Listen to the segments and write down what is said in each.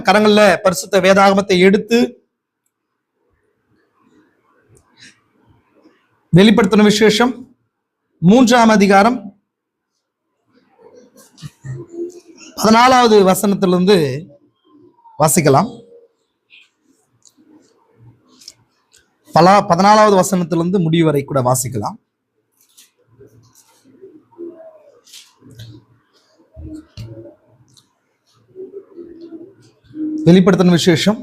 கரங்கள்ல பரிசுத்த வேதாகமத்தை எடுத்து வெளிப்படுத்தின விசேஷம் 3ஆம் அதிகாரம் 14வது வசனத்திலிருந்து வாசிக்கலாம். 14வது வசனத்திலிருந்து முடிவு வரை கூட வாசிக்கலாம். வெளிப்படுத்தின விசேஷம்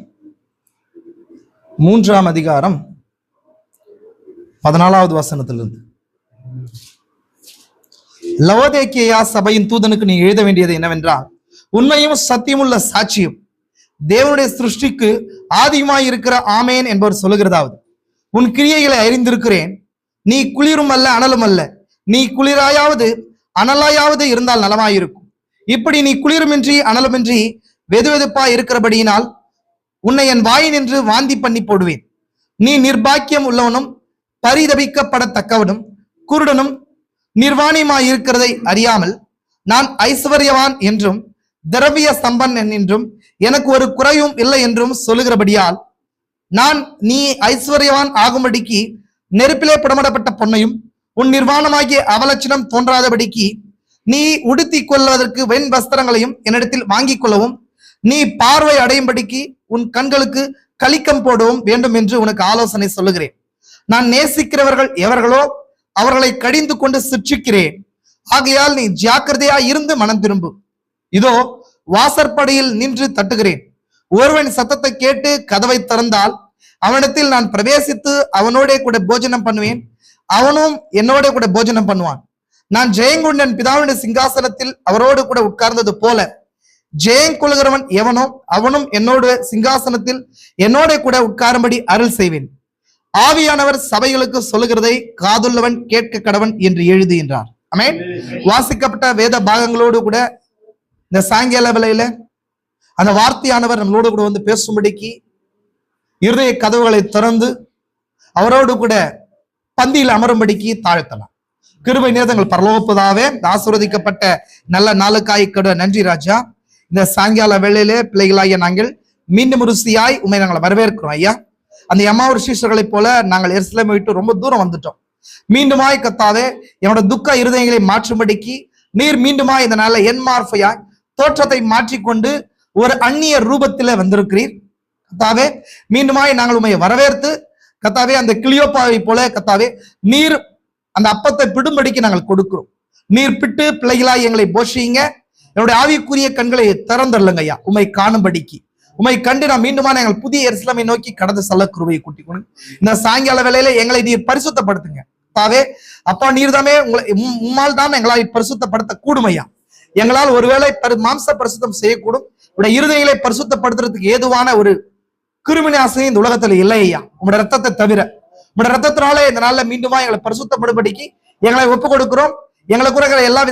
3ஆம் அதிகாரம் 14வது வசனத்திலிருந்து. லவோதேக்கியா சபையின் தூதனுக்கு நீ எழுத வேண்டியது என்னவென்றால், உண்மையும் சத்தியமுள்ள சாட்சியும் தேவனுடைய சிருஷ்டிக்கு ஆதியுமாய் இருக்கிற ஆமேன் என்பவர் சொல்லுகிறதாவது, உன் கிரியைகளை அறிந்திருக்கிறேன். நீ குளிரும் அல்ல அனலும் அல்ல. நீ குளிராயாவது அனலாயாவது இருந்தால் நலமாயிருக்கும். இப்படி நீ குளிருமின்றி அனலுமின்றி வெதுவெதுப்பா இருக்கிறபடியினால் உன்னை என் வாயினின்று வாந்தி பண்ணி போடுவேன். நீ நிர்பாக்கியம் உள்ளவனும் பரிதபிக்கப்படத்தக்கவனும் குருடனும் நிர்வாணியமாய் இருக்கிறதை அறியாமல், நான் ஐஸ்வர்யவான் என்றும் திரவிய சம்பன்னன் என்றும் எனக்கு ஒரு குறையும் இல்லை என்றும் சொல்லுகிறபடியால், நீ ஐஸ்வர்யவான் ஆகும்படிக்கு நெருப்பிலே புடமிடப்பட்ட பொன்னையும் உன் நிர்வாணமாகிய அவலட்சணம் தோன்றாதபடிக்கு நீ உடுத்தி கொள்வதற்கு வெண் வஸ்திரங்களையும் என்னிடத்தில் வாங்கிக் கொள்ளவும், நீ பார்வை அடையும்படிக்கு உன் கண்களுக்கு கலிக்கம் போடவும் வேண்டும் என்று உனக்கு ஆலோசனை சொல்லுகிறேன். நான் நேசிக்கிறவர்கள் எவர்களோ அவர்களை கடிந்து கொண்டு சிட்சிக்கிறேன். ஆகையால் நீ ஜாக்கிரதையா இருந்து மனம் திரும்பு. இதோ வாசற்படியில் நின்று தட்டுகிறேன். ஒருவன் சத்தத்தை கேட்டு கதவை திறந்தால் அவனிடத்தில் நான் பிரவேசித்து அவனோட கூட போஜனம் பண்ணுவேன், அவனும் என்னோட கூட போஜனம் பண்ணுவான். நான் ஜெயங்கொண்டன் பிதாவினுடைய சிங்காசனத்தில் அவரோடு கூட உட்கார்ந்தது போல ஜெயங்கொள்கிறவன் எவனோ அவனும் என்னோட சிங்காசனத்தில் என்னோட கூட உட்காரும்படி அருள் செய்வேன். ஆவியானவர் சபைகளுக்கு சொல்லுகிறதை காதுள்ளவன் கேட்க கடவன் என்று எழுது என்றார். ஆமென். வாசிக்கப்பட்ட வேத பாகங்களோடு கூட இந்த சாயங்கால வேளையில அந்த வார்த்தையானவர் நம்மளோடு கூட வந்து பேசும்படிக்கு இருதய கதவுகளை திறந்து அவரோடு கூட பந்தியில் அமரும்படிக்கு தாழ்த்தலாம். கிருபை நேரங்கள் பரலோகப்பதாவே ஆசீர்வதிக்கப்பட்ட நல்ல நாளுக்காய் கூட நன்றி ராஜா. இந்த சாயங்கால வேளையிலே பிள்ளைகளாகிய நாங்கள் மீண்டும் ருசியாய் உண்மை நாங்கள் வரவேற்கிறோம் ஐயா. அந்த எம்மாவூர் சீஷர்களை போல நாங்கள் எருசலேமை விட்டு ரொம்ப தூரம் வந்துட்டோம். மீண்டுமாய் கத்தாவே என்னோட துக்க இருதயங்களை மாற்றும்படிக்கு நீர் மீண்டுமாய் இந்த நாளில் என் மார்பையாய் தோற்றத்தை மாற்றிக்கொண்டு ஒரு அந்நிய ரூபத்தில வந்திருக்கிறீர் கத்தாவே. மீண்டுமாய் நாங்கள் உண்மையை வரவேற்று கத்தாவே அந்த கிளியோப்பாவை போல கத்தாவே நீர் அந்த அப்பத்தை பிடும்படிக்கு நாங்கள் கொடுக்கிறோம். நீர் பிட்டு பிள்ளைகளாய் எங்களை போஷிங்க. என்னுடைய ஆவிக்குரிய கண்களை திறந்துள்ளங்க ஐயா, உண்மை காணும்படிக்கு. உண்மை கண்டு நான் மீண்டுமா எங்கள் புதிய எருசலேமை நோக்கி கடந்து செல்ல கிருபையை கூட்டிக் கொண்டு இந்த சாயங்கால வேளையில எங்களை நீர் பரிசுத்தப்படுத்துங்க தாவே. அப்பா நீர் தாமே உம்மால் தான் எங்களால் பரிசுத்தப்படுத்த கூடும் ஐயா. எங்களால் ஒருவேளை மாம்ச பரிசுத்தம் செய்யக்கூடும். உடைய இருதயங்களை பரிசுத்தப்படுத்துறதுக்கு ஏதுவான ஒரு கிருமிநாசினி இந்த உலகத்துல இல்லை ஐயா, உங்களுடைய ரத்தத்தை தவிர. உங்களுடைய ரத்தத்தினாலே இந்த நாள்ல மீண்டுமா எங்களை பரிசுத்தப்படும்படிக்கு எங்களை ஒப்புக் கொடுக்கிறோம். எங்களுக்கு இருக்கிற எல்லா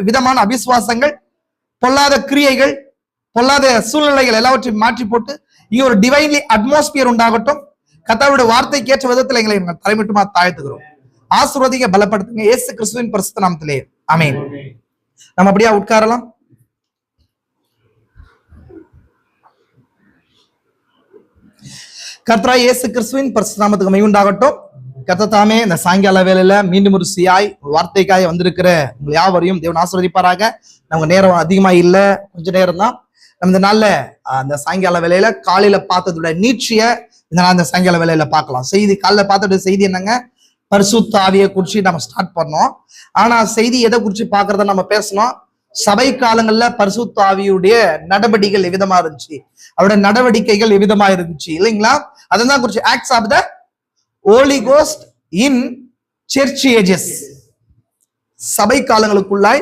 விதமான அவிசுவாசங்கள், பொல்லாத கிரியைகள், பொல்லாத சூழ்நிலைகள் எல்லாவற்றையும் மாற்றி போட்டு இங்க ஒரு டிவைன்லி அட்மாஸ்பியர் உண்டாகட்டும். கர்த்தருடைய வார்த்தைக்கு ஏற்ற விதத்தில் எங்களை தலைமட்டுமா தாழ்த்துகிறோம். ஆசீர்வதிங்க, பலப்படுத்துங்க இயேசு கிறிஸ்துவின் பரிசுத்த நாமத்திலே ஆமென். நம்ம அப்படியே உட்காரலாம். கர்த்தராகிய இயேசு கிறிஸ்துவின் பரிசுத்த நாமத்துக்கு மகிமை உண்டாகட்டும். கர்த்தர் தாமே இந்த சாயங்கால வேளையில மீண்டும் ஒரு சியாய் வார்த்தைக்காய் வந்திருக்கிற உங்களை யாவரையும் தேவன் ஆசீர்வதிப்பாராக. நமக்கு நேரம் அதிகமா இல்ல, கொஞ்ச நேரம் தான். நம்ம இந்த நாள்ல அந்த சாயங்கால வேளையில காலையில பார்த்ததோட நீட்சிய இந்த நாள் இந்த சாயங்கால வேளையில பார்க்கலாம். செய்தி காலையில பார்த்தோட செய்தி என்னங்க, பரிசுத்த ஆவியை குறிச்சு நம்ம ஸ்டார்ட் பண்ணோம். ஆனா செய்தி எதை குறிச்சு பாக்குறத நம்ம பேசணும். சபை காலங்கள்ல பரிசுத்த ஆவியுடைய நடவடிக்கைகள் எவ்விதமா இருந்துச்சு, அவருடைய நடவடிக்கைகள் எவ்விதமா இருந்துச்சு இல்லைங்களா? அதான் குறிச்சு acts of the holy ghost in church ages. சபை காலங்களுக்குள்ளாய்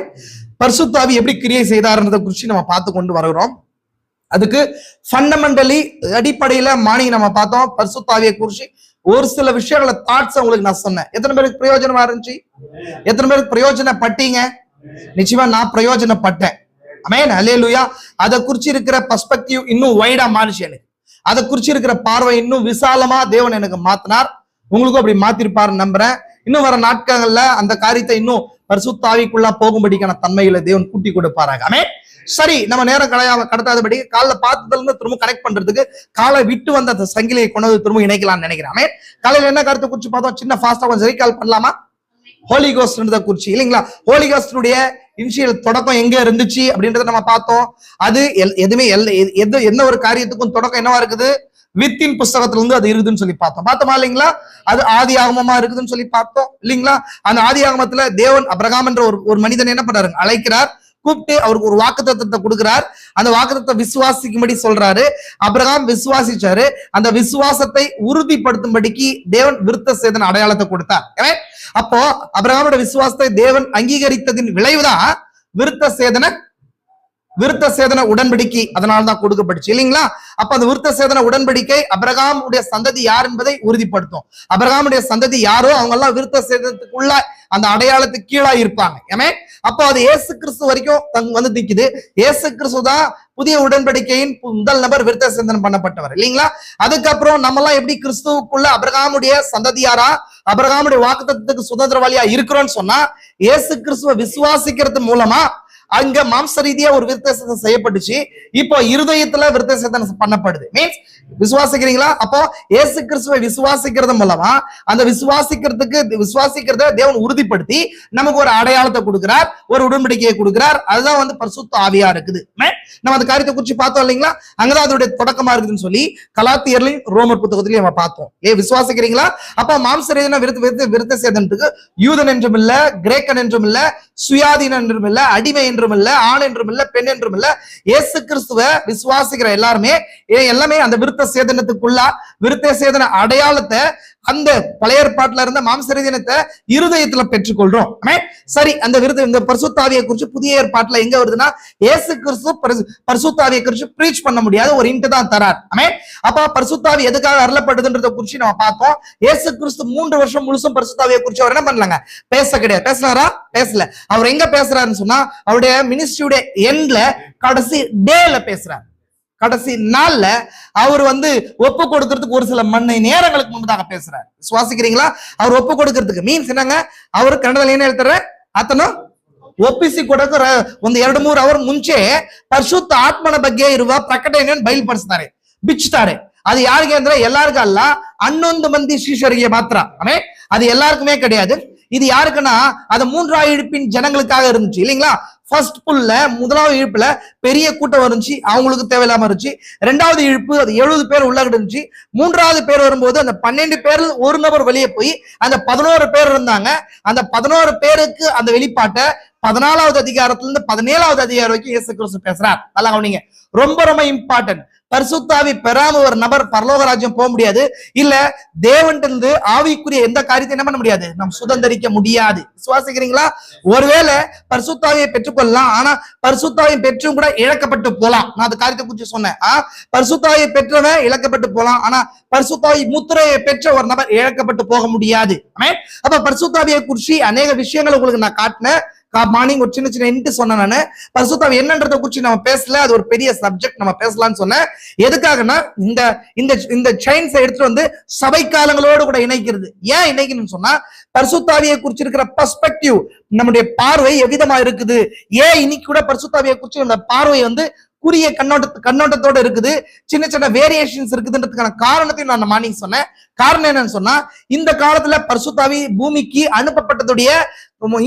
பரிசுத்த ஆவி எப்படி கிரியை செய்தார்ன்றதை குறிச்சு நம்ம பார்த்து கொண்டு வருகிறோம். அதுக்கு ஃபண்டமெண்டலி அடிப்படையில மார்னிங் நம்ம பார்த்தோம். பரிசுத்த ஆவியை குறிச்சு ஒரு சில விஷயங்கள தாட்ஸ் உங்களுக்கு நான் சொன்னேன். எத்தனை பேருக்கு பிரயோஜனமா இருந்துச்சு? எத்தனை பேருக்கு பிரயோஜனப்பட்டீங்க? நிச்சயமா நான் பிரயோஜனப்பட்டேன். ஆமென், அல்லேலூயா. அதை குறிச்சு இருக்கிற பெர்ஸ்பெக்டிவ் இன்னும் வைடா மாறிச்சு. எனக்கு அதை குறிச்சு இருக்கிற பார்வை இன்னும் விசாலமா தேவன் எனக்கு மாத்தினார். உங்களுக்கும் அப்படி மாத்திருப்பாரு நம்புறேன். இன்னும் வர நாட்கள்ல அந்த காரியத்தை இன்னும் பரிசுத்த ஆவிக்குள்ள போகும்படிக்கான தன்மைகளை தேவன் கூட்டி கொடுப்பாராக. ஆமென். சரி, நம்ம நேரம் கடத்தாதபடி காலைல பார்த்ததுல இருந்து திரும்ப கனெக்ட் பண்றதுக்கு காலை விட்டு வந்த அந்த சங்கிலியை கொண்டு திரும்ப இணைக்கலாம்னு நினைக்கிறேன். ஆமென். காலையில என்ன கருத்தை குறிச்சு பார்த்தோம்? சின்ன ஃபாஸ்டா கொஞ்சம் ரீகால் பண்ணலாமா? ஹோலி கோஸ்ட் குறிச்சு இல்லைங்களா? ஹோலி கோஸ்டுடைய இனிஷியல் தொடக்கம் எங்க இருந்துச்சு அப்படின்றத நம்ம பார்த்தோம். அது எதுவுமே எந்த ஒரு காரியத்துக்கும் தொடக்கம் என்னவா இருக்குது? வித்தின் புஸ்தகத்துல இருந்து அது இருக்குதுன்னு சொல்லி பார்த்தோமா இல்லைங்களா? அது ஆதி ஆகமமா இருக்குதுன்னு சொல்லி பார்த்தோம் இல்லைங்களா? அந்த ஆதி ஆகமத்துல தேவன் அபிரகாம் என்ற ஒரு மனிதன் என்ன பண்றாரு? அழைக்கிறார், கூப்பிட்டு அவருக்கு ஒரு வாக்குத்தத்தத்தை கொடுக்கிறார். அந்த வாக்குத்தத்தை விசுவாசிக்கும்படி சொல்றாரு. அபிரகாம் விசுவாசிச்சாரு. அந்த விசுவாசத்தை உறுதிப்படுத்தும்படிக்கு தேவன் விருத்த சேதன அடையாளத்தை கொடுத்தார். அப்போ அபிரகாமோட விசுவாசத்தை தேவன் அங்கீகரித்ததின் விளைவுதான் விருத்த சேதன உடன்படிக்கை. அதனால்தான் கொடுக்கப்பட்டுச்சு இல்லைங்களா? அப்ப அந்த விருத்த சேதன உடன்படிக்கை அபிரகாமுடைய சந்ததி யார் என்பதை உறுதிப்படுத்தும். அபிரகாமுடைய சந்ததி யாரோ அவங்க எல்லாம் விருத்த சேதனத்துக்குள்ள அந்த அடையாளத்துக்கு கீழா இருப்பாங்க. அப்போ அது இயேசு கிறிஸ்து வரைக்கும் வந்து நிக்குது. இயேசு கிறிஸ்து தான் புதிய உடன்படிக்கையின் முதல் நபர் விருத்த சேதனம் பண்ணப்பட்டவர் இல்லைங்களா? அதுக்கப்புறம் நம்ம எல்லாம் எப்படி கிறிஸ்துவுக்குள்ள அபிரகாமுடைய சந்ததியாரா, அபிரகாமுடைய வாக்குத்தத்தத்துக்கு சுதந்திரவாளியா இருக்கிறோம்னு சொன்னா, இயேசு கிறிஸ்துவ விசுவாசிக்கிறது மூலமா அங்க மாம்ச ரீதியா ஒரு விருத்த சேதனம் செய்யப்பட்டுச்சு. இப்போ இருதயத்துல விருத்த சேதனம் பண்ணப்படுது. மீன்ஸ் விசுவாசிக்கிறீங்களா? அப்போ இயேசு கிறிஸ்துவை விசுவாசிக்கிறது மூலமா அந்த விசுவாசிக்கிறத தேவன் உறுதிப்படுத்தி நமக்கு ஒரு அடையாளத்தை கொடுக்கிறார், ஒரு உடன்படிக்கையை கொடுக்கிறார். அதுதான் வந்து பரிசுத்த ஆவியா இருக்குது. நம்ம அந்த காரியத்தை குறிச்சு பார்த்தோம் இல்லைங்களா? அங்கதான் அதோடைய தொடக்கமா இருக்குதுன்னு சொல்லி கலாத்தியர்லையும் ரோமர் புத்தகத்திலையும் நம்ம பார்த்தோம். விசுவாசிக்கிறீங்களா? அப்ப மாம்ச ரீதியான விருத்த சேதனத்துக்கு யூதன் என்றும் இல்ல, கிரேக்கன் என்றும் இல்ல, சுயாதீனம் என்றும் இல்ல, அடிமை என்றும் இல்ல, ஆண் என்றும் இல்ல, பெண் என்றும் இல்ல, இயேசு கிறிஸ்துவ விசுவாசிக்கிற எல்லாமே அந்த விருத்த சேதனத்துக்குள்ள விருத்த சேதன அடையாளத்தை அந்த பழைய ஏற்பாட்டுல இருந்த மாம்ச ரீதியத்தை இருதயத்துல பெற்றுக்கொள்றோம். சரி, அந்த இந்த பரிசுத்த ஆவியை குறிச்சு புதிய ஏற்பாட்டுல எங்க வருதுன்னா, இயேசு கிறிஸ்து பரிசுத்த ஆவியை குறிச்சு பிரீச் பண்ண முடியாத ஒரு இன்ட் தான் தரார். அப்ப பரிசுத்த ஆவி எதுக்காக அருளப்படுதுன்றத குறிச்சு நம்ம பார்த்தோம். இயேசு கிறிஸ்து 3 வருஷம் முழுசும் பரிசுத்த ஆவியை குறிச்சு அவர் என்ன பண்ணலாங்க? பேச கிடையாது. பேசினாரா? பேசல. அவர் எங்க பேசுறாருன்னு சொன்னா, அவருடைய மினிஸ்ட்ரியுடைய எண்ட்ல கடைசி டேல பேசுறாரு. கடைசி நாள்ல அவர் வந்து ஒப்பு கொடுக்கறதுக்கு ஒரு சில மணி நேரங்களுக்கு முன்பதாக பேசுறாரு. சுவாசிக்கிறீங்களா? அவர் ஒப்பு கொடுக்கறதுக்கு மீன்ஸ் என்னங்க? அவர் ಕನ್ನಡದಲ್ಲಿ ಏನ್ ಹೇಳ್ತಾರೆ? ಆತನು ಒಪ್ಪಿಸಿಕೊಡಕ್ಕೆ ಒಂದು 2-3 ಅವರ್ ಮುಂಚೆ ಪರಿಶುದ್ಧ ಆತ್ಮನ ಬಗ್ಗೆ ಇರುವ ಪ್ರಕಟಣೆಯನ್ನು ಬಯಲ್ಪಡಿಸ್ತಾರೆ, ಬಿಚ್ಚುತ್ತಾರೆ. அது யாருக்கு ಅಂದ್ರೆ எல்லாருக்கும் அல்ல, 11 ಮಂದಿ ಶಿಷ್ಯರಿಗೆ ಮಾತ್ರ. அது எல்லாருக்குமே கிடையாது. இது யாருக்குன்னா அது 3ஆம் இழுப்பின் ஜனங்களுக்காக இருந்துச்சு இல்லைங்களா? ஃபர்ஸ்ட் புல்ல முதலாவது இழுப்புல பெரிய கூட்டம் இருந்துச்சு, அவங்களுக்கு தேவையில்லாம இருந்துச்சு. 2வது இழுப்பு அது 70 பேர் உள்ள இருந்துச்சு. 3வது பேர் வரும்போது அந்த 12 பேர்ல ஒரு நபர் வெளியே போய் அந்த 11 பேர் இருந்தாங்க. அந்த 11 பேருக்கு அந்த வெளிப்பாட்டை 14வது அதிகாரத்துல இருந்து 17வது அதிகாரம் வரைக்கும் இயேசு கிறிஸ்து பேசுறார். நல்லா கவனிங்க, ரொம்ப ரொம்ப இம்பார்ட்டன்ட். பரிசுத்த ஆவி பெறாம ஒரு நபர் பரலோக ராஜ்யம் போக முடியாது. இல்ல தேவன்கிட்ட ஆவிக்குரிய எந்த காரியத்தை என்ன பண்ண முடியாது? நம்ம சுதந்திரிக்க முடியாது. விசுவாசிக்கிறீங்களா? ஒருவேளை பரிசுத்த ஆவியை பெற்றுக்கொள்ளலாம், ஆனா பரிசுத்த ஆவியை பெற்றும் கூட இழக்கப்பட்டு போலாம். நான் அந்த காரியத்தை குறித்து சொன்னேன். பரிசுத்த ஆவியை பெற்றவன் இழக்கப்பட்டு போலாம், ஆனா பரிசுத்த ஆவி முத்திரையை பெற்ற ஒரு நபர் இழக்கப்பட்டு போக முடியாது. அப்ப பரிசுத்த ஆவியை குறித்து அநேக விஷயங்களை உங்களுக்கு நான் காட்டினேன். மார்னிங் ஒரு சின்ன சின்ன இன்ட்டு சொன்னேன். நானு பரிசுத்த ஆவி என்னன்றதை குறித்து நம்ம பேசல, அது ஒரு பெரிய சப்ஜெக்ட், நம்ம பேசலாம்னு சொன்னேன். எதுக்காகனா இந்த செயின்ஸை எடுத்துட்டு வந்து சபை காலங்களோடு கூட இணைக்கிறது. ஏன் இணைக்கணும்னு சொன்னா, பரிசுத்த ஆவியை குறிச்சு இருக்கிற பெர்ஸ்பெக்டிவ், நம்முடைய பார்வை எவ்விதமா இருக்குது, ஏன் இன்னைக்கு கூட பரிசுத்த ஆவியை குறிச்சு அந்த பார்வை வந்து குறுகிய கண்ணோட்டத்தோட இருக்குது, சின்ன சின்ன வேரியேஷன்ஸ் இருக்குதுன்றதுக்கான காரணத்தையும் நான் மார்னிங் சொன்னேன். காரணம் என்னன்னு சொன்னா, இந்த காலத்துல பரிசுத்த ஆவி பூமிக்கு அனுப்பப்பட்டதுடைய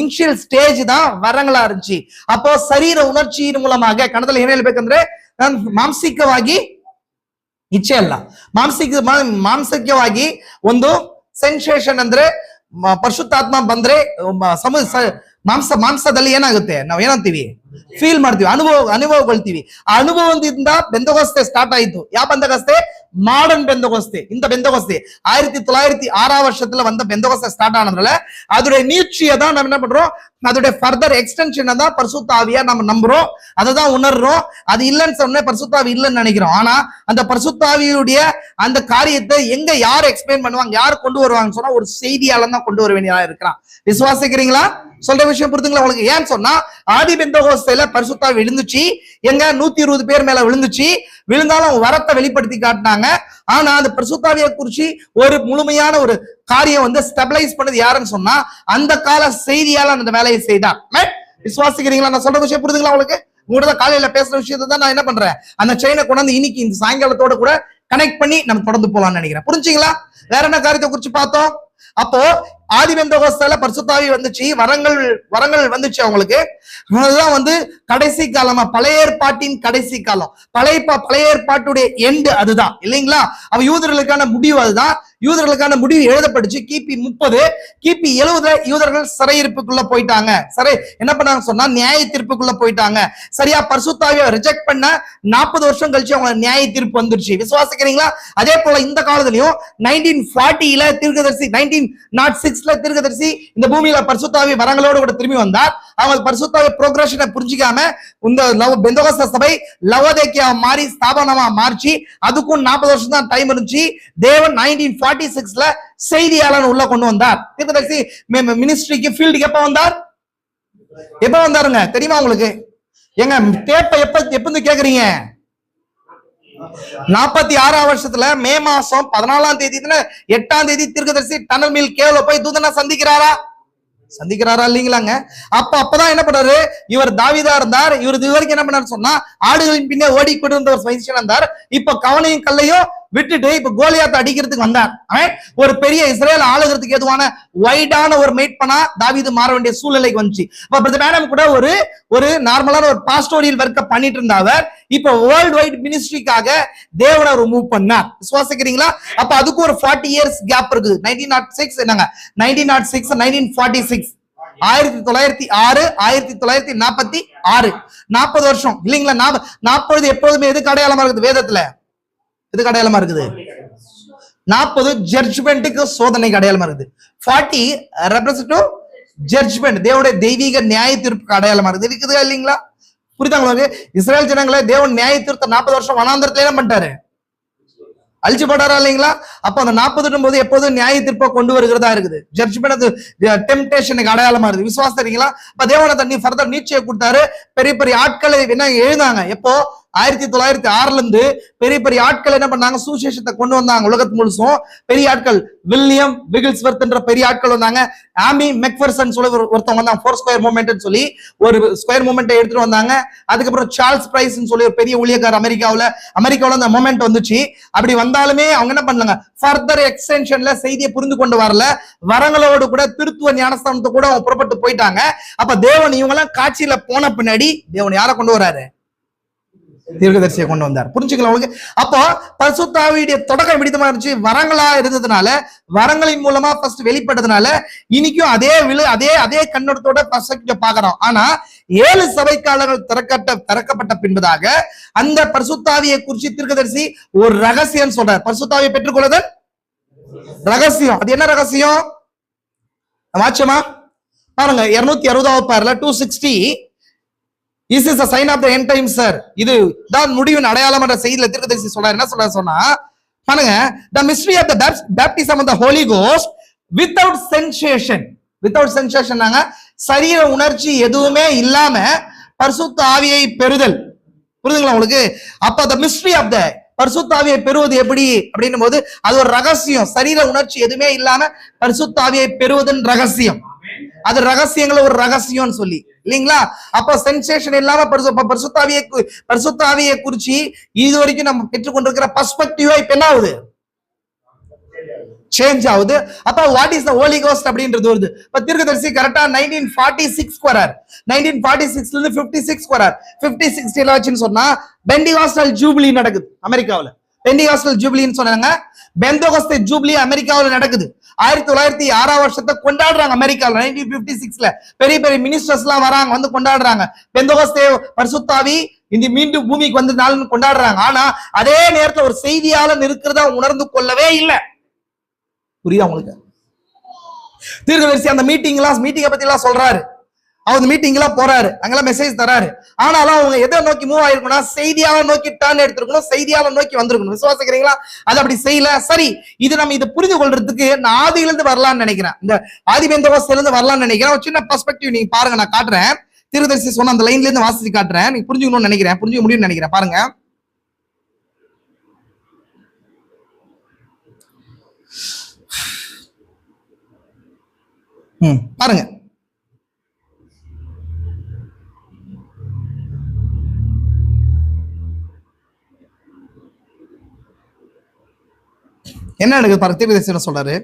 இனிஷியல் ஸ்டேஜ் தான் வரங்களா இருந்துச்சு. அப்போ சரீர ಉಣರ್ಚಿயின் ಮೂಲமாக ಕನ್ನಡದಲ್ಲಿ ಏನ್ ಹೇಳ್ಬೇಕಂದ್ರೆ, ಮಾಂಸಿಕವಾಗಿ ಇಚ್ಛೆ ಅಲ್ಲ, ಮಾಂಸಿಕವಾಗಿ ಒಂದು ಸೆನ್ಸೇಷನ್ ಅಂದ್ರೆ ಪರಿಶುದ್ಧಾತ್ಮ ಬಂದ್ರೆ ಮಾಂಸದಲ್ಲಿ ಏನಾಗುತ್ತೆ, ನಾವ್ ಏನಂತೀವಿ, ಫೀಲ್ ಮಾಡ್ತೀವಿ, ಅನುಭವಗೊಳ್ತೀವಿ. ಆ ಅನುಭವದಿಂದ ಬೆಂದಗೋಸ್ತೆ ಸ್ಟಾರ್ಟ್ ಆಯಿತು. ಯಾವ ಬೆಂದಗೋಸ್ತೆ? மாடர்ன் பெந்தகோஸ்தே. இந்த பெந்தகோஸ்தே 1906 வருஷத்துல வந்த பெந்தகோஸ்தே ஸ்டார்ட் ஆனதுனால அதோட நீட்சியை தான் நம்ம என்ன பண்றோம், அதோட ஃபர்தர் எக்ஸ்டென்ஷனை தான் பரிசுத்த ஆவியா நம்ம நம்புறோம், அதை தான் உணர்றோம். அது இல்லைன்னு சொன்ன பரிசுத்த ஆவி இல்லைன்னு நினைக்கிறோம். ஆனா அந்த பரிசுத்த ஆவியுடைய அந்த காரியத்தை எங்க யார் எக்ஸ்பிளைன் பண்ணுவாங்க, யார் கொண்டு வருவாங்கன்னு சொன்னா ஒரு செய்தியால தான் கொண்டு வர வேண்டியதா இருக்கிறான். விசுவாசிக்கிறீங்களா? சொல்ற விஷயம் புரிதுங்களா உங்களுக்கு? ஏன்னு சொன்னா ஆதி பெந்தகோஸ்தையில பரிசுத்தாவி விழுந்துச்சு, எங்க 120 பேர் மேல விழுந்துச்சு. விழுந்தாலும் வரத்தை வெளிப்படுத்தி காட்டினாங்க. ஆனா அந்த பரிசுத்தாவியை குறிச்சு ஒரு முழுமையான ஒரு காரியம் வந்து ஸ்டெபிலைஸ் பண்ணது யாருன்னு சொன்னா அந்த கால செய்தியாளர் அந்த வேலையை செய்தார். விசுவாசிக்கிறீங்களா? நான் சொல்ற விஷயம் புரிதுங்களா உங்களுக்கு? உங்களோட காலையில பேசுற விஷயத்தை தான் நான் என்ன பண்றேன், அந்த செயினை கொண்டாந்து இன்னைக்கு இந்த சாயங்காலத்தோட கூட கனெக்ட் பண்ணி நம்ம தொடர்ந்து போலாம்னு நினைக்கிறேன். புரிஞ்சுங்களா? வேற என்ன காரியத்தை குறிச்சு பார்த்தோம்? அப்போ ஆதி பெந்தகோஸ்தையில பரிசுத்தாவி வந்துச்சு, வரங்கள் வந்துச்சு அவங்களுக்கு. அதுதான் வந்து கடைசி காலமா, பழைய ஏற்பாட்டின் கடைசி காலம், பழைய ஏற்பாட்டுடைய எண்டு அதுதான் இல்லைங்களா? அவ யூதர்களுக்கான முடிவு அதுதான். யூதர்களுக்கான முடிவு எழுதப்பட்டுச்சு கிபி 30. கிபி 70 யூதர்கள் சிறையிருப்புக்குள்ள போயிட்டாங்க. சரி, என்ன பண்ணாங்க சொன்னா நியாய தீர்ப்புக்குள்ள போயிட்டாங்க. சரியா? பரிசுத்தாவியை ரிஜெக்ட் பண்ண 40 வருஷம் கழிச்சு அவங்க நியாய தீர்ப்பு வந்துருச்சு. விசுவாசிக்கிறீங்களா? அதே போல இந்த காலத்திலையும் 1940ல தீர்க்கதரிசி, 1906ல தீர்க்கதரிசி இந்த பூமியில பரிசுத்தாவி வரங்களோடு கூட திரும்பி வந்தார். அவங்க பரிசுத்தாவி ப்ரோக்ரஷனை புரிஞ்சிக்காம இந்த பெந்தகோஸ்தே சபை லவோதிக்கேயா மாறி ஸ்தாபனமா மாறிச்சு. அதுக்கும் 40 வருஷம் தான் டைம் இருந்துச்சு. தேவன் 1946ல செய்தியாளர் உள்ள கொண்டு வந்தார். தீர்க்கதரிசி மினிஸ்ட்ரிக்கு ஃபீல்டுக்கு எப்ப வந்தாருங்க தெரியுமா உங்களுக்கு? எங்க தேப்ப எப்ப கேக்குறீங்க? 46ஆம் வருஷத்துல மே மாசம் 14ஆம் தேதி 8ஆம் தேதி தீர்க்கதரிசி டனல் மில் கேவ்ல போய் தூதனை சந்திக்கிறாரா இல்லீங்களாங்க? அப்பதான் என்ன பண்றாரு, இவர் தாவீதா இருந்தார். இவர் இது வரைக்கும் என்ன பண்ணாரு சொன்னா ஆடுகளின் பின்னே ஓடிக்கொண்டு இருந்த ஒரு வைசியன் இருந்தார். இப்ப கவனையும் கல்லையும் விட்டுட்டு இப்ப கோலியாத்தை அடிக்கிறதுக்கு வந்தார். ஒரு பெரிய இஸ்ரேல் ஆளுகிறதுக்கு எதுவான வைடான ஒரு மேட்பனா தாவீது மாற வேண்டிய சூழ்நிலைக்கு வந்துச்சு. மேடம் கூட ஒரு நார்மலான ஒரு பாஸ்டோரியல் ஒர்க்க பண்ணிட்டு இருந்தவர் இப்ப வேர்ல்ட் வைட் மினிஸ்ட்ரிக்காக தேவனை மூவ் பண்ணார். விசுவாசிக்கிறீங்களா? அப்ப அதுக்கு ஒரு 40 இயர்ஸ் கேப் இருக்குது. 1906 என்னங்க 1906 1946 1906 1946 40 வருஷம் இல்லைங்களா? 40 எப்போதுமே எதுக்கு அடையாளமா இருக்குது? வேதத்துல எதுக்கு அடையாளமா இருக்குது? 40 ஜட்ஜ்மெண்ட்டுக்கு சோதனைக்கு அடையாளமா இருக்குது. 40 ரெப்ரசன்டிவ் ஜட்ஜ்மெண்ட், தேவனுடைய தெய்வீக நியாய தீர்ப்புக்கு அடையாளமா இருக்குது இல்லைங்களா? புரியுதாங்களா? இஸ்ரேல் ஜனங்களை தேவன் நியாய தீர்த்த 40 வருஷம் வனாந்தரத்துல என்ன பண்ணிட்டாரு? அழிச்சு போட்டாரா இல்லைங்களா? அப்ப அந்த 40 போது எப்போதும் நியாய தீர்ப்பை கொண்டு வருகிறதா இருக்குது. ஜட்ஜ்மெண்ட் டெம்ப்டேஷனுக்கு அடையாளமா இருக்குது. விசுவாசம் தெரியுங்களா? அப்ப தேவனை தண்ணி ஃபர்தர் நீட்சியை கொடுத்தாரு. பெரிய பெரிய ஆட்களை என்ன எழுதாங்க. எப்போ 1906ல இருந்து பெரிய பெரிய ஆட்கள் என்ன பண்ணாங்க, சுவிசேஷத்தை கொண்டு வந்தாங்க உலகத்து முழுசும். பெரிய ஆட்கள் வில்லியம் விகில்ஸ்வர்த் என்ற பெரிய ஆட்கள் வந்தாங்க. ஆமி மெக்பர்சன் சொல்லி ஒருத்தவங்க வந்தாங்க. 4 ஸ்கொயர் மூவ்மெண்ட் சொல்லி ஒரு ஸ்கொயர் மூவ்மெண்ட் எடுத்துட்டு வந்தாங்க. அதுக்கப்புறம் சார்ல்ஸ் பிரைஸ் சொல்லி ஒரு பெரிய ஊழியக்கார் அமெரிக்காவுல அந்த மூவ்மெண்ட் வந்துச்சு. அப்படி வந்தாலுமே அவங்க என்ன பண்ணாங்க, ஃபர்தர் எக்ஸ்டென்ஷன்ல செய்தியை புரிந்து கொண்டு வரல. வரங்களோடு கூட திருத்துவ ஞானஸ்தானத்தை கூட அவங்க புறப்பட்டு போயிட்டாங்க. அப்ப தேவன் இவங்க எல்லாம் காட்சியில போன பின்னாடி தேவன் யாரை கொண்டு வராரு? தீர்க்கதரிசியை கொண்டு வந்தார். புரிஞ்சுக்கலாம் உங்களுக்கு? அப்போ பரிசுத்தாவியுடைய தொடக்கம் விடிதமா இருந்துச்சு. வரங்களா இருந்ததுனால, வரங்களின் மூலமா ஃபர்ஸ்ட் வெளிப்பட்டதுனால இன்னைக்கும் அதே கண்ணோட்டத்தோட பாக்குறோம். ஆனா 7 சபைக்காலங்கள் திறக்கப்பட்ட பின்பதாக அந்த பரிசுத்தாவியை குறித்து தீர்க்கதரிசி ஒரு ரகசியம் சொல்றார். பரிசுத்தாவியை பெற்றுக்கொள்ளுதல் ரகசியம். அது என்ன ரகசியம்? வாட்சமா பாருங்க, 260வது பாருல 260 This is a sign of the end time, sir. இது தான் முடிவின் அடையாளம் என்ற செய்தியில தீர்க்கதரிசி சொல்றார். என்ன சொல்றாரு சொன்னா பாருங்க, the mystery of the baptism of the Holy Ghost without sensation. Without sensation நாங்க சரீர உணர்ச்சி எதுவுமே இல்லாம பரிசுத்த ஆவியை பெறுதல். புரியுதுங்களா உங்களுக்கு? அப்ப the mystery of the பரிசுத்த ஆவியை பெறுவது எப்படி அப்படின்னும் போது அது ஒரு ரகசியம். சரீர உணர்ச்சி எதுவுமே இல்லாம பரிசுத்த ஆவியை பெறுவதன் ரகசியம். அது ரகசியங்கள ஒரு ரகசியம் சொல்லி இல்லீங்களா? அப்ப சென்சேஷன் இல்லாம பரிசுத்தாவியை குறிச்சு இது வரைக்கும் நம்ம பெற்றுக்கொண்டிருக்கிற பெர்ஸ்பெக்டிவ் இப்ப என்ன ஆகுது? சேஞ்ச் ஆகுது. அப்ப what is the holy ghost அப்படின்றது வருது. இப்ப தீர்க்கதரிசி கரெக்டா 1946 வரார். 1946ல இருந்து 56 வரார். 56 என்னாச்சுன்னு சொன்னா பெண்டிகாஸ்டல் ஜூபிலி நடக்குது அமெரிக்காவுல. பெண்டிகாஸ்டல் ஜூபிலின்னு சொன்னாங்க. பெந்தகோஸ்தே ஜூபிலி அமெரிக்காவுல நடக்குது. 1906ஆம் வருஷத்தை கொண்டாடுறாங்க அமெரிக்காவில். 1956ல பெரிய பெரிய மினிஸ்டர்ஸ் எல்லாம் வராங்க, வந்து கொண்டாடுறாங்க. பெந்தகோஸ்தே பரிசுத்தாவி இந்த மீண்டும் பூமிக்கு வந்து நாள்னு கொண்டாடுறாங்க. ஆனா அதே நேரத்துல ஒரு செய்தியாளர் இருக்கிறதா உணர்ந்து கொள்ளவே இல்லை. புரியுதா உங்களுக்கு? தீர்க்கதரிசி அந்த மீட்டிங்கை பத்தி எல்லாம் சொல்றாரு. அவர் மீட்டிங்லாம் போறாரு, அங்கெல்லாம் மெசேஜ் தராரு. ஆனாலும் அவங்க எதை நோக்கி மூவ் ஆயிருக்கணும்னா செய்தியாளர் நோக்கி டர்ன் எடுத்திருக்கணும், செய்தியாளர் நோக்கி வந்திருக்கணும். விசுவாசிக்கிறீங்களா? அது அப்படி செய்யல. சரி, இது நம்ம இதை புரிந்து கொள்றதுக்கு நான் ஆதியிலிருந்து வரலாம்னு நினைக்கிறேன், இந்த ஆதி பெந்தகோஸ்தேல இருந்து வரலாம்னு நினைக்கிறேன். ஒரு சின்ன பெர்ஸ்பெக்டிவ் நீங்க பாருங்க, நான் காட்டுறேன். தீர்க்கதரிசி சொன்ன அந்த லைன்ல இருந்து வாசிச்சு காட்டுறேன், நீங்க புரிஞ்சுக்கணும்னு நினைக்கிறேன், புரிஞ்சுக்க முடியும்னு நினைக்கிறேன். பாருங்க, பாருங்க. என்ன எனக்கு பாருங்க, தீர்க்கதரிசி என்ன சொல்றாரு?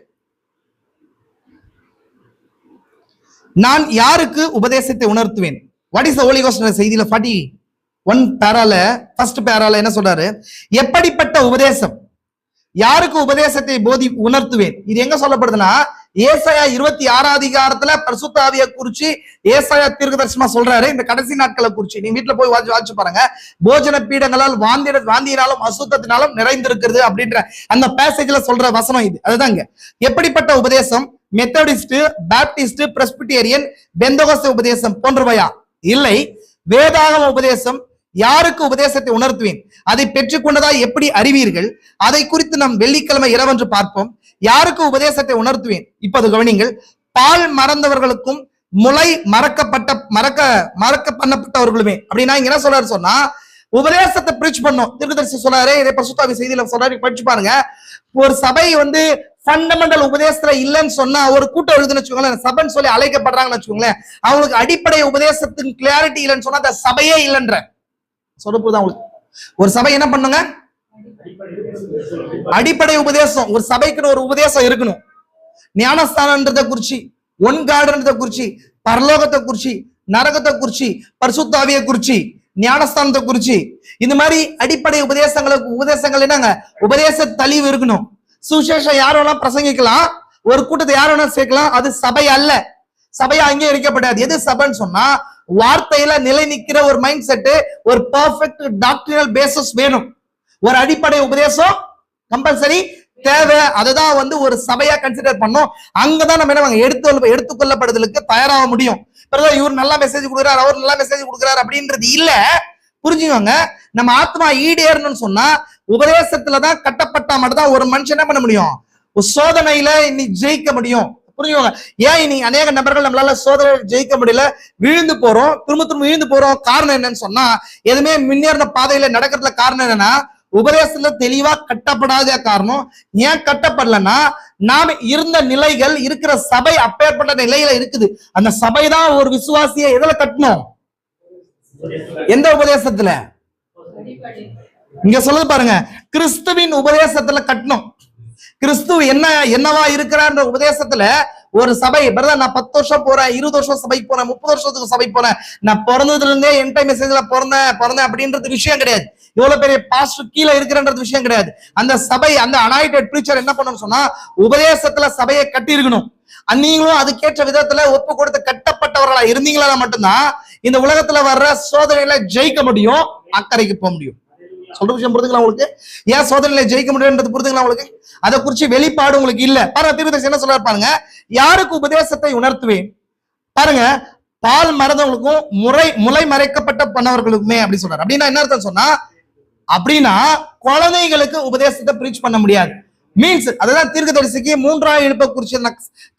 நான் யாருக்கு உபதேசத்தை உணர்த்துவேன்? What is the holy ghost செய்தியில 41 பேரால ஃபர்ஸ்ட் பேரால என்ன சொல்றாரு? எப்படிப்பட்ட உபதேசம், யாருக்கு உபதேசத்தை உணர்த்துவேன்? இது எங்க சொல்லப்படுதுன்னா ஏசாயா 26 அதிகாரத்துல பரிசுத்த ஆவியை குறிச்சு ஏசாயா தீர்க்கதரிசனமா சொல்றாரு. இந்த கடைசி நாட்களை குறிச்சு நீங்க வீட்டுல போய் வாசிச்சு பாருங்க. போஜன பீடங்களால் வாந்தியினாலும் அசுத்தத்தினாலும் நிறைந்திருக்கிறது அப்படின்ற அந்த பேசேஜ்ல சொல்ற வசனம் இது. அதுதாங்க எப்படிப்பட்ட உபதேசம். மெத்தடிஸ்ட், பாப்டிஸ்ட், பிரெஸ்பிட்டேரியன், பெந்தகோஸ்தே உபதேசம் போன்றவையா? இல்லை, வேதாகம உபதேசம். யாருக்கு உபதேசத்தை உணர்த்துவேன்? அதை பெற்றுக்கொண்டதா எப்படி அறிவீர்கள்? அதை குறித்து நாம் வெள்ளிக்கிழமை இரவென்று பார்ப்போம். யாருக்கு உபதேசத்தை உணர்த்துவேன்? இப்போது கவனிங்கள். பால் மறந்தவர்களுக்கும் முளை மறக்க பண்ணப்பட்டவர்களுமே. அப்படின்னா இங்க என்ன சொல்றாரு சொன்னா, உபதேசத்தை பிரீச் பண்ணும். தீர்க்கதரிசி சொல்றாரு, இதை பரிசுத்த ஆவி செய்தியில சொல்றாரு, படிச்சு பாருங்க. ஒரு சபை வந்து ஃபண்டமெண்டல் உபதேசத்துல இல்லைன்னு சொன்னா, ஒரு கூட்டம் எழுதுன்னு வச்சுக்கோங்களேன், சபைன்னு சொல்லி அழைக்கப்படுறாங்கன்னு வச்சுக்கோங்களேன், அவங்களுக்கு அடிப்படை உபதேசத்தின் கிளாரிட்டி இல்லைன்னு சொன்னா அந்த சபையே இல்லைன்ற சொல்லுதான். ஒரு சபை என்ன பண்ணுங்க? அடிப்படை உபதேசம். ஒரு சபைக்குன்னு ஒரு உபதேசம் இருக்கணும். ஞானஸ்தானன்றதை குறிச்சு, ஒன் கார்டுன்றதை குறிச்சு, பரலோகத்தை குறிச்சு, நரகத்தை குறிச்சு, பரிசுத்த ஆவியை குறிச்சு, ஞானஸ்தானத்தை குறிச்சு, இந்த மாதிரி அடிப்படை உபதேசங்கள் என்னங்க? உபதேச தெளிவு இருக்கணும். சுசேஷம் யார் வேணா பிரசங்கிக்கலாம், ஒரு கூட்டத்தை யார் வேணா சேர்க்கலாம், அது சபை அல்ல. சபையா அங்கே இருக்கப்படாது. எது சபைன்னு சொன்னா வார்த்தையில நிலை நிக்கிற ஒரு மைண்ட் செட், ஒரு பெர்ஃபெக்ட் டாக்டரினல் பேசிஸ் வேணும். ஒரு அடிப்படை உபதேசம் கம்பல்சரி தேவை. அதுதான் வந்து ஒரு சபையா கன்சிடர் பண்ணோம். அங்கதான் நம்ம என்ன எடுத்துக்கொள்ளப்படுதலுக்கு தயாராக முடியும். இவர் நல்லா மெசேஜ் கொடுக்குறாரு, அவர் நல்லா மெசேஜ் கொடுக்குறாரு அப்படின்றது இல்ல. புரிஞ்சுக்கோங்க. நம்ம ஆத்மா ஈடேறணும்னு சொன்னா உபதேசத்துலதான் கட்டப்பட்டா மட்டும்தான் ஒரு மனுஷன் என்ன பண்ண முடியும்? சோதனையில இன்னைக்கு ஜெயிக்க முடியும். புரிஞ்சுக்கோங்க. ஏன் இன்னைக்கு அநேக நபர்கள் நம்மளால சோதனை ஜெயிக்க முடியல, விழுந்து போறோம், திரும்ப விழுந்து போறோம். காரணம் என்னன்னு சொன்னா, எதுவுமே முன்னேறின பாதையில நடக்கிறதுல காரணம் என்னன்னா, உபதேசத்துல தெளிவா கட்டப்படாத காரணம். ஏன் கட்டப்படலன்னா, நாம இருந்த நிலைகள், இருக்கிற சபை அப்பேற்பட்ட நிலையில இருக்குது. அந்த சபை தான் ஒரு விசுவாசியை எதுல கட்டணும்? எந்த உபதேசத்துல? இங்க சொல்லுது பாருங்க, கிறிஸ்துவின் உபதேசத்துல கட்டணும். கிறிஸ்து என்னவா இருக்கிறார் உபதேசத்துல ஒரு சபை. பிரதர், நான் 10 வருஷம் போறேன், 20 வருஷம் சபைக்கு போறேன், 30 வருஷத்துக்கு சபைக்கு போறேன், நான் பிறந்ததுல இருந்தே என் டைம் மெசேஜ்ல பிறந்தேன் அப்படின்றது விஷயம் கிடையாது. இவ்வளவு பெரிய பாஸ்டர் கீழே இருக்கிறன்றது விஷயம் கிடையாது. அந்த சபை, அந்த அனாயிட்டட் பிரீச்சர் என்ன பண்ணணும்னு சொன்னா, உபதேசத்துல சபையை கட்டி இருக்கணும். நீங்களும் அதுக்கேற்ற விதத்துல ஒப்பு கொடுத்து கட்டப்பட்டவர்களா இருந்தீங்களா மட்டும்தான் இந்த உலகத்துல வர்ற சோதனையில ஜெயிக்க முடியும், அக்கறைக்கு போக முடியும். சொல்ற விஷயம் புரிதுங்களா உங்களுக்கு? ஏன் சோதனையில ஜெயிக்க முடியும்ன்றது புரிதுங்களா உங்களுக்கு? அதை குறிச்சு வெளிப்பாடு உங்களுக்கு இல்ல. பாருங்க, தீர்க்கதரிசி என்ன சொல்றாரு பாருங்க, யாருக்கு உபதேசத்தை உணர்த்துவேன்? பாருங்க, பால் மறந்தவங்களுக்கும் முளை மறைக்கப்பட்ட பண்ணவர்களுக்குமே அப்படி சொல்றாரு. அப்படின்னா என்ன அர்த்தம் சொன்னா, அப்படின்னா குழந்தைகளுக்கு உபதேசத்தை பிரீச் பண்ண முடியாது. மீன்ஸ் அதுதான் தீர்க்கதரிசிக்கு 3ஆம் எழுப்ப குறிச்சு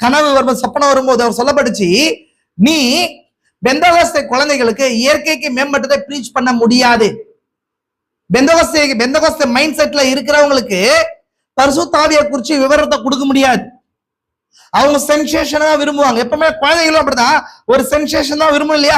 கனவு வரும், சொப்பனம் வரும்போது அவர் சொல்லப்படுச்சு, நீ பெந்தகோஸ்தே குழந்தைகளுக்கு இயற்கைக்கு மேம்பட்டதை பிரீச் பண்ண முடியாது. பெந்தகோஸ்தே மைண்ட் செட்ல இருக்கிறவங்களுக்கு பரிசுத்த ஆவியை குறிச்சு விவரத்தை கொடுக்க முடியாது. அவங்க சென்சேஷன் தான் விரும்புவாங்க. எப்பவுமே குழந்தைகளும் அப்படிதான், ஒரு சென்சேஷன் தான் விரும்பும் இல்லையா?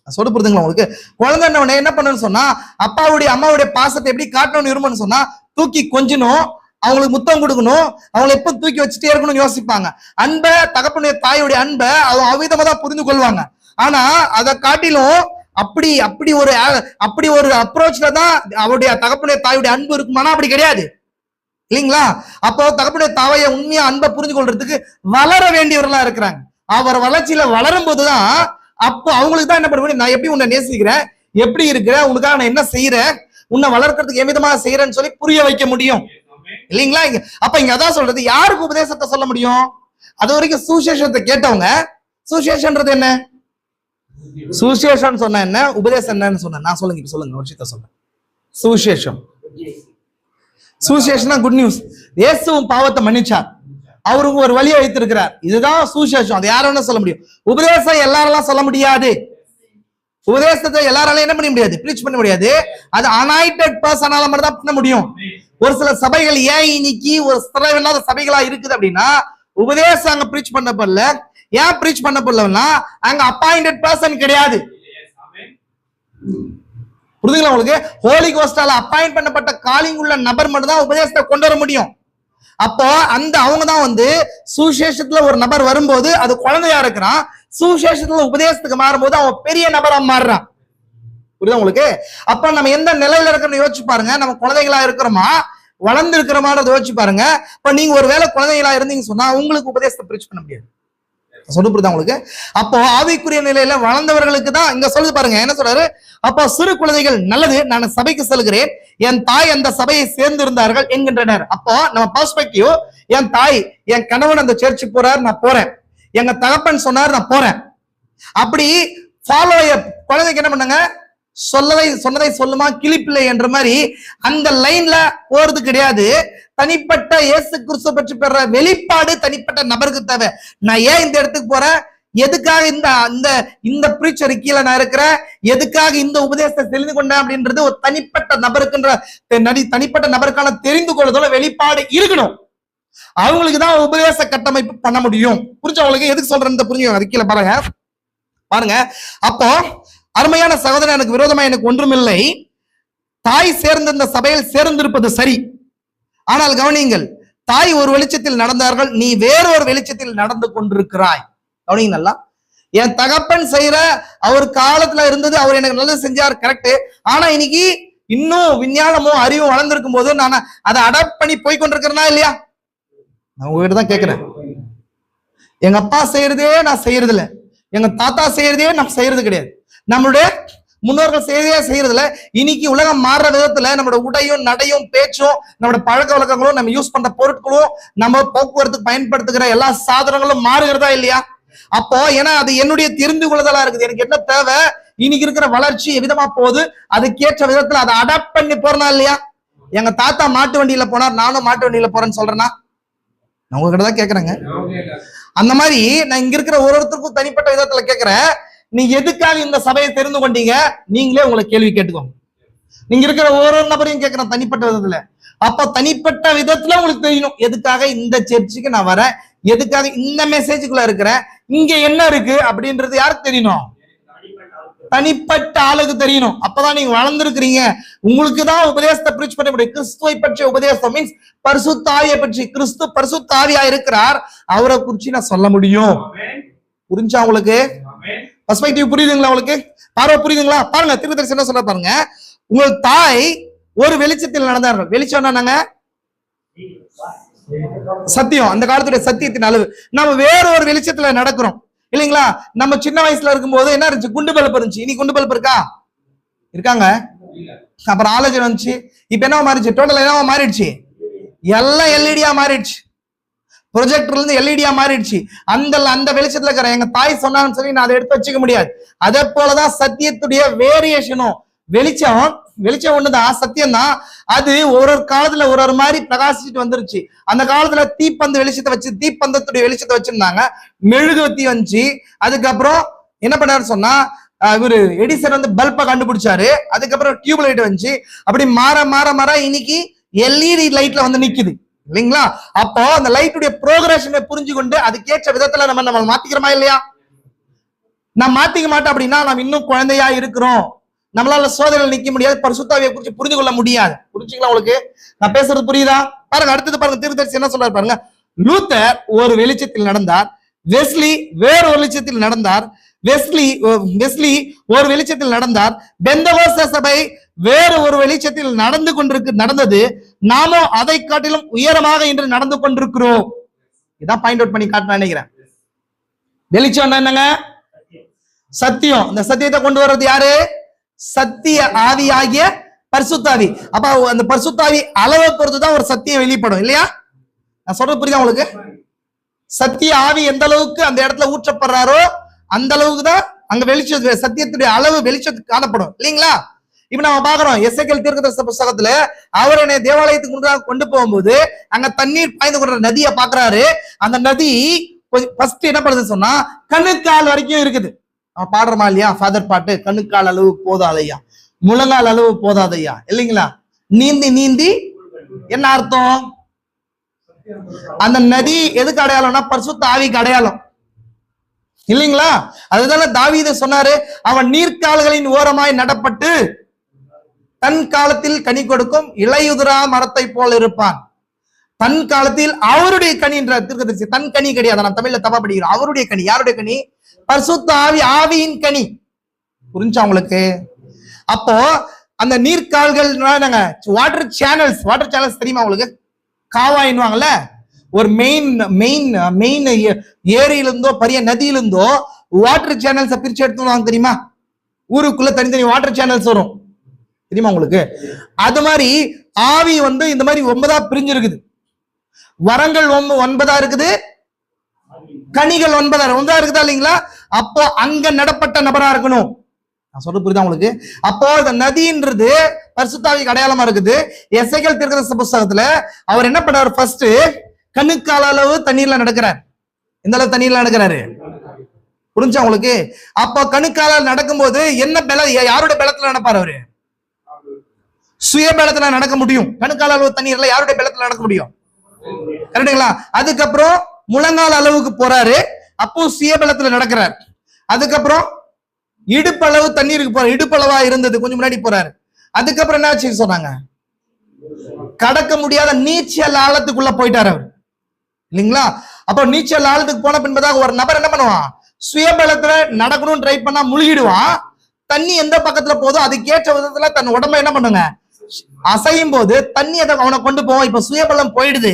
சொல்ல புரியுதுங்களா உங்களுக்கு? குழந்தை என்ன பண்ணணும்னு சொன்னா, அப்பாவுடைய அம்மாவுடைய பாசத்தை எப்படி காட்டணும்னு விரும்புன்னு சொன்னா, தூக்கி கொஞ்சணும், அவங்களுக்கு முத்தம் கொடுக்கணும், அவங்களை எப்ப தூக்கி வச்சுட்டே இருக்கணும்னு யோசிப்பாங்க. அன்பை, தகப்பனுடைய தாயுடைய அன்பை அவங்க அவிதமா தான் புரிந்து கொள்வாங்க. ஆனா அதை காட்டிலும் அப்படி ஒரு அப்ரோச்ல தான் அவருடைய தகப்பனுடைய தாயுடைய அன்பு இருக்குமானா அப்படி கிடையாது இல்லைங்களா? அப்போ தகப்பனுடைய தாவைய உண்மையா அன்பை புரிஞ்சு கொள்றதுக்கு வளர வேண்டியவர்களா இருக்கிறாங்க. அவர் வளர்ச்சியில வளரும் போதுதான் அப்போ அவங்களுக்கு தான் என்ன பண்ண முடியும், நான் எப்படி உன்னை நேசிக்கிறேன், எப்படி இருக்கிறேன், உனக்காக நான் என்ன செய்யறேன், உன்னை வளர்க்கறதுக்கு எவ்விதமா செய்யறேன்னு சொல்லி புரிய வைக்க முடியும் இல்லைங்களா? அப்ப இங்க அதான் சொல்றது, யாருக்கு உபதேசத்தை சொல்ல முடியும்? அது வரைக்கும் சுசேஷத்தை கேட்டவங்க. சுசேஷன்றது என்ன? சுவிசேஷம் சொன்ன என்ன, உபதேசம் என்னன்னு சொன்ன நான் சொல்லுங்க, இப்ப சொல்லுங்க, ஒரு விஷயத்த சொல்றேன். சுவிசேஷம், சுவிசேஷம் குட் நியூஸ். இயேசுவும் பாவத்தை மன்னிச்சார், அவருக்கு ஒரு வழியை வைத்திருக்கிறார், இதுதான் சுவிசேஷம். அது யாரும் சொல்ல முடியும். உபதேசம் எல்லாரெல்லாம் சொல்ல முடியாது. உபதேசத்தை எல்லாராலும் என்ன பண்ண முடியாது, பிரீச் பண்ண முடியாது. அது அனாயிட்டட் பர்சனால மட்டும் தான் பண்ண முடியும். ஒரு சில சபைகள் ஏன் இன்னைக்கு ஒரு சிறவில்லாத சபைகளா இருக்குது அப்படின்னா, உபதேசம் அங்க பிரீச் பண்ணப்படல. ஏன் பிரீச் பண்ணப்படலன்னா, அங்க அப்பாயிண்டட் பர்சன் கிடையாது. புரியுதுங்களா உங்களுக்கு? ஹோலி கோஸ்டால அப்பாயிண்ட் பண்ணப்பட்ட காலிங் உள்ள நபர் மட்டும் தான் உபதேசத்தை கொண்டு வர முடியும். அப்போ அந்த அவங்க தான் சுவிசேஷத்துல ஒரு நபர் வரும்போது அது குழந்தையா இருக்கிறான், சுவிசேஷத்துல உபதேசத்துக்கு மாறும்போது அவன் பெரிய நபரா மாறுறான். புரியுதா உங்களுக்கு? அப்ப நம்ம எந்த நிலையில இருக்கிறோம்னு யோசிச்சு பாருங்க. நம்ம குழந்தைகளா இருக்கிறோமா, வளர்ந்து இருக்கிறோமான்றத யோசிச்சு பாருங்க. இப்ப நீங்க ஒருவேளை குழந்தைகளா இருந்தீங்கன்னு சொன்னா உங்களுக்கு உபதேசத்தை பிரீச் பண்ண முடியாது. சொல்லு புரியுதா உங்களுக்கு? அப்போ ஆவிக்குரிய நிலையில வளர்ந்தவர்களுக்கு தான் இங்க சொல்லுது பாருங்க, என்ன சொல்றாரு? அப்போ சிறு குழந்தைகள் நல்லது, நான் சபைக்கு செல்கிறேன், என் தாய் அந்த சபையை சேர்ந்து இருந்தார்கள் என்கின்றனர். அப்போ நம்ம பெர்ஸ்பெக்டிவ், என் தாய், என் கணவன் அந்த சர்ச்சுக்கு போறாரு, நான் போறேன், எங்க தகப்பன் சொன்னார், நான் போறேன். அப்படி ஃபாலோ குழந்தைக்கு என்ன பண்ணுங்க, சொன்னதை சொல்லுமா கிளிப்பிள்ளை என்ற மாதிரி அந்த லைன்ல போறது கிடையாது. தனிப்பட்ட இயேசு கிறிஸ்துவை பற்றி பெற வெளிப்பாடு தனிப்பட்ட நபருக்கு தேவை. நான் ஏன் இந்த இடத்துக்கு போறேன், எதுக்காக இந்த பிரீச்சர் கீழே நான் இருக்கிறேன், எதுக்காக இந்த உபதேசத்தை தெரிந்து கொண்டேன் அப்படின்றது ஒரு தனிப்பட்ட நபருக்குன்ற தனிப்பட்ட நபருக்கான தெரிந்து கொள்வதோட வெளிப்பாடு இருக்கணும். அவங்களுக்கு தான் உபதேச கட்டமைப்பு பண்ண முடியும். புரிஞ்சவங்களுக்கு எதுக்கு சொல்றேன் புரிஞ்சு அது கீழே பாருங்க. அப்போ அருமையான சகோதரன், எனக்கு விரோதமா எனக்கு ஒன்றுமில்லை, தாய் சேர்ந்த இந்த சபையில் சேர்ந்திருப்பது சரி. ஆனால் கவனியுங்கள், தாய் ஒரு வெளிச்சத்தில் நடந்தார்கள், நீ வேறொரு வெளிச்சத்தில் நடந்து கொண்டிருக்கிறாய். கவனிங்க நல்லா. என் தகப்பன் செய்யற அவர் காலத்துல இருந்தது, அவர் எனக்கு நல்லது செஞ்சார், கரெக்ட். ஆனா இன்னைக்கு இன்னும் விஞ்ஞானமும் அறிவும் வளர்ந்திருக்கும் போது நான் அதை அடாப்ட் பண்ணி போய் கொண்டிருக்கிறேனா இல்லையா? நான் உங்ககிட்ட தான் கேட்கிறேன். எங்க அப்பா செய்யறதே நான் செய்யறது இல்லை, எங்க தாத்தா செய்யறதே நான் செய்யறது கிடையாது, நம்மளுடைய முன்னோர்கள் செய்யறதுல. இன்னைக்கு உலகம் மாறுற விதத்துல நம்மளோட உடையும் நடையும் பேச்சும் நம்மளோட பழக்க வழக்கங்களும் நம்ம யூஸ் பண்ற பொருட்களும் நம்ம போக்குவரத்துக்கு பயன்படுத்துகிற எல்லா சாதனங்களும் மாறுகிறதா இல்லையா? அப்போ ஏன்னா அது என்னுடைய தெரிந்து கொள்ளுதலா இருக்குது. எனக்கு என்ன தேவை, இன்னைக்கு இருக்கிற வளர்ச்சி எவ்விதமா போகுது, அதுக்கேற்ற விதத்துல அதை அடாப்ட் பண்ணி போறனா இல்லையா? எங்க தாத்தா மாட்டு வண்டியில போனார், நானும் மாட்டு வண்டியில போறேன்னு சொல்றேன்னா? நான் உங்ககிட்ட தான் கேக்குறேங்க. அந்த மாதிரி நான் இங்க இருக்கிற ஒருத்தருக்கும் தனிப்பட்ட விதத்துல கேட்கிறேன், நீங்க எதுக்காக இந்த சபையை தெரிந்து கொண்டீங்க, நீங்களே உங்களை கேள்வி கேட்டுக்கோங்க. நீங்க இருக்கிற ஒவ்வொரு நபரையும் கேட்கிறேன் தனிப்பட்ட விதத்துல. அப்ப தனிப்பட்ட விதத்துல உங்களுக்கு தெரியணும், எதுக்காக இந்த சர்ச்சுக்கு நான் வரேன், எதுக்காக இந்த மெசேஜுக்குள்ள இருக்கிறேன், இங்க என்ன இருக்கு அப்படின்றது யாருக்கு தெரியணும்? தனிப்பட்ட ஆளுக்கு தெரியணும். அப்பதான் நீங்க வளர்ந்துருக்கிறீங்க. உங்களுக்கு தான் உபதேசத்தை பிரீச் பண்ண முடியும். கிறிஸ்துவை பற்றிய உபதேசம் மீன்ஸ் பரிசுத்த ஆவியை பற்றி. கிறிஸ்து பரிசுத்த ஆவியா இருக்கிறார், அவரை குறிச்சு நான் சொல்ல முடியும். புரிஞ்சா உங்களுக்கு? பெர்ஸ்பெக்டிவ் புரியுதுங்களா உங்களுக்கு? பார்வை புரியுதுங்களா? பாருங்க, தீர்க்கதரிசி என்ன சொல்ல பாருங்க. உங்கள் தாய் ஒரு வெளிச்சத்தில் நடந்தார்கள். வெளிச்சம் என்னங்க? சத்தியம். அந்த காலத்துடைய சத்தியத்தின் அளவு. நம்ம வேற ஒரு வெளிச்சத்துல நடக்கிறோம் இல்லைங்களா? நம்ம சின்ன வயசுல இருக்கும்போது என்ன இருந்துச்சு, குண்டு பல்ப் இருந்துச்சு. இனி குண்டு பல்ப் இருக்கா? இருக்காங்க. அப்புறம் ஆலோசனை வந்துச்சு. இப்ப என்ன மாறிடுச்சு, டோட்டல் என்னவா மாறிடுச்சு, எல்லாம் எல்இடியா மாறிடுச்சு. ப்ரொஜெக்டர்ல இருந்து எல்இடியா மாறிடுச்சு. அந்த வெளிச்சத்துல இருக்கிற எங்க தாய் சொன்னான்னு சொல்லி நான் அதை எடுத்து வச்சுக்க முடியாது. அதே போலதான் சத்தியத்துடைய வேரியேஷனும். வெளிச்சம் ஒண்ணுதான், சத்தியம் தான். அது ஒரு காலத்துல ஒரு மாதிரி பிரகாசிச்சுட்டு வந்துருச்சு. அந்த காலத்துல தீப்பந்த வெளிச்சத்தை வச்சு, தீப்பந்தத்துடைய வெளிச்சத்தை வச்சிருந்தாங்க. மெழுகுவத்தி வந்துச்சு. அதுக்கப்புறம் என்ன பண்ணாரு சொன்னா, இவரு எடிசன் பல்பை கண்டுபிடிச்சாரு. அதுக்கப்புறம் டியூப் லைட் வந்துச்சு. அப்படி மாற இன்னைக்கு எல்இடி லைட்ல நிக்குது இல்லைங்களா? அப்போ அந்த லைட்டுடைய ப்ரோக்ரஷனை புரிஞ்சு கொண்டு அதுக்கேற்ற விதத்துல நம்ம மாத்திக்கிறோமா இல்லையா? நான் மாத்திக்க மாட்டோம் அப்படின்னா நம்ம இன்னும் குழந்தையா இருக்கிறோம். நம்மளால சோதனைகள் நிக்க முடியாது, பரிசுத்தாவியை குறித்து புரிந்து கொள்ள முடியாது. புரிஞ்சுக்கலாம் உங்களுக்கு? நான் பேசுறது புரியுதா? பாருங்க, அடுத்தது பாருங்க, தீர்க்கதரிசி என்ன சொல்றாரு பாருங்க. லூத்தர் ஒரு வெளிச்சத்தில் நடந்தார், வெஸ்லி வேறு ஒரு வெளிச்சத்தில் நடந்தார், வெஸ்லி ஒரு வெளிச்சத்தில் நடந்தார், பெந்தகோஸ்தே சபை வேறு ஒரு வெளிச்சத்தில் நடந்தது, நாமோ அதை காட்டிலும் உயரமாக இன்று நடந்து கொண்டிருக்கிறோம். இதான் பாயிண்ட் அவுட் பண்ணி காட்ட நினைக்கிறேன். வெளிச்சம் என்னங்க? சத்தியம். இந்த சத்தியத்தை கொண்டு வர்றது யாரு? சத்திய ஆவியாகிய பரிசுத்தாவி. அப்ப அந்த பரிசுத்தாவி அளவை பொறுத்துதான் ஒரு சத்தியம் வெளிப்படும் இல்லையா? நான் சொல்றது புரியுதா உங்களுக்கு? சத்திய ஆவி எந்த அளவுக்கு அந்த இடத்துல ஊற்றப்படுறாரோ அந்த அளவுக்கு தான் அங்க வெளிச்ச சத்தியத்துடைய அளவு வெளிச்சத்துக்கு காணப்படும் இல்லைங்களா? இப்ப நம்ம பாக்குறோம் எசேக்கியேல் தீர்க்கதரிசி புத்தகத்துல அவர் என்னை தேவாலயத்துக்கு முன்னாடி கொண்டு போகும்போது அங்க தண்ணீர் பாய்ந்து கொண்ட நதியை பாக்குறாரு. அந்த நதி ஃபர்ஸ்ட் என்ன பண்ணுது சொன்னா கணுக்கால் வரைக்கும் இருக்குது. அவன் பாடுறமா இல்லையா ஃபாதர் பாட்டு, கணுக்கால் அளவு போதாதையா, முழங்கால் அளவு போதாதையா இல்லைங்களா? நீந்தி நீந்தி என்ன அர்த்தம்? அந்த நதி எதுக்கு அடையாளம்னா பரிசுத்த ஆவிக்கு அடையாளம் இல்லைங்களா? அதுதானே தாவீது சொன்னாரு, அவன் நீர்க்கால்களின் ஓரமாய் நடப்பட்டு தன் காலத்தில் கனி கொடுக்கும் இலையுதிரா மரத்தை போல் இருப்பான். தன் காலத்தில் அவருடைய கனின்ற தீர்க்கதரிசி, தன் கனி கிடையாது, நான் தமிழ்ல தப்பா படிக்கிறோம். அவருடைய கனி, யாருடைய கனி? பரிசுத்த ஆவி, ஆவியின் கனி. புரிஞ்சா உங்களுக்கு? அப்போ அந்த நீர்க்கால்கள் வாட்டர் சேனல்ஸ் தெரியுமா உங்களுக்கு? காவாயின்வாங்கல்ல, ஒரு மெயின் ஏரியிலிருந்தோ பெரிய நதியிலிருந்தோ வாட்டர் சேனல்ஸ் பிரிச்சு எடுத்துவாங்க தெரியுமா? ஊருக்குள்ள தனித்தனி வாட்டர் சேனல்ஸ் வரும் தெரியுமா உங்களுக்கு? அது மாதிரி ஆவி இந்த மாதிரி 9 பிரிஞ்சிருக்குது. வரங்கள் 9 இருக்குது, கனிகள் 9 இருக்குதா இல்லைங்களா? அப்போ அங்க நடப்பட்ட நபரா இருக்கணும். நான் சொல்றது புரியுதா உங்களுக்கு? அப்போ இந்த நதின்றது பரிசுத்த ஆவிக்கு அடையாளமா இருக்குது. எசேக்கியேல் தீர்க்கதரிசி புத்தகத்துல அவர் என்ன பண்ணாரு? ஃபர்ஸ்ட் கணுக்கால் அளவு தண்ணீர்ல நடக்கிறார். எந்த அளவு தண்ணீர்ல நடக்கிறாரு? புரிஞ்சா உங்களுக்கு? அப்போ கணுக்கால நடக்கும்போது என்ன பலம்? யாருடைய பலத்துல நடப்பாரு அவரு? சுய பலத்துல நடக்க முடியும். கணுக்கால் அளவு தண்ணீர்ல யாருடைய பலத்துல நடக்க முடியும்? கரெக்டுங்களா? அதுக்கப்புறம் முழங்கால் அளவுக்கு போறாரு, அப்போ சுய பலத்துல நடக்கிறார். அதுக்கப்புறம் இடுப்பளவு தண்ணீருக்கு போறாரு, இடுப்பளவா இருந்தது கொஞ்சம் முன்னாடி போறாரு. அதுக்கப்புறம் என்ன ஆச்சு சொன்னாங்க? கடக்க முடியாத நீச்சல் ஆழத்துக்குள்ள போயிட்டாரு அவர் இல்லைங்களா? அப்போ நீச்சல் ஆழத்துக்கு போன பின்பதாக ஒரு நபர் என்ன பண்ணுவான்? சுயபலத்துல நடக்கணும்னு ட்ரை பண்ணா முழுகிடுவான். தண்ணி எந்த பக்கத்துல போதோ அதுக்கேற்ற விதத்துல தன் உடம்ப என்ன பண்ணுங்க, அசையும் போது தண்ணி அதை அவனை கொண்டு போவான். இப்ப சுயபலம் போயிடுது,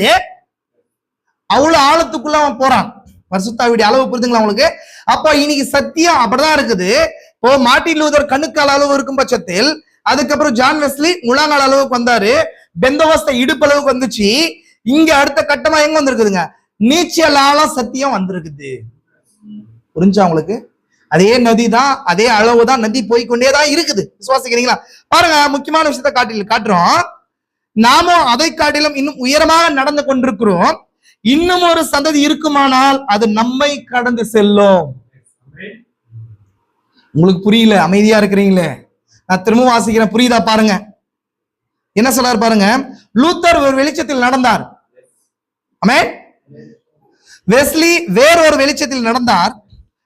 அவ்வளவு ஆழத்துக்குள்ள அவன் போறான். பரிசுத்த ஆவியுடைய அளவு புரியுதுங்களா உங்களுக்கு? அப்போ இன்னைக்கு சத்தியம் அப்படிதான் இருக்குது. இப்போ மார்ட்டின் லூதர் கணுக்கால் அளவு இருக்கும் பட்சத்தில், அதுக்கப்புறம் ஜான் வெஸ்லி முழங்கால் அளவுக்கு வந்தாரு, பெந்தகோஸ்தே இடுப்பளவுக்கு வந்துச்சு. இங்க அடுத்த கட்டமா எங்க வந்திருக்குதுங்க? நீச்சல் ஆழம் சத்தியம் வந்திருக்குது. புரிஞ்சா உங்களுக்கு? அதே நதி தான், அதே அளவு தான், நதி போய்கொண்டேதான் இருக்குது. விசுவாசிக்கிறீங்களா? பாருங்க, முக்கியமான விஷயத்த காட்டுறோம். நாமும் அதை காட்டிலும் இன்னும் உயரமாக நடந்து கொண்டிருக்கிறோம். இன்னும் ஒரு சந்ததி இருக்குமானால் அது நம்மை கடந்து செல்லும். உங்களுக்கு புரியல? அமைதியா இருக்கிறீங்களே? நான் திரும்ப வாசிக்கிறேன், புரியுதா? பாருங்க என்ன சொல்றாரு பாருங்க. லூத்தர் ஒரு வெளிச்சத்தில் நடந்தார். ஆமென். வெஸ்லி வேறொரு வெளிச்சத்தில் நடந்தார்.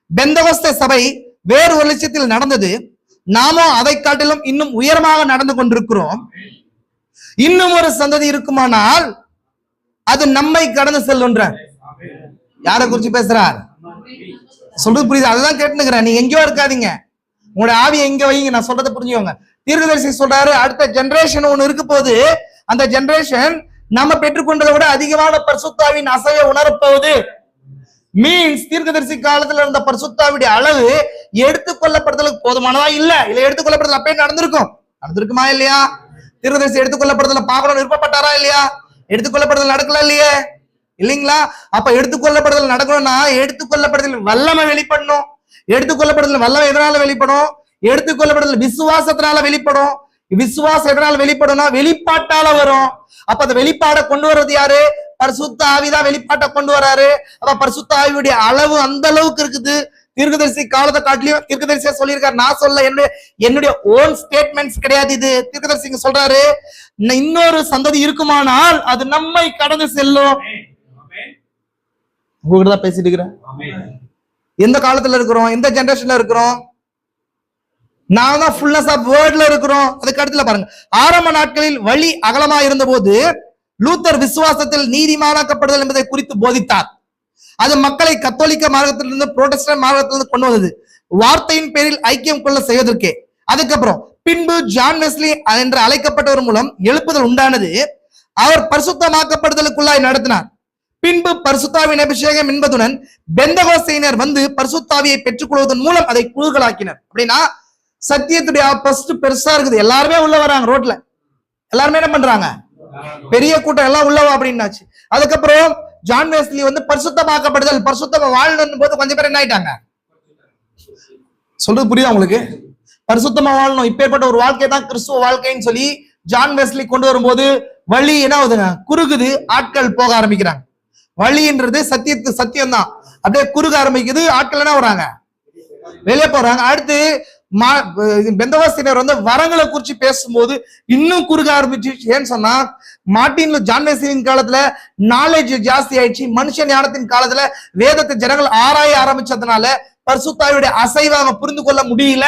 பெந்தகோஸ்தே சபை வேறு ஒரு வெளிச்சத்தில் நடந்தது. நாமும் அதை காட்டிலும் இன்னும் உயரமாக நடந்து கொண்டிருக்கிறோம். இன்னும் ஒரு சந்ததி இருக்குமானால் அது நம்மை கடந்து செல்லுன்ற. யாரை குறிச்சு பேசுறார்? சொல்றது புரியுது? அதுதான் கேட்டுக்கிறேன். நீங்க எங்கேயோ இருக்காதீங்க, உங்களுடைய ஆவியை எங்க வைங்க. நான் சொல்றதை புரிஞ்சுக்கோங்க. தீர்க்கதரிசி சொல்றாரு, அடுத்த ஜெனரேஷன் ஒண்ணு இருக்க போது, அந்த ஜெனரேஷன் நம்ம பெற்றுக்கொண்டதை விட அதிகமான பரிசுத்தாவின் அசைவை உணரப்போகுது. மீன்ஸ் தீர்க்கதரிசி காலத்துல இருந்த பரிசுத்தாவிடைய அளவு எடுத்துக்கொள்ளப்படுதலுக்கு போதுமானதா இல்ல. எடுத்துக்கொள்ளப்படுதல் அப்பயே நடந்திருக்குமா இல்லையா? தீர்க்கதரிசி எடுத்துக்கொள்ளப்படுதல பார்க்கணும்னு விருப்பப்பட்டாரா இல்லையா? எடுத்துக்கொள்ளப்படுதல் நடக்கல இல்லையே, இல்லைங்களா? அப்ப எடுத்துக்கொள்ளப்படுதல் நடக்கணும்னா எடுத்துக்கொள்ளப்படுதல் வல்லமை வெளிப்படணும். எடுத்துக்கொள்ளப்படுதல் வல்லமை எதனால வெளிப்படும்? எடுத்துக்கொள்ளப்படுதல் விசுவாசத்தினால வெளிப்படும். விசுவாசம் எதனால வெளிப்படும்னா வெளிப்பாட்டால வரும். அப்ப அந்த வெளிப்பாடை கொண்டு வர்றது யாரு? பரிசுத்த ஆவிதான் வெளிப்பாட்டை கொண்டு வராரு. அப்ப பரிசுத்த ஆவியுடைய அளவு அந்த அளவுக்கு இருக்குது. தீர்க்கதரிசி காலத்தை காட்டிலையும் தீர்க்கதரிசியா சொல்லியிருக்காரு. நான் சொல்ல, என்னுடைய ஓன் ஸ்டேட்மெண்ட்ஸ் கிடையாது இது. தீர்க்கதரிசி சொல்றாரு, இன்னொரு சந்ததி இருக்குமானால் அது நம்மை கடந்து செல்லும். உங்ககிட்ட பேசிட்டு இருக்கிறேன். எந்த காலத்துல இருக்கிறோம்? எந்த ஜெனரேஷன்ல இருக்கிறோம்? நான் தான் ஃபுல்னஸ் ஆஃப் வேர்ட்ல இருக்கிறோம். அதுக்கு அடுத்துல பாருங்க, ஆரம்ப நாட்களில் வழி அகலமா இருந்த போது லூத்தர் விசுவாசத்தில் நீதிமானாக்கப்படுதல் என்பதை குறித்து போதித்தார். அது மக்களை கத்தோலிக்க மார்க்கத்திலிருந்து புரோட்டஸ்டன்ட் மார்க்கத்திலிருந்து கொண்டு வந்தது, வார்த்தையின் பேரில் ஐக்கியம் கொள்ள செய்வதற்கே. அதுக்கப்புறம் பின்பு ஜான் வெஸ்லி என்று அழைக்கப்பட்டவர் மூலம் எழுப்புதல் உண்டானது. அவர் பரிசுத்தமாக்கப்படுதலுக்குள்ளாய் நடத்தினார். பின்பு பரிசுத்தாவின் அபிஷேகம் என்பதுடன் பெந்தகோஸ்தையினர் வந்து பரிசுத்தாவியை பெற்றுக் கொள்வதன் மூலம் அதை குழுக்களாக்கினர். அப்படின்னா சத்தியத்துடைய ஃபர்ஸ்ட் பெருசா இருக்குது. எல்லாருமே உள்ள வராங்க, ரோட்ல எல்லாருமே என்ன பண்றாங்க? பெரிய கூட்டம் எல்லாம் உள்ளவா அப்படின்னாச்சு. அதுக்கப்புறம் ஜான் வெஸ்லி வந்து பரிசுத்தமாக்கப்படுதல், பரிசுத்தமா வாழணும் போது கொஞ்சம் பேர் என்ன ஆயிட்டாங்க? சொல்றது புரியுதா உங்களுக்கு? பரிசுத்தமா வாழணும், இப்பேற்பட்ட ஒரு வாழ்க்கை தான் கிறிஸ்துவ வாழ்க்கைன்னு சொல்லி ஜான் வெஸ்லி கொண்டு வரும்போது வழி என்ன ஆகுதுங்க? குறுகுது, ஆட்கள் போக ஆரம்பிக்கிறாங்க. வழின்றது சத்தியம் தான், அப்படியே குறுக ஆரம்பிக்குது, ஆட்கள் என்ன வராங்க? வெளியே போறாங்க. அடுத்து பெந்தகோஸ்தினர் வந்து வரங்களை குறிச்சு பேசும்போது இன்னும் குறுக ஆரம்பிச்சு. ஏன்னு சொன்னா ஜான் வெஸ்லியின் காலத்துல நாலேஜ் ஜாஸ்தி ஆயிடுச்சு. மனுஷ ஞானத்தின் காலத்துல வேதத்தை ஜனங்கள் ஆராய ஆரம்பிச்சதுனால பரிசுத்தாவியுடைய அசைவை அவங்க புரிந்து கொள்ள முடியல.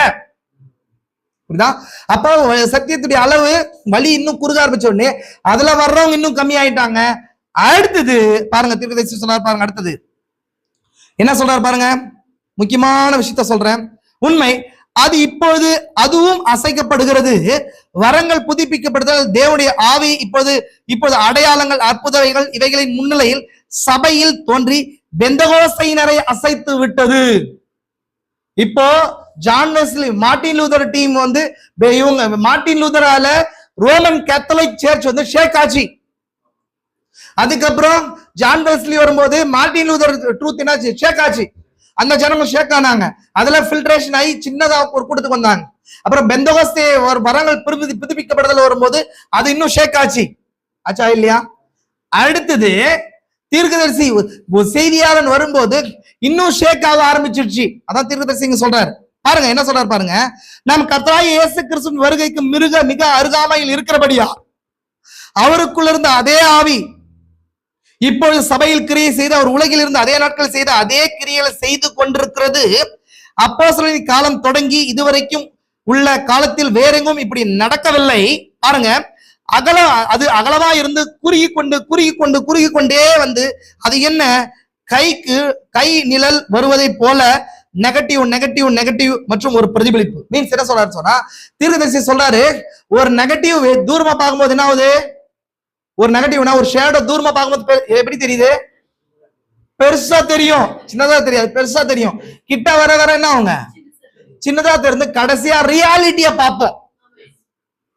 புரியுதா? அப்ப சத்தியத்துடைய அளவு வழி இன்னும் குறுக ஆரம்பிச்ச உடனே அதுல வர்றவங்க இன்னும் கம்மி ஆயிட்டாங்க. அடுத்தது பாருங்க, தீர்க்கதரிசி சொன்னார் பாருங்க, அடுத்தது என்ன சொல்றாரு பாருங்க, முக்கியமான விஷயத்த சொல்றேன். உண்மை அது இப்பொழுது அதுவும் அசைக்கப்படுகிறது. வரங்கள் புதுப்பிக்கப்படுதல், தேவனுடைய ஆவி இப்பொழுது அடையாளங்கள், அற்புதங்கள் இவைகளின் முன்னிலையில் சபையில் தோன்றி பெந்தகோஸ்தையினரை அசைத்து விட்டது. இப்போ John Wesley, Martin Luther team வந்து இவங்க மார்ட்டின் லூதரால ரோமன் கேத்தலிக் சர்ச் வந்து ஷேக் ஆச்சு. அதுக்கப்புறம் ஜான் வெஸ்லி வரும்போது மார்ட்டின் லூதர் ட்ரூத் என்னாச்சு? ஷேக் ஆச்சு. அந்த ஜனங்கள் ஷேக் ஆனாங்க. அதுல ஃபில்ட்ரேஷன் ஆகி சின்னதா ஒரு கூட்டத்துக்கு வந்தாங்க. அப்புறம் பெந்தகோஸ்தே வரங்கள் புதுப்பிக்கப்படுதல் வரும்போது அது இன்னும் ஷேக் ஆச்சு. ஆச்சா இல்லையா? அடுத்தது தீர்க்கதரிசி செய்தியாளன் வரும்போது இன்னும் ஷேக் ஆக ஆரம்பிச்சிருச்சு. அதான் தீர்க்கதரிசி சொல்றாரு பாருங்க, என்ன சொல்றாரு பாருங்க, நம் கர்த்தராகிய இயேசு கிறிஸ்துவின் வருகைக்கு மிக அருகாமையில் இருக்கிறபடியா அவருக்குள்ள இருந்த அதே ஆவி இப்பொழுது சபையில் கிரியை செய்து அவர் உலகில் இருந்து அதே நாட்கள் செய்த அதே கிரியைகளை செய்து கொண்டிருக்கிறது. அப்போஸ்தலரின் காலம் தொடங்கி இதுவரைக்கும் உள்ள காலத்தில் வேறெங்கும் இப்படி நடக்கவில்லை. பாருங்க, அது அகலமா இருந்து குறுகி கொண்டே வந்து அது என்ன, கை நிழல் வருவதை போல நெகட்டிவ் மற்றும் ஒரு பிரதிபலிப்பு. மீன்ஸ் என்ன சொல்றாரு சொன்னா, தீர்க்கதரிசி சொல்றாரு, ஒரு நெகட்டிவ் தூரமா பார்க்கும்போது என்ன ஆகுது? ஒரு நெகட்டிவ்னா ஒரு ஷேடோ தூரமா பார்க்கும்போது எப்படி தெரியுது? பெருசா தெரியும், சின்னதா தெரியாது, பெருசா தெரியும். கிட்ட வர என்ன அவங்க சின்னதா தெரிந்து கடைசியா ரியாலிட்டிய பார்ப்போம்.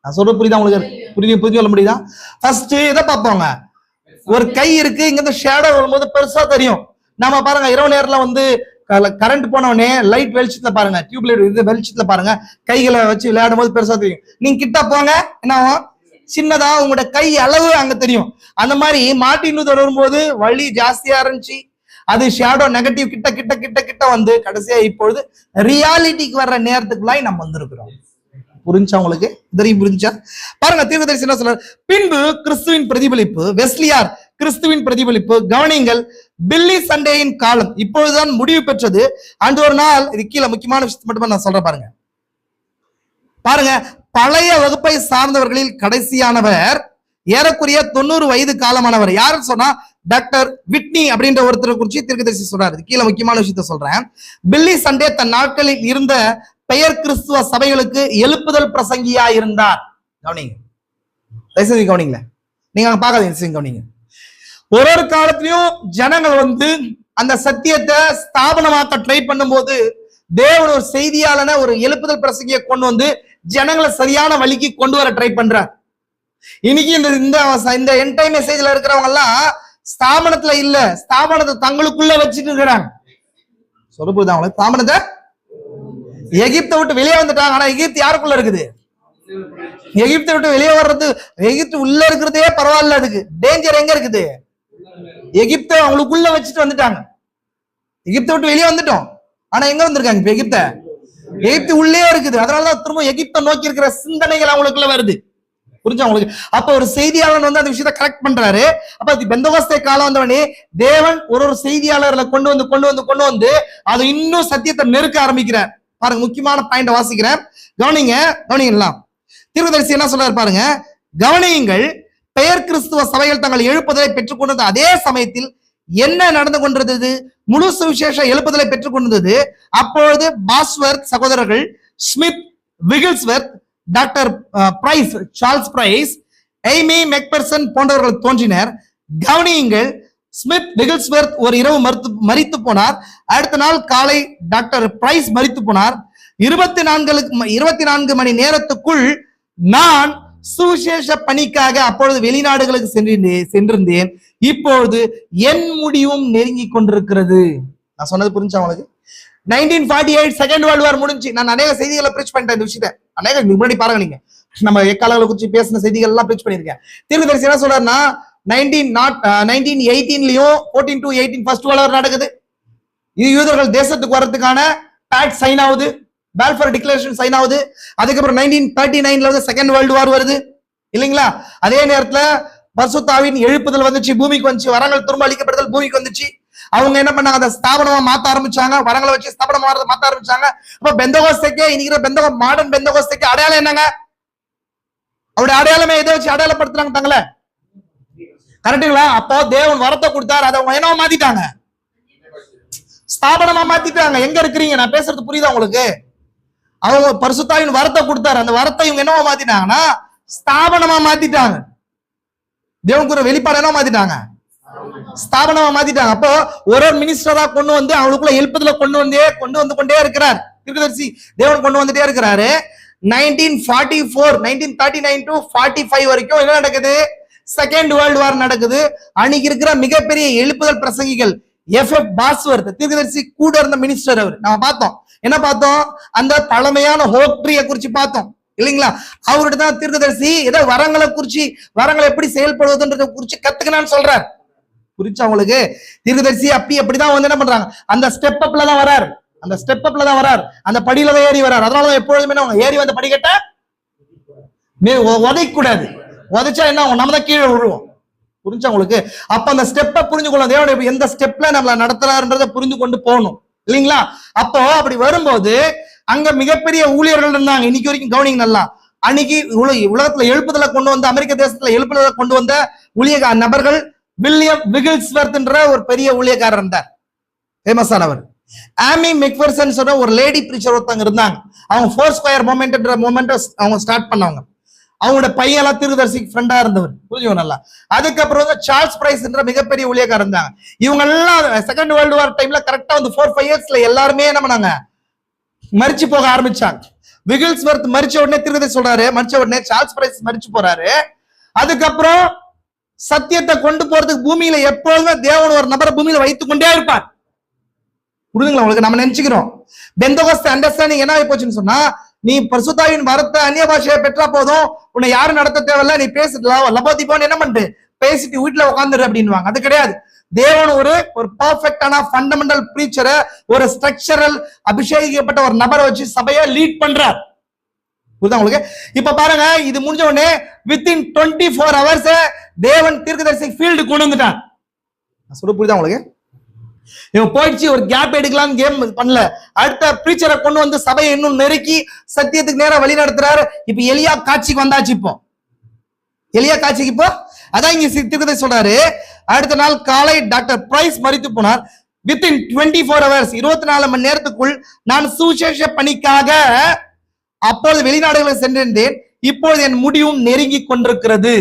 நான் சொல்ற புரியுதா உங்களுக்கு? புரிஞ்சு சொல்ல முடியுதா? ஃபர்ஸ்ட் இதை பார்ப்போங்க, ஒரு கை இருக்கு, இங்க இருந்து ஷேடோ வரும்போது பெருசா தெரியும். நாம பாருங்க, இரவு நேரத்துல வந்து கரண்ட் போனவனே லைட் வெளிச்சத்துல பாருங்க, டியூப் லைட் வெளிச்சத்துல பாருங்க, கைகளை வச்சு விளையாடும் போது பெருசா தெரியும். நீங்க கிட்ட போங்க, என்ன ஆகும்? சின்னதா உங்களோட கை அளவு அங்க தெரியும். அந்த மாதிரி மார்ட்டின் லூதர் வரும்போது வழி ஜாஸ்தியா இருந்துச்சு, அது ஷேடோ நெகட்டிவ் கிட்ட வந்து கடைசியா இப்பொழுது ரியாலிட்டிக்கு வர்ற நேரத்துக்குள்ளாய் நம்ம வந்திருக்கிறோம். புரிஞ்சா உங்களுக்கு? தெரியும், புரிஞ்சா? பாருங்க, தீர்க்கதரிசி என்ன சொல்றாரு, பின்பு கிறிஸ்துவின் பிரதிபலிப்பு, வெஸ்லியார் கிறிஸ்துவின் பிரதிபலிப்பு, கவனிங்கள், பில்லி சண்டேயின் காலம் இப்பொழுதுதான் முடிவு பெற்றது. அன்று ஒரு நாள், இது கீழே முக்கியமான விஷயத்தை மட்டும் நான் சொல்றேன் பாருங்க. பழைய வகுப்பை சார்ந்தவர்களில் கடைசியானவர் ஏறக்குறைய 90 வயது காலமானவர். யாருன்னு சொன்னா டாக்டர் விட்னி அப்படின்ற ஒருத்தரை குறிச்சு தீர்க்கதரிசி சொல்றாரு. கீழே முக்கியமான விஷயத்த சொல்றேன். பில்லி சண்டே தன் நாட்களில் இருந்த பெயர் கிறிஸ்துவ சபைகளுக்கு எழுப்புதல் பிரசங்கியா இருந்தார். கவனிங்க, கவனிங்கள, நீங்க பார்க்காதீங்க, கவனிங்க. ஒரு காலத்திலையும் ஜனங்கள் வந்து அந்த சத்தியத்தை ஸ்தாபனமாக்க ட்ரை பண்ணும்போது தேவன் ஒரு செய்தியாளன ஒரு எழுப்புதல் பிரசங்கிய கொண்டு வந்து ஜனங்களை சரியான வழிக்கு கொண்டு வர ட்ரை பண்றார். இன்னைக்கு இந்த எண்ட் டைம் மெசேஜ்ல இருக்கிறவங்க எல்லாம் ஸ்தாபனத்துல இல்ல, ஸ்தாபனத்தை தங்களுக்குள்ள வச்சுட்டு இருக்கிறாங்க. சொல்ல போகுது அவங்களுக்கு, ஸ்தாபனத்தை எகிப்தை விட்டு வெளியே வந்துட்டாங்க. ஆனா எகிப்து யாருக்குள்ள இருக்குது? எகிப்தை விட்டு வெளியே வர்றது, எகிப்து உள்ள இருக்கிறதே பரவாயில்ல, அதுக்கு டேஞ்சர் எங்க இருக்குது? எகிப்தை அவங்களுக்குள்ள வச்சுட்டு வந்துட்டாங்க. எகிப்தை விட்டு வெளியே வந்துட்டோம், ஆனா எங்க வந்திருக்காங்க? இப்ப எகிப்து உள்ளே இருக்குது. அதனாலதான் திரும்ப எகிப்தை நோக்கி இருக்கிற சிந்தனைகள் அவங்களுக்குள்ள வருது. புரிஞ்சா உங்களுக்கு? அப்ப ஒரு செய்தியாளர் வந்து அந்த விஷயத்தை கரெக்ட் பண்றாரு. அப்ப பெந்தகோஸ்தே காலம் வந்தவனே தேவன் ஒரு செய்தியாளர்களை கொண்டு வந்து அது இன்னும் சத்தியத்தை நெருக்க ஆரம்பிக்கிறார். பாருங்க, முக்கியமான பாயிண்ட் வாசிக்கிறேன், கவனிங்கலாம். தீர்க்கதரிசி என்ன சொல்றாரு பாருங்க, கவனியுங்கள், பெயர் கிறிஸ்துவ சபைகள் தங்கள் எழுப்புதலை பெற்றுக் கொண்டது அதே சமயத்தில் என்ன நடந்து கொண்டிருந்தது? முழு சுவிசேஷ எழுப்புதலை பெற்றுக் கொண்டது. அப்பொழுது பாஸ்வர்த் சகோதரர்கள், Smith, Wigglesworth, doctor Price, Charles Price, Aimee McPherson போன்றவர்கள் தோன்றினர். கவனியுங்கள், ஸ்மித் விகில்ஸ்வர்த் ஒரு இரவு மரித்து போனார். அடுத்த நாள் காலை டாக்டர் பிரைஸ் மரித்து போனார். 24 மணி நேரத்துக்குள் நான் சுவிசேஷ பணிக்காக அப்பொழுது வெளிநாடுகளுக்கு சென்றிருந்தேன். இப்பொழுது என் முடிவும் நெருங்கி கொண்டிருக்கிறது. நான் சொன்னது புரிஞ்சா உங்களுக்கு? 1948 செகண்ட் வேர்ல்டு வார் முடிஞ்சு. நான் அநேக செய்திகளை பிரீச் பண்ணிட்டேன் இந்த விஷயத்தை. அநேக முன்னாடி பாருங்க, நீங்க நம்ம எக்காலங்களை குறிச்சு பேசின செய்திகள் எல்லாம் பிரீச் பண்ணிருக்கேன். தீர்க்கதரிசி என்ன சொல்றாருன்னா 1918லயும் 14 to 18 ஃபர்ஸ்ட் வேர்ல்டு வார் நடக்குது. யூதர்கள் தேசத்துக்கு வர்றதுக்கான பேக்ட் சைன் ஆகுது, பால்ஃபர் டிக்ளரேஷன் சைன் ஆகுது. அதுக்கப்புறம் 1939ல வந்து செகண்ட் வேர்ல்டு வார் வருது இல்லைங்களா? அதே நேரத்துல பரிசுத்தாவின் எழுப்புதல் வந்துச்சு, பூமிக்கு வந்துச்சு. வரங்கள் திரும்ப அளிக்கப்படுதல் பூமிக்கு வந்துச்சு. அவங்க என்ன பண்ணாங்க, அதை ஸ்தாபனமா மாத்த ஆரம்பிச்சாங்க, வரங்களை வச்சு ஸ்தாபனமா மாத்த ஆரம்பிச்சாங்க. அப்ப பெந்தகோஸ்தைக்கே இன்னைக்கு மாடர்ன் பெந்தகோஸ்தைக்கு அடையாளம் என்னங்க? அவருடைய அடையாளமே எதை வச்சு அடையாளப்படுத்துறாங்க தங்கள? கரெக்டுங்களா? அப்போ தேவன் வரத்தை கொடுத்தாரு, அதை அவங்க என்னவா மாத்திட்டாங்க? ஸ்தாபனமா மாத்திட்டாங்க. எங்க இருக்கிறீங்க? நான் பேசுறது புரியுதா உங்களுக்கு? அவங்க பரிசுத்தாவின் வரத்தை கொடுத்தாரு, அந்த வரத்தை இவங்க என்னவா மாத்திட்டாங்கன்னா ஸ்தாபனமா மாத்திட்டாங்க. தேவன் கூட வெளிப்பாடு என்ன மாத்திட்டாங்க? ஸ்தாபனமா மாத்திட்டாங்க. அப்போ ஒரு மினிஸ்டரா கொண்டு வந்து அவங்களுக்குள்ள எழுப்பதுல கொண்டு வந்து கொண்டே இருக்கிறார் தீர்க்கதரிசி. தேவன் கொண்டு வந்துட்டே இருக்கிறாரு. 1944 1939 to 45 வரைக்கும் என்ன நடக்குது? செகண்ட் வேர்ல்டு வார் நடக்குது. அன்னைக்கு இருக்கிற மிகப்பெரிய எழுப்புதல் பிரசங்கிகள் எஃப் பாஸ்வர்த் தீர்க்கதரிசி கூட இருந்த மினிஸ்டர். அவர் நம்ம பார்த்தோம். என்ன பார்த்தோம்? அந்த பழமையான ஹோக்ட்ரிய குறிச்சு பார்த்தோம் இல்லைங்களா? அவர்கிட்ட தான் தீர்க்கதரிசி ஏதோ வரங்களை குறிச்சு, வரங்களை எப்படி செயல்படுவதுன்றத குறிச்சு கத்துக்கணும்னு சொல்றாரு. புரிச்சா உங்களுக்கு? தீர்க்கதரிசி அப்படிதான் வந்து என்ன பண்றாங்க, அந்த ஸ்டெப் அப்ல தான் வராரு, அந்த ஸ்டெப் அப்ல தான் வராரு, அந்த படியில தான் ஏறி வராரு. அதனாலதான் எப்பொழுதுமே ஏறி வந்த படிக்கட்ட உதைக்க கூடாது. உதைச்சா என்ன, நம்ம தான் கீழே விழுவோம். புரிஞ்சா உங்களுக்கு? அப்ப அந்த ஸ்டெப்பை புரிஞ்சு கொள்ளணும். தேவன் எந்த ஸ்டெப்ல நம்மள நடத்துறாருன்றதை புரிந்து கொண்டு போகணும் இல்லைங்களா? அப்போ அப்படி வரும்போது அங்க மிகப்பெரிய ஊழியர்கள் இருந்தாங்க. இன்னைக்கு வரைக்கும் கவனிங்க நல்லா. அன்னைக்கு உலகத்துல எழுப்புதலை கொண்டு வந்த, அமெரிக்க தேசத்துல எழுப்புதலை கொண்டு வந்த ஊழிய நபர்கள் வில்லியம் விகில்ஸ்வர்த் என்ற ஒரு பெரிய ஊழியக்காரர் இருந்தார், ஃபேமஸ் ஆனவர். ஆமி மெக்பர்சன் சொன்ன ஒரு லேடி பிரீச்சர் ஒருத்தவங்க இருந்தாங்க. அவங்க 4 ஸ்கொயர் மூமெண்ட் அவங்க ஸ்டார்ட் பண்ணாங்க. அவங்களோட பையெல்லாம் தீர்க்கதரிசிக்கு ஃப்ரெண்டா இருந்தவர், புரிஞ்சுக்கோ நல்லா. அதுக்கப்புறம் வந்து சார்ல்ஸ் பிரைஸ் என்ற மிகப்பெரிய ஊழியக்காரர் இருந்தாங்க. இவங்க எல்லாம் செகண்ட் வேர்ல்டு வார் டைம்ல கரெக்டா வந்து 4-5 இயர்ஸ்ல எல்லாருமே என்ன பண்ணாங்க, மரிச்சு போக ஆரம்பிச்சாங்க. விகில்ஸ்வர்த் மரிச்ச உடனே தீர்க்கதரிசி சொல்றாரு, மரிச்ச உடனே சார்ல்ஸ் பிரைஸ் மரிச்சு போறாரு. அதுக்கப்புறம் சத்தியத்தை கொண்டு போறதுக்கு பூமியில எப்பொழுதுமே தேவன் ஒரு நபரை பூமியில வைத்துக் கொண்டே இருப்பார். புரியுதுங்களா உங்களுக்கு? நம்ம நினைச்சுக்கிறோம் பெந்தகோஸ்தே அண்டர்ஸ்டாண்டிங் என்ன ஆகி போச்சுன்னு சொன்னா, நீ பரிசுத்தாவின் வரத்தை அந்நிய பாஷையை பெற்றா போதும், உன்னை யாரும் நடத்த தேவையில்ல, நீ பேசிட்டு லபோதிபோன்னு என்ன பண்ணிட்டு பேசிட்டு வீட்டுல உட்காந்துரு அப்படின்வாங்க. அது கிடையாது. தேவன் ஒரு பர்ஃபெக்டான ஃபண்டமெண்டல் பிரீச்சரை, ஒரு ஸ்ட்ரக்சரல் அபிஷேகிக்கப்பட்ட ஒரு நபரை வச்சு சபையை லீட் பண்றார். புரியுதா உங்களுக்கு? இப்ப பாருங்க, இது முடிஞ்ச உடனே வித்தின் 24 hours தேவன் தீர்க்கதரிசி ஃபீல்டு கொண்டு வந்துட்டான். சொல்ல புரியுதா உங்களுக்கு? இவன் போயிடுச்சு, ஒரு கேப் எடுக்கலாம்னு கேம் பண்ணல. அடுத்த பிரீச்சரை கொண்டு வந்து சபையை இன்னும் நெருக்கி சத்தியத்துக்கு நேரம் வழி நடத்துறாரு. இப்ப எலியா காட்சிக்கு வந்தாச்சு. இப்போ எலியா காட்சிக்கு இப்போ அதான் இங்க தீர்க்கதரிசி சொல்றாரு, அடுத்த நாள் காலை டாக்டர் பிரைஸ் மரித்து போனார். வித்தின் 24 hours 24 மணி நேரத்துக்குள் நான் சுவிசேஷ பணிக்காக அப்பொழுது வெளிநாடுகளுக்கு சென்றிருந்தேன், இப்பொழுது என் முடிவும் நெருங்கி கொண்டிருக்கிறது.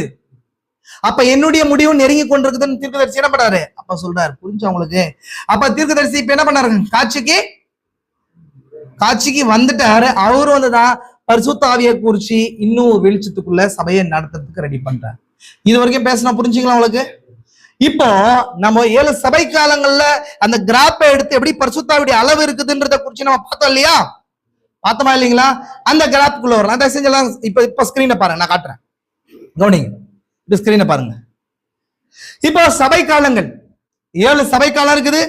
அப்ப என்னுடைய முடிவும் நெருங்கி கொண்டிருக்குதுன்னு தீர்க்கதரிசி என்ன பண்றாரு அப்ப சொல்றாரு. புரிஞ்சு அவங்களுக்கு? அப்ப தீர்க்கதரிசி இப்ப என்ன பண்ணாரு, காட்சிக்கு வந்துட்டாரு. அவரு வந்துதான் பரிசுத்த ஆவியை குறிச்சு இன்னும் ஒரு வெளிச்சத்துக்குள்ள சபையை நடத்துறதுக்கு ரெடி பண்றாரு. இது வரைக்கும் பேசினா புரிஞ்சுக்கலாம் உங்களுக்கு? இப்போ நம்ம 7 சபை காலங்கள்ல அந்த கிராப்பை எடுத்து எப்படி பரிசுத்தாவுடைய அளவு இருக்குதுன்றத குறிச்சு நம்ம பார்த்தோம் இல்லையா? பார்த்தோமா இல்லைங்களா? அந்த கிராப்புக்குள்ள வரும். அதை செஞ்சலாம். இப்ப ஸ்கிரீனை பாருங்க, நான் காட்டுறேன், கவனிங்க. இந்த ஸ்கிரீனை பாருங்க. இப்போ சபை காலங்கள் 7 சபை காலம் இருக்குது.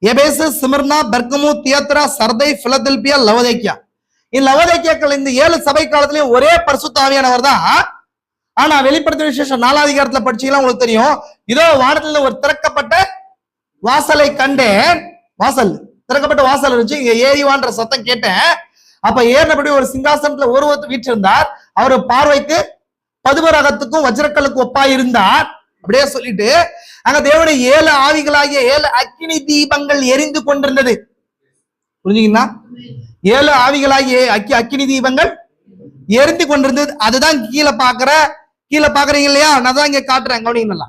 எபேசு, சிமிர்னா, பெர்கமு, தியத்ரா, சர்தை, பிலதெல்பியா, லவோதிக்கா. லவோதிக்காக்கள் இந்த 7 சபை காலத்திலயும் ஒரே பரிசுத்த ஆவியானவர் தான். ஆனா வெளிப்படுத்தின விசேஷம் 4ஆம் அதிகாரத்துல படிச்சீங்கன்னா உங்களுக்கு தெரியும், இதோ வானத்துல ஒரு திறக்கப்பட்ட வாசலை கண்டேன். வாசல் திறக்கப்பட்ட வாசல் இருந்துச்சு, இங்க ஏறிவான்ற சத்தம் கேட்டேன். அப்ப ஏறினபடி ஒரு சிங்காசனத்துல ஒருவர் வீற்றிருந்தார். அவரு பார்வைக்கு பதுமரகத்துக்கும் வஜ்ரக்கல்லுக்கும் ஒப்பாய் இருந்தார். அப்படியே சொல்லிட்டு அங்க தேவனுடைய 7 ஆவிகளாகிய 7 அக்கினி தீபங்கள் எரிந்து கொண்டிருந்தது. புரிஞ்சுங்களா? 7 ஆவிகளாகிய அக்கினி தீபங்கள் எரிந்து கொண்டிருந்தது. அதுதான் கீழே பாக்குறீங்க இல்லையா? நான் தான் இங்க காட்டுறேன், கவனிங்களா?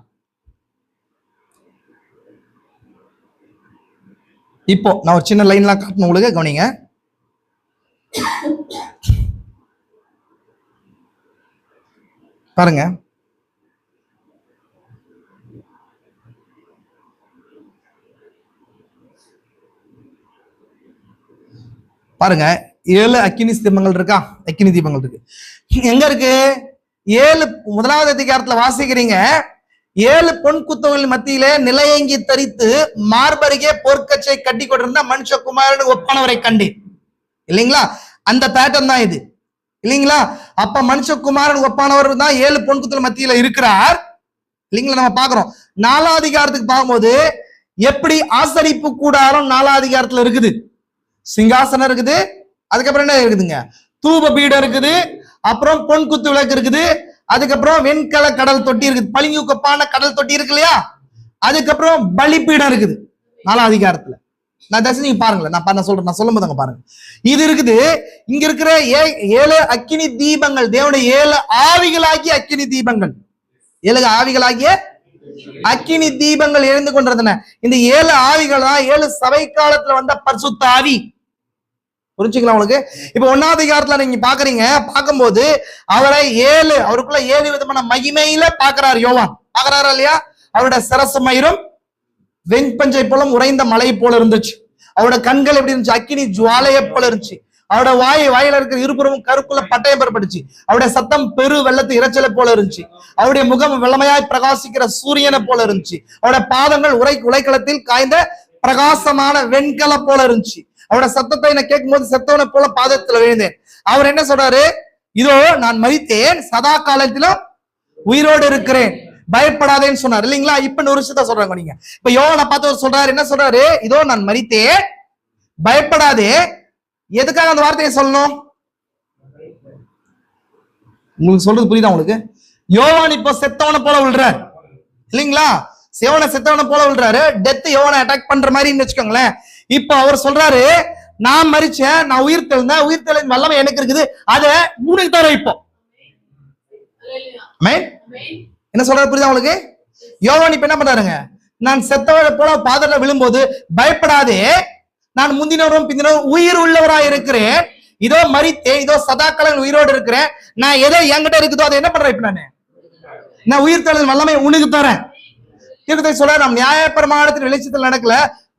இப்போ நான் ஒரு சின்ன லைன்லாம் காட்டணும் உங்களுக்கு, கவனிங்க. பாருங்க, பாருங்க, 7 அக்கினி ஸ்தம்பங்கள் இருக்கா? அக்கினி தீபங்கள் இருக்கு. எங்க இருக்கு? 7 முதலாவது அதிகாரத்துல வாசிக்கிறீங்க, 7 பொன் குத்தவர்கள் மத்தியிலே நிலையங்கி தரித்து மார்பருகே போர்க்கச்சை கட்டி கொண்டிருந்த மனுஷகுமாரனுக்கு ஒப்பானவரை கண்டேன். இல்லைங்களா? அந்த பேட்டர்ன் தான் இது, இல்லைங்களா? அப்ப மனுஷகுமாரன் ஒப்பானவர் தான் 7 பொன் குத்தவர்கள் மத்தியில இருக்கிறார், இல்லைங்களா? நம்ம பாக்குறோம். 4ஆம் அதிகாரத்துக்கு பார்க்கும்போது எப்படி ஆசரிப்பு கூடாரம் 4ஆம் அதிகாரத்துல இருக்குது, சிங்காசனம் இருக்குது, அதுக்கப்புறம் என்ன இருக்குதுங்க, தூப பீடம் இருக்குது, அப்புறம் பொன் குத்து விளக்கு இருக்குது, அதுக்கப்புறம் வெண்கல கடல் தொட்டி இருக்குது, பளிங்கு கொப்பான கடல் தொட்டி இருக்கு இல்லையா, அதுக்கப்புறம் பலிப்பீடம் இருக்குது 4ஆம் அதிகாரத்துல. நான் தயவுசெய்து நீங்க பாருங்களேன், நான் சொல்றேன், நான் சொல்லும் போது பாருங்க. இது இருக்குது. இங்க இருக்கிற 7 அக்கினி தீபங்கள் தேவனுடைய 7 ஆவிகளாகிய அக்கினி தீபங்கள், 7 ஆவிகளாகிய அக்கினி தீபங்கள் எழுந்து கொண்டிருந்தன. இந்த 7 ஆவிகள் தான் 7 சபை காலத்துல வந்த பரிசுத்த ஆவி. புரிஞ்சுக்கலாம் உங்களுக்கு? இப்ப 1ஆம் அதிகாரத்துல நீங்க பாக்குறீங்க, பார்க்கும்போது அவரை அவருக்குள்ள 7 விதமான மகிமையில பாக்குறாரு யோவான். பாக்குறாரா இல்லையா? அவருடைய சரச மயிரும் வெண்பஞ்சை போல உறைந்த மலை போல இருந்துச்சு. அவரோட கண்கள் எப்படி இருந்துச்சு? அக்கினி ஜுவாலையை போல இருந்துச்சு. அவரோட வாயில இருக்கிற இருபுறமும் கருக்குள்ள பட்டயம் பெறப்பட்டுச்சு. அவருடைய சத்தம் பெரு வெள்ளத்து இறைச்சலை போல இருந்துச்சு. அவருடைய முகம் வெள்ளமையாய் பிரகாசிக்கிற சூரியனை போல இருந்துச்சு. அவருடைய பாதங்கள் உலைக்களத்தில் காய்ந்த பிரகாசமான வெண்கல போல இருந்துச்சு. அவரோட சத்தத்தை நான் கேட்கும் போது செத்தவனை போல பாதத்துல விழுந்தேன். அவர் என்ன சொல்றாரு? இதோ நான் மரித்தேன், சதா காலத்திலும் உயிரோடு இருக்கிறேன், பயப்படாதேன்னு சொன்னார், இல்லைங்களா? இப்ப ஒரு விஷயத்த சொல்றாங்க நீங்க. இப்ப யோவானை பார்த்து அவர் சொல்றாரு, என்ன சொல்றாரு? இதோ நான் மரித்தேன், பயப்படாதே. எதுக்காக அந்த வார்த்தையை சொல்லணும்? உங்களுக்கு சொல்றது புரியுதா உங்களுக்கு? யோவான் இப்ப செத்தவனை போல விழுறாரு, இல்லைங்களா? செத்தவனை போல விழுறாரு. டெத் யோவானை அட்டாக் பண்ற மாதிரி வச்சுக்கோங்களேன். இப்ப அவர் சொல்றாரு, நான் மரிச்சேன், நான் உயிர் தெழுந்தேன், உயிர் தெளிந்த வல்லமை எனக்கு இருக்குது, அதை உனக்கு தர. இப்போ என்ன சொல்றாரு புரியுதா உங்களுக்கு? யோவான் இப்ப என்ன பண்றாருங்க? நான் செத்தவரை போல பாதத்துல விழும்போது பயப்படாதே, நான் முந்தினவரும் பிந்தினவரும் உயிர் உள்ளவராய் இருக்கிறேன், இதோ மரித்தேன், இதோ சதாக்காலம் உயிரோடு இருக்கிறேன், நான் எதை என்கிட்ட இருக்குதோ அதை என்ன பண்றேன்? இப்ப நான் உயிர் தெழுந்த வல்லமை உனக்கு தரேன். சொல்ற நாம் நியாயப்பிரமாணத்தின் வெளிச்சத்தில் நடக்கல,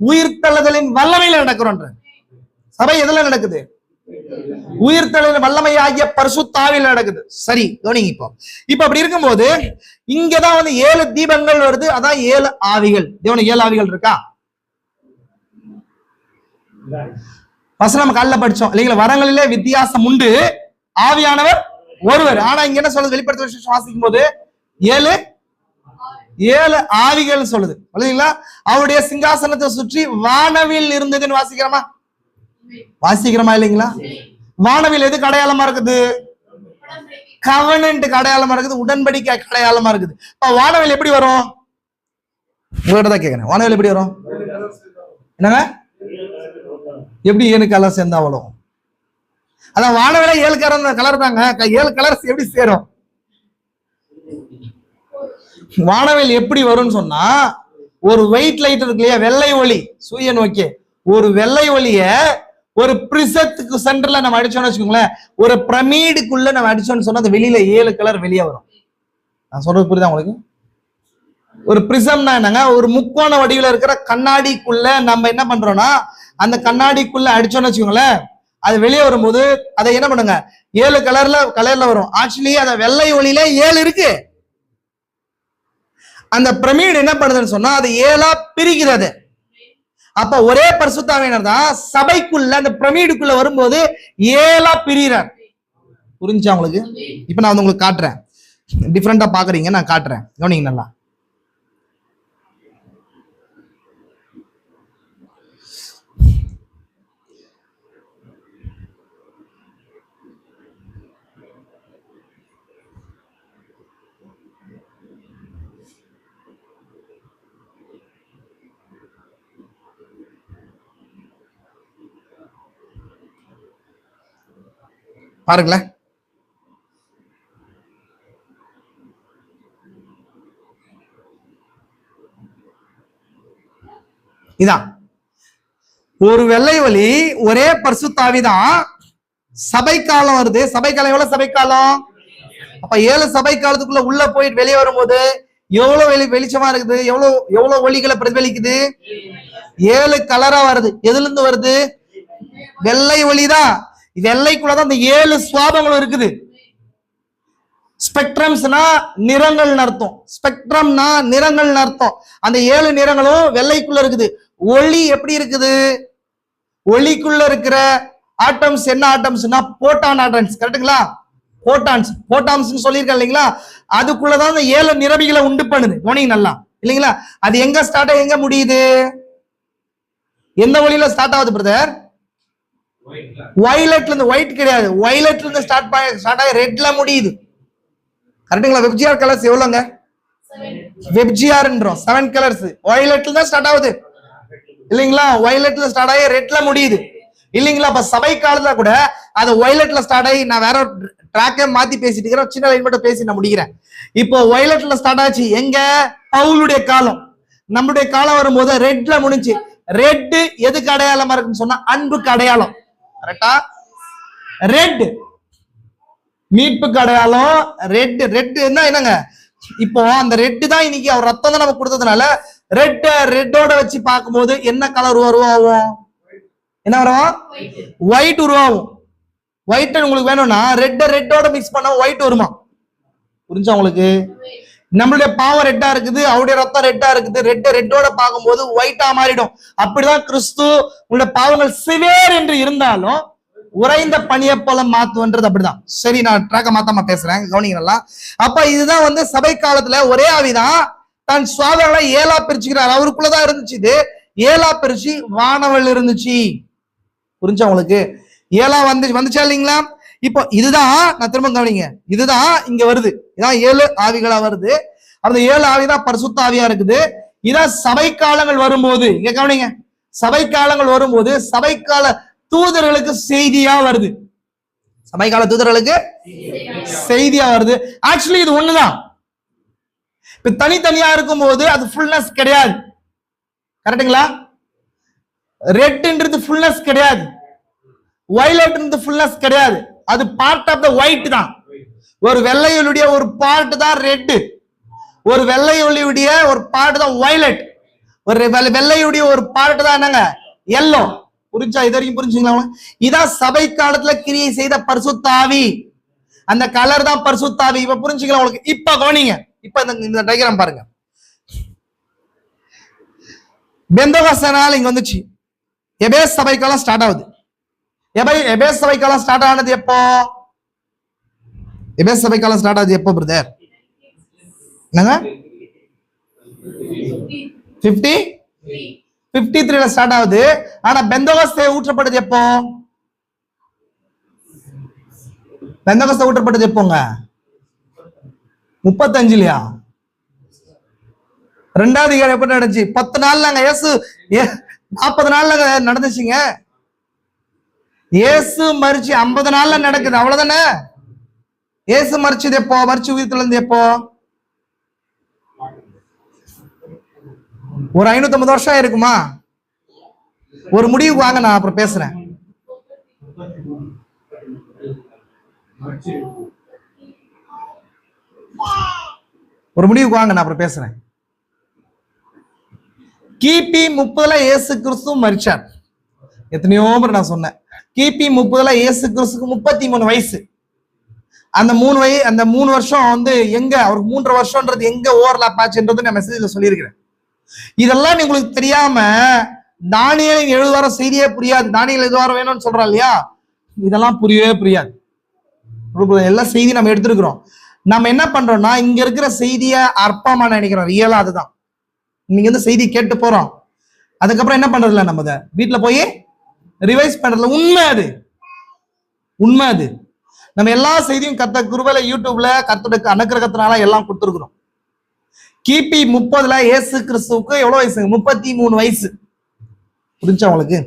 உயிர் தள்ளுதலின் வல்லமையில நடக்கிறோம். சபை எதுல நடக்குது? உயிர் தள்ளுதலின் வல்லமை ஆகிய பரிசுத்தாவில நடக்குது. சரி, கவனிங்க. இப்ப அப்படி இருக்கும்போது இங்கதான் 7 தீபங்கள் வருது, அதான் 7 ஆவிகள். தேவன 7 ஆவிகள் இருக்கா? ஃபர்ஸ்ட் நம்ம காலைல படிச்சோம் இல்லைங்களா? வரங்களிலே வித்தியாசம் உண்டு, ஆவியானவர் ஒருவர். ஆனா இங்க என்ன சொல்லுது? வெளிப்படுத்த விசேஷம் வாசிக்கும் போது 7 ஆவிகள் சொல்லுது, இல்லைங்களா? அவருடைய சிங்காசனத்தை சுற்றி வானவில் இருந்ததுன்னு வாசிக்கிறோமா இல்லைங்களா? வானவில் எதுக்கு அடையாளமா இருக்குது? கவனன்ட்டுக்கு அடையாளமா இருக்குது, உடன்படிக்கை அடையாளமா இருக்குது. வானவில் எப்படி வரும்? உங்கள்கிட்ட தான் கேட்கிறேன், வானவில் எப்படி வரும்? என்னங்க? எப்படி 7 கலர் சேர்ந்தா வரும்? அதான் வானவில 7 கலர் தாங்க, 7 கலர்ஸ் எப்படி சேரும்? வானவில் எப்படி வரும்னு சொன்னா, ஒரு வெயிட் லைட் இருக்கு இல்லையா, வெள்ளை ஒளி, சூரியன் நோக்கி ஒரு வெள்ளை ஒளிய ஒரு பிரிசத்துக்கு சென்டர்ல நம்ம அடிச்சோம்னு வச்சுக்கோங்களேன், ஒரு பிரமிடுக்குள்ள நம்ம அடிச்சோம்னு சொன்னா அந்த வெளியில 7 கலர் வெளியே வரும். நான் சொல்றது புரியுதா உங்களுக்கு? ஒரு பிரிசம்னா என்னங்க? ஒரு முக்கோண வடிவில் இருக்கிற கண்ணாடிக்குள்ள நம்ம என்ன பண்றோம்னா, அந்த கண்ணாடிக்குள்ள அடிச்சோம்னு வச்சுக்கோங்களேன், அது வெளியே வரும்போது அதை என்ன பண்ணுங்க? 7 கலர்ல வரும். ஆக்சுவலி அந்த வெள்ளை ஒளியில 7 இருக்கு. அந்த பிரமிடு என்ன பண்ணுதுன்னு சொன்னா, அது 7ஆ பிரிக்கிறது. அப்ப ஒரே பரிசுத்தாவியனர் தான் சபைக்குள்ள அந்த பிரமிடுக்குள்ள வரும்போது 7ஆ பிரிகிறார். புரிஞ்சா உங்களுக்கு? இப்ப நான் உங்களுக்கு காட்டுறேன், டிஃபரெண்டா பாக்குறீங்க, நான் காட்டுறேன், கவனிங்க நல்லா. பாருங்களேன், இதான் ஒரு வெள்ளை ஒளி, ஒரே பரிசுத்தாவிதான். சபை காலம் வருது. சபை காலம் எவ்வளவு? சபை காலம் அப்ப 7 சபை காலத்துக்குள்ள உள்ள போயிட்டு வெளியே வரும்போது எவ்வளவு வெளிச்சமா இருக்குது, எவ்வளவு ஒளிகளை பிரதிபலிக்குது? 7 கலரா வருது. எதுல இருந்து வருது? வெள்ளை ஒளிதான். வெள்ளைக்குள்ளதான் அந்த 7 சுவாபங்களும் இருக்குது. ஸ்பெக்ட்ரம்ஸ்னா நிறங்கள் அர்த்தம். ஸ்பெக்ட்ரம்னா நிறங்கள் அர்த்தம். அந்த 7 நிறங்களும் வெள்ளைக்குள்ள இருக்குது. ஒளி எப்படி இருக்குது? ஒளிக்குள்ள இருக்கிற ஆட்டம்ஸ் என்ன ஆட்டம்ஸ்னா போட்டான் ஆட்டம்ஸ். கரெக்டுங்களா? போட்டான்ஸ் சொல்லியிருக்கேன் இல்லைங்களா? அதுக்குள்ளதான் அந்த 7 நிரம்பிகளை உண்டு பண்ணுது. கவனிங்க நல்லா இல்லைங்களா? அது எங்க ஸ்டார்ட் ஆகி எங்க முடியுது? எந்த ஒளியில ஸ்டார்ட் ஆகுது பிரதர்? வயலட்ல இருந்து. ஒயிட் கிடையாது, வயலட்ல இருந்து ஸ்டார்ட் ஆகி ரெட்ல முடியுது. கரெக்டுங்களா? வெப்ஜிஆர் கலர்ஸ் எவ்வளவுங்க? வெப்ஜிஆர்ன்றோம் 7 கலர்ஸ். வயலட்ல தான் ஸ்டார்ட் ஆகுது இல்லைங்களா? வயலட்ல ஸ்டார்ட் ஆகி ரெட்ல முடியுது இல்லைங்களா? அப்ப சபை காலத்துல கூட அது வயலட்ல ஸ்டார்ட் ஆகி, நான் வேற ட்ராக்கே மாத்தி பேசிட்டு இருக்கிறேன், சின்ன லைன் மட்டும் பேசி நான் முடிக்கிறேன். இப்போ வயலட்ல ஸ்டார்ட் ஆச்சு எங்க? பவுலுடைய காலம். நம்மளுடைய காலம் வரும்போது ரெட்ல முடிஞ்சு. ரெட் எதுக்கு அடையாளமா இருக்குன்னு சொன்னா அன்புக்கு அடையாளம். கரெக்டா? ரெட் மீட்புக்கு அடையாளம். ரெட் என்னங்க? இப்போ அந்த ரெட் தான் இன்னைக்கு அவர் ரத்தம் தான் நமக்கு கொடுத்ததுனால ரெட்டோட வச்சு பார்க்கும்போது என்ன கலர் உருவாகும்? என்ன வரும்? ஒயிட் உருவாகும். ஒயிட் உங்களுக்கு வேணும்னா ரெட்டோட மிக்ஸ் பண்ண ஒயிட் வருமா? புரிஞ்சா உங்களுக்கு? நம்மளுடைய பாவம் ரெட்டா இருக்குது, அவருடைய ரத்தம் ரெட்டா இருக்குது. ரெட்டோட பார்க்கும்போது ஒயிட்டா மாறிடும். அப்படிதான் கிறிஸ்து உங்களுடைய பாவங்கள் சிவேர் என்று இருந்தாலும் உறைந்த பனியை போல மாத்துவன்றது அப்படிதான். சரி, நான் ட்ராக்க மாத்தாம பேசுறேன், கவனிங்களா? அப்ப இதுதான் சபை காலத்துல ஒரே ஆவிதான் தன் சுவாதங்களை 7ஆ பிரிச்சுக்கிறார். அவருக்குள்ளதான் இருந்துச்சு இது. 7ஆ பிரிச்சு வானவல் இருந்துச்சு. புரிஞ்சா உங்களுக்கு? 7ஆ வந்துச்சா இல்லைங்களா? இப்போ இதுதான், நான் திரும்ப கவனிங்க, இதுதான் இங்க வருது. இதான் 7 ஆவிகளா வருது. அந்த 7 ஆவிதான் பரிசுத்த ஆவியா இருக்குது. இதான் சபை காலங்கள் வரும்போது, இங்க கவனிங்க, சபை காலங்கள் வரும்போது சபைக்கால தூதர்களுக்கு செய்தியா வருது. சபைக்கால தூதர்களுக்கு செய்தியா வருது. ஆக்சுவலி இது ஒண்ணுதான். இப்ப தனித்தனியா இருக்கும் போது அது ஃபுல்னஸ் கிடையாது. கரெக்டுங்களா? ரெட்ன்றது ஃபுல்னஸ் கிடையாது, வயலட்ன்றது ஃபுல்னஸ் கிடையாது. அது பார்ட் ஆஃப் த ஒயிட் தான். ஒரு வெள்ளை ஒளியுடைய ஒரு பார்ட் தான் ரெட், ஒரு வெள்ளை ஒளியுடைய ஒரு பார்ட் தான் வயலட், ஒரு வெள்ளையுடைய ஒரு பார்ட் தான் என்னங்க? எல்லோ. புரிஞ்சா? இது வரைக்கும் புரிஞ்சுங்களா? இதான் சபை காலத்துல கிரியை செய்த பரிசுத்த ஆவி. அந்த கலர் தான் பரிசுத்த ஆவி. இப்ப புரிஞ்சுக்கலாம் உங்களுக்கு? இப்ப கவனிங்க, இப்ப இந்த டயகிராம் பாருங்க. பெந்தகோஸ்தே நாள் இங்க வந்துச்சு. எபேஸ் சபை காலம் ஸ்டார்ட் ஆகுது. எபேஸ் சபை காலம் ஸ்டார்ட் ஆனது எப்போ? எபேஸ் சபை காலம் ஸ்டார்ட் ஆகுது எப்போ பிரதர்? என்னங்க? 53ல ஸ்டார்ட் ஆகுது. ஆனா பெந்தகோஸ்தே ஊற்றப்பட்டது எப்போ? பெந்தகோஸ்தே ஊற்றப்பட்டது எப்போங்க? 35லயா? 2வது அதிகாரம் எப்ப நடந்துச்சு? 10 நாள்லங்க. இயேசு 40 நாள்ல நடந்துச்சுங்க. இயேசு மரிச்சு 50 நாள்ல நடக்குது, அவ்வளவுதானே? இயேசு மரிச்சது எப்போ? மரிச்சு உயிர்த்தெழுந்தது எப்போ? ஒரு 550 வருஷம் இருக்குமா? ஒரு முடிவுக்கு வாங்க, நான் அப்புறம் பேசுறேன். ஒரு முடிவுக்கு வாங்க, நான் அப்புறம் பேசுறேன். கிபி 30ல இயேசு கிறிஸ்து மரிச்சார். எத்தனையோ முறை நான் சொன்னேன். கிபி 30ல இயேசு கிறிஸ்துக்கு 33 வயசு. அந்த 3 வருஷம் எங்க அவருக்கு 3.5 வருஷம்ன்றது எங்க ஓவர்லாப் ஆச்சுன்றது நான் மெசேஜ்ல சொல்லியிருக்கிறேன். இதெல்லாம் உங்களுக்கு தெரியாம தானியேல் 7 வாரம் செய்தியே புரியாது. தானியேல் 7 வாரம் வேணும்னு சொல்றான் இல்லையா? இதெல்லாம் புரியவே புரியாது. எல்லா செய்தி நம்ம எடுத்திருக்கிறோம். நம்ம என்ன பண்றோம்னா இங்க இருக்கிற செய்திய அற்பமா நினைக்கிறோம். ரியலா அதுதான். நீங்க செய்தி கேட்டு போறோம், அதுக்கப்புறம் என்ன பண்றதுல நம்ம வீட்டுல போய் ரிவைஸ் பண்றதுல. உண்மை அது. நம்ம எல்லா செய்தியும் கத்த குருவேல யூடியூப்ல கர்த்தருக்கு அனுக்கிரகத்தினால எல்லாம் கொடுத்துருக்கிறோம். கிபி 30ல இயேசு கிறிஸ்துவுக்கு எவ்வளவு வயசு? 33 வயசு. புரிஞ்சா உங்களுக்கு?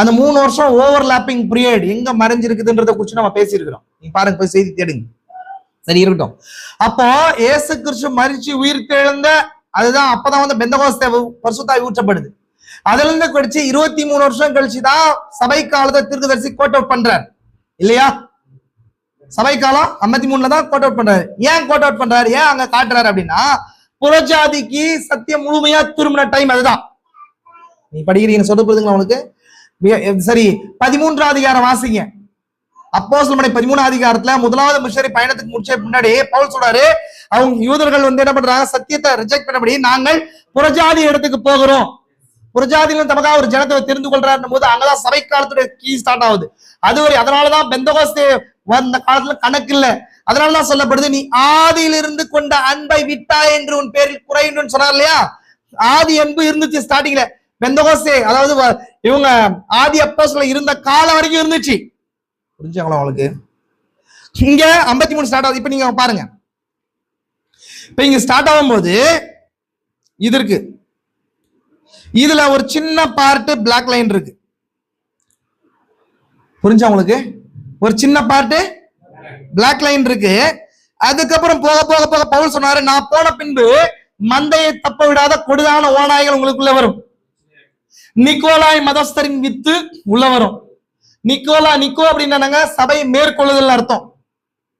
அந்த 3 வருஷம் ஓவர்லாப்பிங் பீரியட் எங்க மறைஞ்சிருக்குதுன்றத குறிச்சு நம்ம பேசியிருக்கிறோம். நீங்க பாருங்க, போய் செய்தி தேடுங்க. சரி, இருக்கட்டும். அப்போ இயேசு கிறிஸ்து மரிச்சு உயிர் தெழுந்த, அதுதான் அப்பதான் பெந்தகோஸ்தே பரிசுத்த ஆவி ஊற்றப்படுது. அதுல இருந்து கழிச்சு 23 வருஷம் கழிச்சுதான் சபை காலத்தை தீர்க்கதரிசி கோட் அவுட் பண்றாரு இல்லையா? சபை காலம் 53ல தான் கோட் அவுட் பண்றாரு. ஏன் கோட் அவுட் பண்றாரு? ஏன் அங்க காட்டுறாரு அப்படின்னா, புறஜாதிக்கு சத்தியம் முழுமையா திரும்பின டைம் அதுதான். நீ படிக்கிறீங்க, சொல்ல புரியுதுங்களா உங்களுக்கு? சரி, 13ஆம் அதிகாரம் வாசிங்க. அப்போஸ்தலர் 13ஆம் அதிகாரத்துல முதலாவது மிஷனரி பயணத்துக்கு முடிச்ச முன்னாடி பவுல் சொல்றாரு, அவங்க யூதர்கள் என்ன பண்றாங்க, சத்தியத்தை ரிஜெக்ட் பண்ணபடி நாங்கள் புறஜாதி இடத்துக்கு போகிறோம். புறஜாதிகள் தமக்காக ஒரு ஜனத்தை தெரிந்து கொள்றாரு போது அங்கதான் சபை காலத்துடைய கீ ஸ்டார்ட் ஆகுது. அதுவரை அதனாலதான் பெந்தகோஸ்தே வந்த காலத்துல கணக்கு இல்ல. அதனாலதான் சொல்லப்படுது, நீ ஆதியிலிருந்து கொண்ட அன்பை விட்டா என்று உன் பேரில் குறைன்னு சொன்னார் இல்லையா. ஆதி அன்பு இருந்துச்சு ஸ்டார்டிங்ல. பெந்தகோஸ்தே அதாவது இவங்க ஆதி அப்போஸ்தலர் இருந்த காலம் வரைக்கும் இருந்துச்சு. புரிஞ்சுங்களா உங்களுக்கு? இங்க 53 ஸ்டார்ட் ஆகுது. இப்ப நீங்க பாருங்க, இப்ப இங்க ஸ்டார்ட் ஆகும்போது இது இருக்கு, இதுல ஒரு சின்ன பார்ட் பிளாக் லைன் இருக்கு. புரிஞ்சா உங்களுக்கு? ஒரு சின்ன பார்ட் பிளாக் லைன் இருக்கு. அதுக்கப்புறம் போக போக போக பவுல் சொன்னாரு, நான் போன பின்பு மந்தையை தப்ப விடாத கொடுதான ஓநாய்கள் உங்களுக்குள்ள வரும். நிக்கோலாய் மதஸ்தரின் வித்து உள்ள வரும். நிக்கோ அப்படின்னாங்க சபை மேற்கொள்ளுதல் அர்த்தம்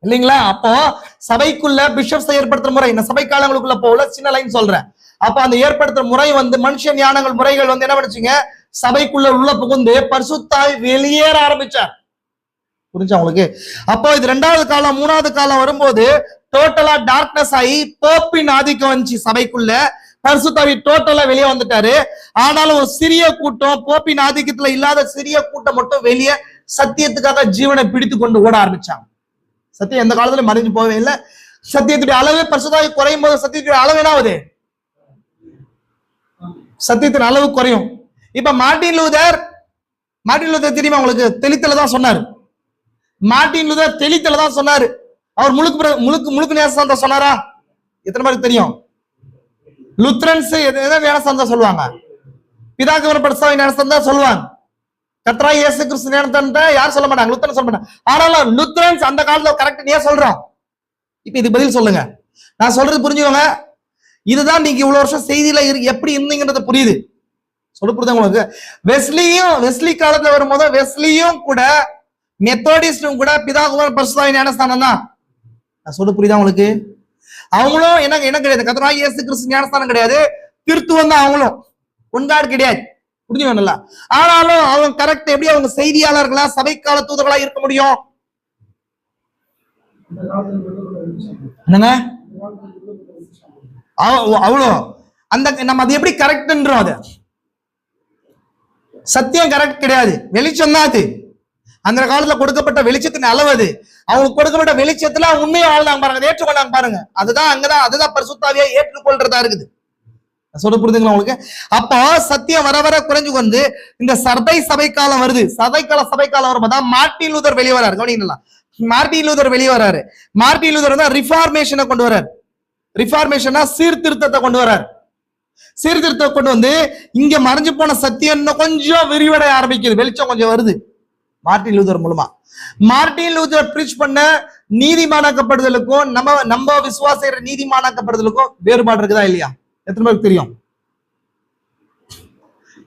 இல்லைங்களா. அப்போ சபைக்குள்ள பிஷப்ஸ் ஏற்படுத்துற முறை, இந்த சபை காலங்களுக்குள்ள போல சின்ன லைன் சொல்றேன். அப்ப அந்த ஏற்படுத்துற முறை மனுஷ ஞானங்கள் முறைகள் என்ன பண்ணுச்சுங்க, சபைக்குள்ள உள்ள புகுந்து பரிசுத்தாய் வெளியேற ஆரம்பிச்சார். புரிஞ்சா உங்களுக்கு? அப்போ இது 2வது காலம் 3வது காலம் வரும்போது டோட்டலா டார்க்னஸ் ஆகி போப்பின் ஆதிக்கம் வந்துச்சு சபைக்குள்ள. பரிசுத்தாவி டோட்டலா வெளியே வந்துட்டாரு. ஆனாலும் ஒரு சிறிய கூட்டம், போப்பின் ஆதிக்கத்துல இல்லாத சிறிய கூட்டம் மட்டும் வெளியே சத்தியத்துக்காக ஜீவனை பிடித்து கொண்டு ஓட ஆரம்பிச்சாங்க. சத்தியம் எந்த காலத்துல மறைஞ்சு போகவே இல்லை. சத்தியத்துடைய அளவு பரிசுத்தாவி குறையும் போது சத்தியத்துடைய அளவு என்ன ஆகுது, சத்தியத்தின் அளவு குறையும். இப்ப மார்ட்டின் லூதர் தெரியுமா உங்களுக்கு? தெளித்தல தான் சொன்னாரு. மார்ட்டின் லூதர் தெளித்தல தான் சொன்னாரு. அவர் முழுக்கு நேசம் சொன்னாரா? எத்தனை பேருக்கு தெரியும்? லுத்ரன்ஸ் ஞானஸ்தானம் தான் சொல்லுவாங்க, பிதாகமன பரிசுத்த ஞானஸ்தானம் தான் சொல்லுவாங்க. கர்த்தராகிய இயேசு கிறிஸ்து ஞானஸ்தானத்தை யார் சொல்ல மாட்டாங்க, லுத்ரன் சொல்ல மாட்டாங்க. ஆனாலும் லுத்ரன்ஸ் அந்த காலத்துல கரெக்ட் ஏன் சொல்றோம்? இப்ப இது பதில் சொல்லுங்க, நான் சொல்றது புரிஞ்சுக்கோங்க. இதுதான் நீங்க இவ்வளவு வருஷம் செய்தியில எப்படி இருந்தீங்கன்றது புரியுது. சொல்ல புரியுது உங்களுக்கு? வெஸ்லி காலத்துல வரும்போது வெஸ்லியும் கூட மெத்தோடிஸ்டும் கூட பிதாகமன பரிசுத்த ஞானஸ்தானம் தான். நான் சொல்ல புரியுதா உங்களுக்கு? அவங்களும் என்ன கிடையாது, கர்த்தராகிய இயேசு கிறிஸ்து ஞானஸ்தானம் கிடையாது, திருத்துவம் தான். அவங்களும் கொண்டாடு கிடையாது. புரிஞ்சுக்கணும்ல? ஆனாலும் அவங்க கரெக்ட் எப்படி அவங்க செய்தியாளர்களா சபை கால தூதர்களா இருக்க முடியும்? என்னங்க அவ்வளோ அந்த நம்ம அது எப்படி கரெக்ட்ன்றோம்? அது சத்தியம் கரெக்ட் கிடையாது, வெளிச்சம் தான் அது. அந்த காலத்துல கொடுக்கப்பட்ட வெளிச்சத்தின் அளவு அது. அவங்களுக்கு கொடுக்கப்பட்ட வெளிச்சத்துல உண்மையை வாழ்ந்தாங்க பாருங்க, ஏற்றுக்கொண்டாங்க பாருங்க. அதுதான் பரிசுத்தாவியா ஏற்றுக்கொள்றதா இருக்குது. சொல்ல புரியுதுங்களா உங்களுக்கு? அப்போ சத்தியம் வர வர குறைஞ்சு கொண்டு இந்த சபை காலம் வருது. சபை காலம் வரும்போது மார்ட்டின் லூதர் வெளியே வராரு. கவனிங்களா? மார்ட்டின் லூதர் வெளியே வராரு. மார்ட்டின் லூதர் வந்து ரிஃபார்மேஷனை கொண்டு வராரு. ரிஃபார்மேஷனா சீர்திருத்தத்தை கொண்டு வராரு. சீர்திருத்தத்தை கொண்டு வந்து இங்க மறைஞ்சு போன சத்தியம் இன்னும் கொஞ்சம் விரிவடைய ஆரம்பிக்குது, வெளிச்சம் கொஞ்சம் வருது மார்ட்டின் லூதர் மூலமா. மார்ட்டின் லூதர் பிரீச் பண்ண நீதிமானாக்கப்படுதலுக்கும் நம்ம விசுவாச நீதிமானாக்கப்படுதலுக்கும் வேறுபாடு இருக்குதா இல்லையா? எத்தனை பேருக்கு தெரியும்?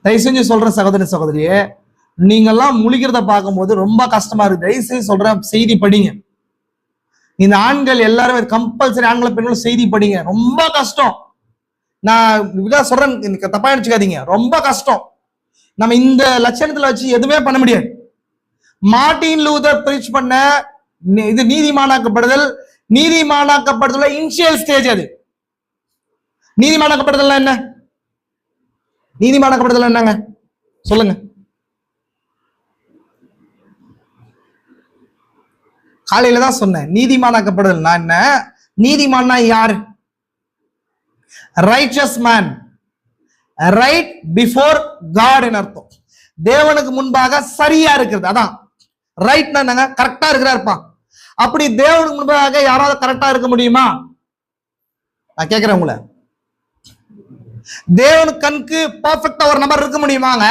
தயவு செஞ்சு சொல்றேன் சகோதரியே, நீங்கெல்லாம் முழிக்கிறத பார்க்கும்போது ரொம்ப கஷ்டமா இருக்கு. தயவு செஞ்சு சொல்றேன், செய்தி படிங்க. இந்த ஆண்கள் எல்லாருமே கம்பல்சரி ஆண்களை பெண்களும் செய்தி படிங்க. ரொம்ப கஷ்டம். நான் சொல்றேன், தப்பா நினைச்சுக்காதீங்க, ரொம்ப கஷ்டம். நம்ம இந்த லட்சணத்துல வச்சு எதுவுமே பண்ண முடியாது. மார்ட்டின் லூதர் பிரீச் பண்ண இது நீதிமானாக்கப்படுதல் இனிஷியல் ஸ்டேஜ். அது நீதிமானாக்கப்படுதல் என்ன? நீதிமானாக்கப்படுதல் என்னங்க சொல்லுங்க? காலையில தான் சொன்னேன். நீதிமானாக்கப்படுதல் என்ன? நீதிமான்னா யாரு? Righteous man, right before God என அர்த்தம். தேவனுக்கு முன்பாக சரியா இருக்கிறது. அதான் ரைட்னா என்னங்க? கரெக்டா இருக்கிறாருப்பா. அப்படி தேவனுக்கு முன்பாக யாராவது கரெக்டா இருக்க முடியுமா? நான் கேட்கிறேன் உங்களை. தேவனுக்கு கண்ணுக்கு பர்ஃபெக்டா ஒரு நபர் இருக்க முடியுமாங்க?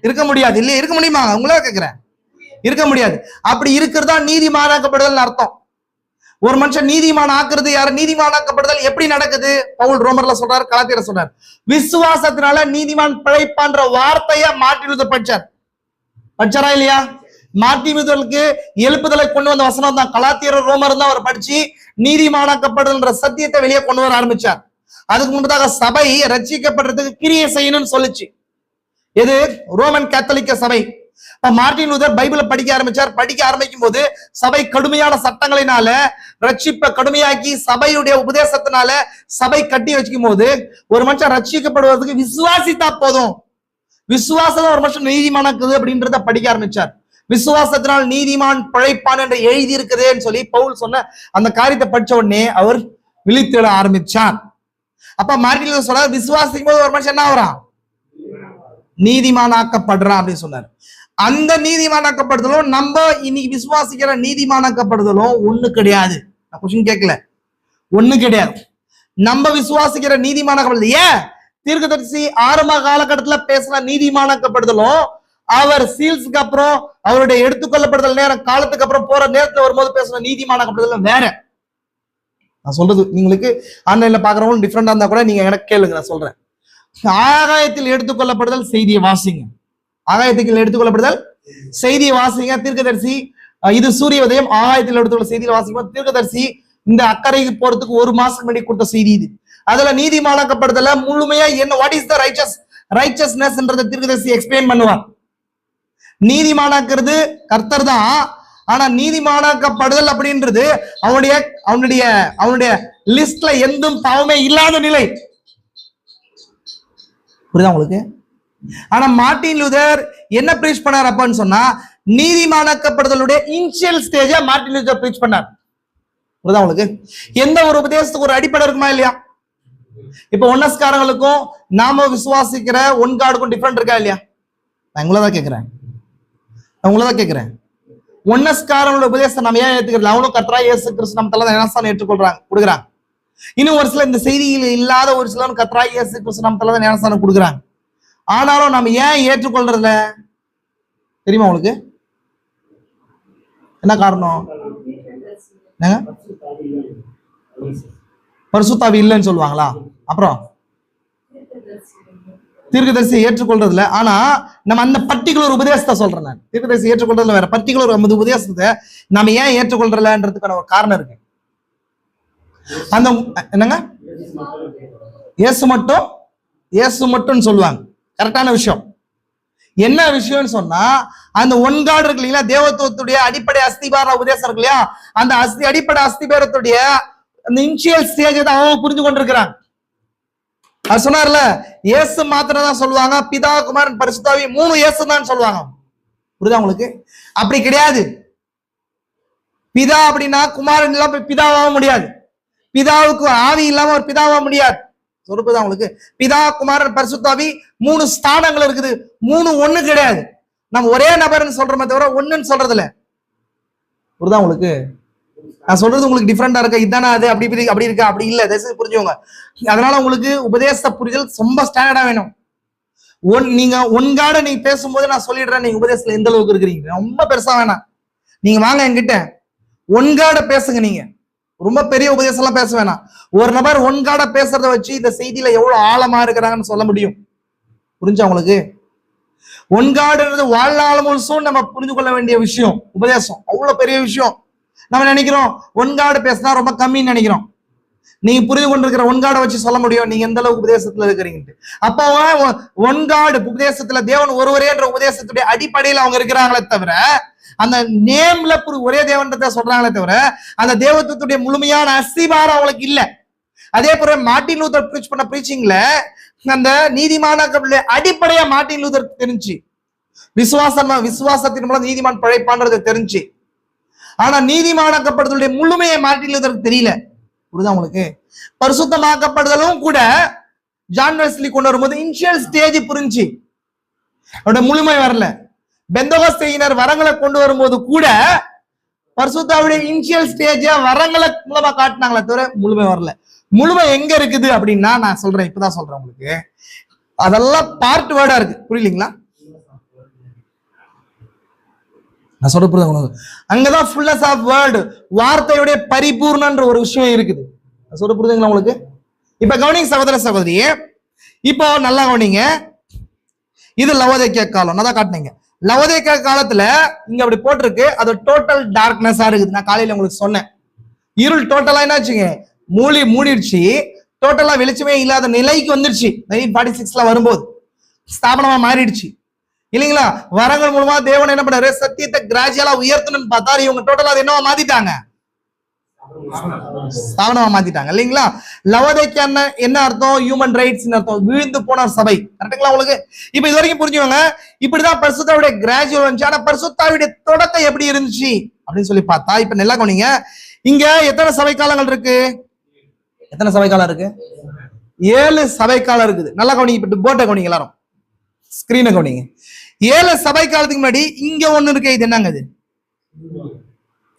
இருக்க முடியாது. இல்லையா? இருக்க முடியுமாங்க? உங்களே கேட்கிறேன். இருக்க முடியாது. அப்படி இருக்கிறதா நீதிமானாக்கப்படுதல் அர்த்தம். ஒரு மனுஷன் நீதிமான ஆக்குறது யாரு? நீதிமானாக்கப்படுதல் எப்படி நடக்குது? பவுல் ரோமர்ல சொல்றாரு, கலாத்தியர்ல சொல்றாரு, விசுவாசத்தினால நீதிமான் பிழைப்பான்ற வார்த்தைய மார்ட்டின் லூதர் படிச்சாரா இல்லையா? மார்ட்டின் லூதருக்கு எழுப்புதலை கொண்டு வந்த வசனம் தான் கலாத்தியர் ரோமர் தான் அவர் படிச்சு நீதிமானாக்கப்படுதல்ன்ற சத்தியத்தை வெளியே கொண்டு வர ஆரம்பிச்சார். அதுக்கு முன்பதாக சபை ரட்சிக்கப்படுறதுக்கு கிரியை செய்யணும்னு சொல்லிச்சு. எது? ரோமன் கேத்தலிக்க சபை. மார்ட்டின் லூதர் பைபிளை படிக்க ஆரம்பிச்சார். படிக்க ஆரம்பிக்கும் போது சபை கடுமையான சட்டங்களினால ரட்சிப்பை கடுமையாக்கி சபையுடைய உபதேசத்தினால சபை கட்டி வச்சுக்கும் போது ஒரு மனுஷன் ரட்சிக்கப்படுவதற்கு விசுவாசித்தா போதும், விசுவாசம் ஒரு மனுஷன் நீதிமானாக்குது அப்படின்றத படிக்க ஆரம்பிச்சார். விசுவாசத்தினால் நீதிமான் பிழைப்பான் என்று எழுதி இருக்குதுன்னு சொல்லி பவுல் சொன்ன அந்த காரியத்தை படிச்ச உடனே அவர் விழித்திட ஆரம்பிச்சார். அப்ப மார்ட்டின் லூதர் சொல்றார், விசுவாசிக்கும் போது ஒரு மனுஷன் என்ன ஆகுறான்? நீதிமானாக்கப்படுறான் அப்படின்னு சொன்னார். அந்த நீதிமானாக்கப்படுதலும் நம்ம இன்னைக்கு விசுவாசிக்கிற நீதிமானாக்கப்படுதலும் ஒண்ணு கிடையாது. நான் கொஸ்டின் கேட்கல, ஒண்ணு கிடையாது. நம்ம விசுவாசிக்கிற நீதிமானாக்கப்படுதல் ஏன் தீர்க்கதரிசி ஆரம்ப காலகட்டத்துல பேசின நீதிமானாக்கப்படுதலும் அவர் சீல்ஸுக்கு அப்புறம் அவருடைய எடுத்துக்கொள்ளப்படுதல் நேரம் காலத்துக்கு அப்புறம் போற நேரத்துல வரும்போது பேசின நீதிமானாக்கப்படுதல் வேற. நான் சொல்றது உங்களுக்கு ஆன்லைன்ல பாக்குறவங்களும் டிஃப்ரெண்டா இருந்தா கூட நீங்க எனக்கு கேளுங்க, நான் சொல்றேன். ஆகாயத்தில் எடுத்துக்கொள்ளப்படுதல் செய்தியை வாசிங்க. ஆகாயத்தில் எடுத்துக்கொள்ளப்படுதல் செய்தியை வாசிங்க. தீர்க்கதரிசி இது சூரிய உதயம் ஆகாயத்தில் எடுத்துக்கொள்ள செய்தியை வாசிக்கும். தீர்க்கதரிசி இந்த அக்கறைக்கு போறதுக்கு ஒரு மாசம் முன்னாடி கொடுத்த செய்தி இது. அதுல நீதிமானாக்கப்படுதல முழுமையா என்ன, வாட் இஸ் த ரைச்சஸ்னஸ் தீர்க்கதரிசி எக்ஸ்பிளைன் பண்ணுவார். நீதிமானாக்குறது கர்த்தர் தான், ஆனா நீதிமானாக்கப்படுதல் அப்படின்றது அவனுடைய லிஸ்ட்ல எந்தும் பாவமே இல்லாத நிலை. புரியுதா உங்களுக்கு? ஆனா மார்ட்டின் லூதர் என்ன பிரீச் பண்ணார் அப்பன்னு சொன்னா, நீதிமானாக்கப்படுதலுடைய இனிஷியல் ஸ்டேஜ மார்ட்டின் லூதர் பிரீச் பண்ணார். புரியுதா உங்களுக்கு? எந்த ஒரு உபதேசத்துக்கு ஒரு அடிப்படை இருக்குமா இல்லையா? இப்ப ஒன்னஸ்காரங்களுக்கும் நாம விசுவாசிக்கிற ஒன் காடுக்கும் டிஃபரெண்ட் இருக்கா இல்லையா? நான் உங்களதான் கேட்கிறேன். ஒன்னஸ்காரங்களோட உபதேசம் நம்ம ஏன் ஏத்துக்கிறது? அவனும் கர்த்தரா இயேசு கிறிஸ்து நம்ம தலை ஏற்றுக்கொள்றாங்க, கொடுக்குறாங்க. இன்னும் ஒரு சில இந்த செய்தியில் இல்லாத ஒரு சிலர் கர்த்தரா இயேசு கிறிஸ்து நம்ம தலை ஞானஸ்தானம் கொடுக்குறாங்க. ஆனாலும் நம்ம ஏன் ஏற்றுக்கொள்றதுல தெரியுமா உங்களுக்கு? என்ன காரணம்? பரிசுத்தாவி இல்லைன்னு சொல்லுவாங்களா? அப்புறம் தீர்க்கதரிசி ஏற்றுக்கொள்றதுல, ஆனா நம்ம அந்த பர்டிகுலர் உபதேசத்தை சொல்றேன். நான் தீர்க்கதரிசி ஏற்றுக்கொள்றதுல வேற, பர்டிகுலர் உபதேசத்தை நம்ம ஏன் ஏற்றுக்கொள்றதுன்றதுக்கான ஒரு காரணம் இருக்கு. அந்த என்னங்க, இயேசு மட்டும் சொல்லுவாங்க. கரெக்டான விஷயம். என்ன விஷயம்னு சொன்னா, அந்த ஒன்காடு இருக்கு இல்லைங்களா, தேவத்துவத்துடைய அடிப்படை அஸ்திபார உபதேசம் இருக்கு இல்லையா, அந்த அடிப்படை அஸ்திபாரத்துடைய அந்த இனிஷியல் ஸ்டேஜ் தான் அவங்க புரிஞ்சு கொண்டிருக்கிறாங்க. அது சொன்னார்ல, இயேசு மாத்திரம் தான் சொல்லுவாங்க, பிதா குமாரன் பரிசுத்தாவி 3 இயேசு தான் சொல்லுவாங்க. புரியுதா உங்களுக்கு? அப்படி கிடையாது. பிதா அப்படின்னா குமாரன் இல்லாம பிதாவாக முடியாது, பிதாவுக்கு ஆவி இல்லாம ஒரு பிதாவாக முடியாது. சொல்லுதான் உங்களுக்கு. பிதா குமாரன் பரிசுத்தாவி 3 ஸ்தானங்கள் இருக்குது. 3 ஒண்ணு கிடையாது. நம்ம ஒரே நபர்னு சொல்றோமே தவிர ஒண்ணுன்னு சொல்றது இல்ல. புரியுதா உங்களுக்கு? நான் சொல்றது உங்களுக்கு டிஃப்ரெண்டா இருக்கா? இதுதானே அது, அப்படி இருக்கா? அப்படி இல்ல, தயவுசெய்து புரிஞ்சுக்கோங்க. அதனால உங்களுக்கு உபதேச புரிதல் ரொம்ப ஸ்டாண்டர்டா வேணும். நீங்க ஒன்காட நீங்க பேசும்போது நான் சொல்லிடுறேன், நீங்க உபதேசத்துல எந்த அளவுக்கு இருக்கிறீங்க. ரொம்ப பெருசா வேணாம், நீங்க வாங்க என்கிட்ட ஒன்காட பேசுங்க. நீங்க ரொம்ப பெரிய உபதேசம் எல்லாம் பேச வேணாம். ஒரு நபர் ஒன்காட பேசுறத வச்சு இந்த செய்தியில எவ்வளவு ஆழமா இருக்கிறாங்கன்னு சொல்ல முடியும். புரிஞ்சா உங்களுக்கு? ஒன்காடுன்றது வாழ்நாள் முழுசும் நம்ம புரிந்து கொள்ள வேண்டிய விஷயம். உபதேசம் அவ்வளவு பெரிய விஷயம். நம்ம நினைக்கிறோம் ஒன்காடு பேசினா ரொம்ப கம்மின்னு நினைக்கிறோம். நீங்க புரிந்து கொண்டிருக்கிற ஒன்காடை வச்சு சொல்ல முடியும் நீங்க எந்த அளவுக்கு உபதேசத்துல இருக்கிறீங்க. அப்போ ஒன்காடு உபதேசத்துல தேவன் ஒருவரே என்ற உபதேசத்துடைய அடிப்படையில் அவங்க இருக்கிறாங்களே தவிர, அந்த நேம்ல ஒரே தேவன்றதை சொல்றாங்களே தவிர அந்த தேவத்துவத்துடைய முழுமையான அஸ்திபாரம் அவங்களுக்கு இல்ல. அதே போல மார்ட்டின் லூதர் பிரீச் பண்ண பிரீச்சிங்ல அந்த நீதிமானாக்கப்படுதலுடைய அடிப்படையா மார்ட்டின் லூதர் தெரிஞ்சு, விசுவாசத்தின் மூலம் நீதிமான் பிழைப்பான்றது தெரிஞ்சு. ஆனா நீதிமானாக்கப்படுதலுடைய முழுமையை மார்ட்டின் லூதருக்கு தெரியல. புரியுதா உங்களுக்கு? பரிசுத்தமாக்கப்படுதலும் கூட ஜான் வெஸ்லி கொண்டு வரும்போது இனிஷியல் ஸ்டேஜ் புரிஞ்சு, அவருடைய முழுமை வரல. பெந்தகோஸ்தேயினர் வரங்களை கொண்டு வரும்போது கூட பரிசுத்தாவுடைய இனிஷியல் ஸ்டேஜ வரங்களை மூலமா காட்டினாங்களே தவிர முழுமை வரல. முழுமை எங்க இருக்குது அப்படின்னா, நான் சொல்றேன், இப்பதான் சொல்றேன் உங்களுக்கு. அதெல்லாம் பார்ட் வேர்டா இருக்கு, புரியலீங்களா? நான் சொல்ற புரியுது உங்களுக்கு? அங்கதான் ஃபுல்னஸ் ஆஃப் வேர்டு, வார்த்தையுடைய பரிபூர்ணன்ற ஒரு விஷயம் இருக்குது. நான் சொல்ற புரியுதுங்களா உங்களுக்கு? இப்ப கவனிங்க சகோதர சகோதரியே, இப்போ நல்லா கவனிங்க. இது லவோதிக்கேயா காலம், நான் தான் காட்டினீங்க. லவோதிக்கேயா காலத்துல இங்க அப்படி போட்டிருக்கு, அது டோட்டல் டார்க்னஸா இருக்குது. நான் காலையில உங்களுக்கு சொன்னேன், இருள் டோட்டலா என்னாச்சுங்க, மூடிடுச்சு, டோட்டலா வெளிச்சமே இல்லாத நிலைக்கு வந்துருச்சு 1946 வரும்போது. ஸ்தாபனமா மாறிடுச்சு இல்லைங்களா? வரங்கள் மூலமா தேவன் என்ன பண்ணாரு? சத்தியத்தை கிராஜுவலா உயர்த்தணும்னு பார்த்தாரு. இவங்க டோட்டலா அதை என்னவா மாத்திட்டாங்க? ஸ்தாபனமா மாத்திட்டாங்க இல்லைங்களா? லவோதிக்கேயா என்ன அர்த்தம்? ஹியூமன் ரைட்ஸ் அர்த்தம், வீழ்ந்து போன சபை. கரெக்டுங்களா உங்களுக்கு? இப்ப இது வரைக்கும் புரிஞ்சுவாங்க. இப்படிதான் பரிசுத்தாவுடைய கிராஜுவல் இருந்துச்சு. ஆனா பரிசுத்தாவுடைய தொடக்கம் எப்படி இருந்துச்சு அப்படின்னு சொல்லி பார்த்தா, இப்ப நல்லா கவனிங்க. இங்க எத்தனை சபை காலங்கள் இருக்கு? எத்தனை சபை காலம் இருக்கு? 7 சபை காலம் இருக்குது. நல்லா கவனிங்க. இப்ப போட்டை கவனிங்க, எல்லாரும் ஸ்கிரீனை கவனிங்க. 7 சபை காலத்துக்கு முன்னாடி இங்க ஒண்ணு இருக்கு. இது என்னங்க? இது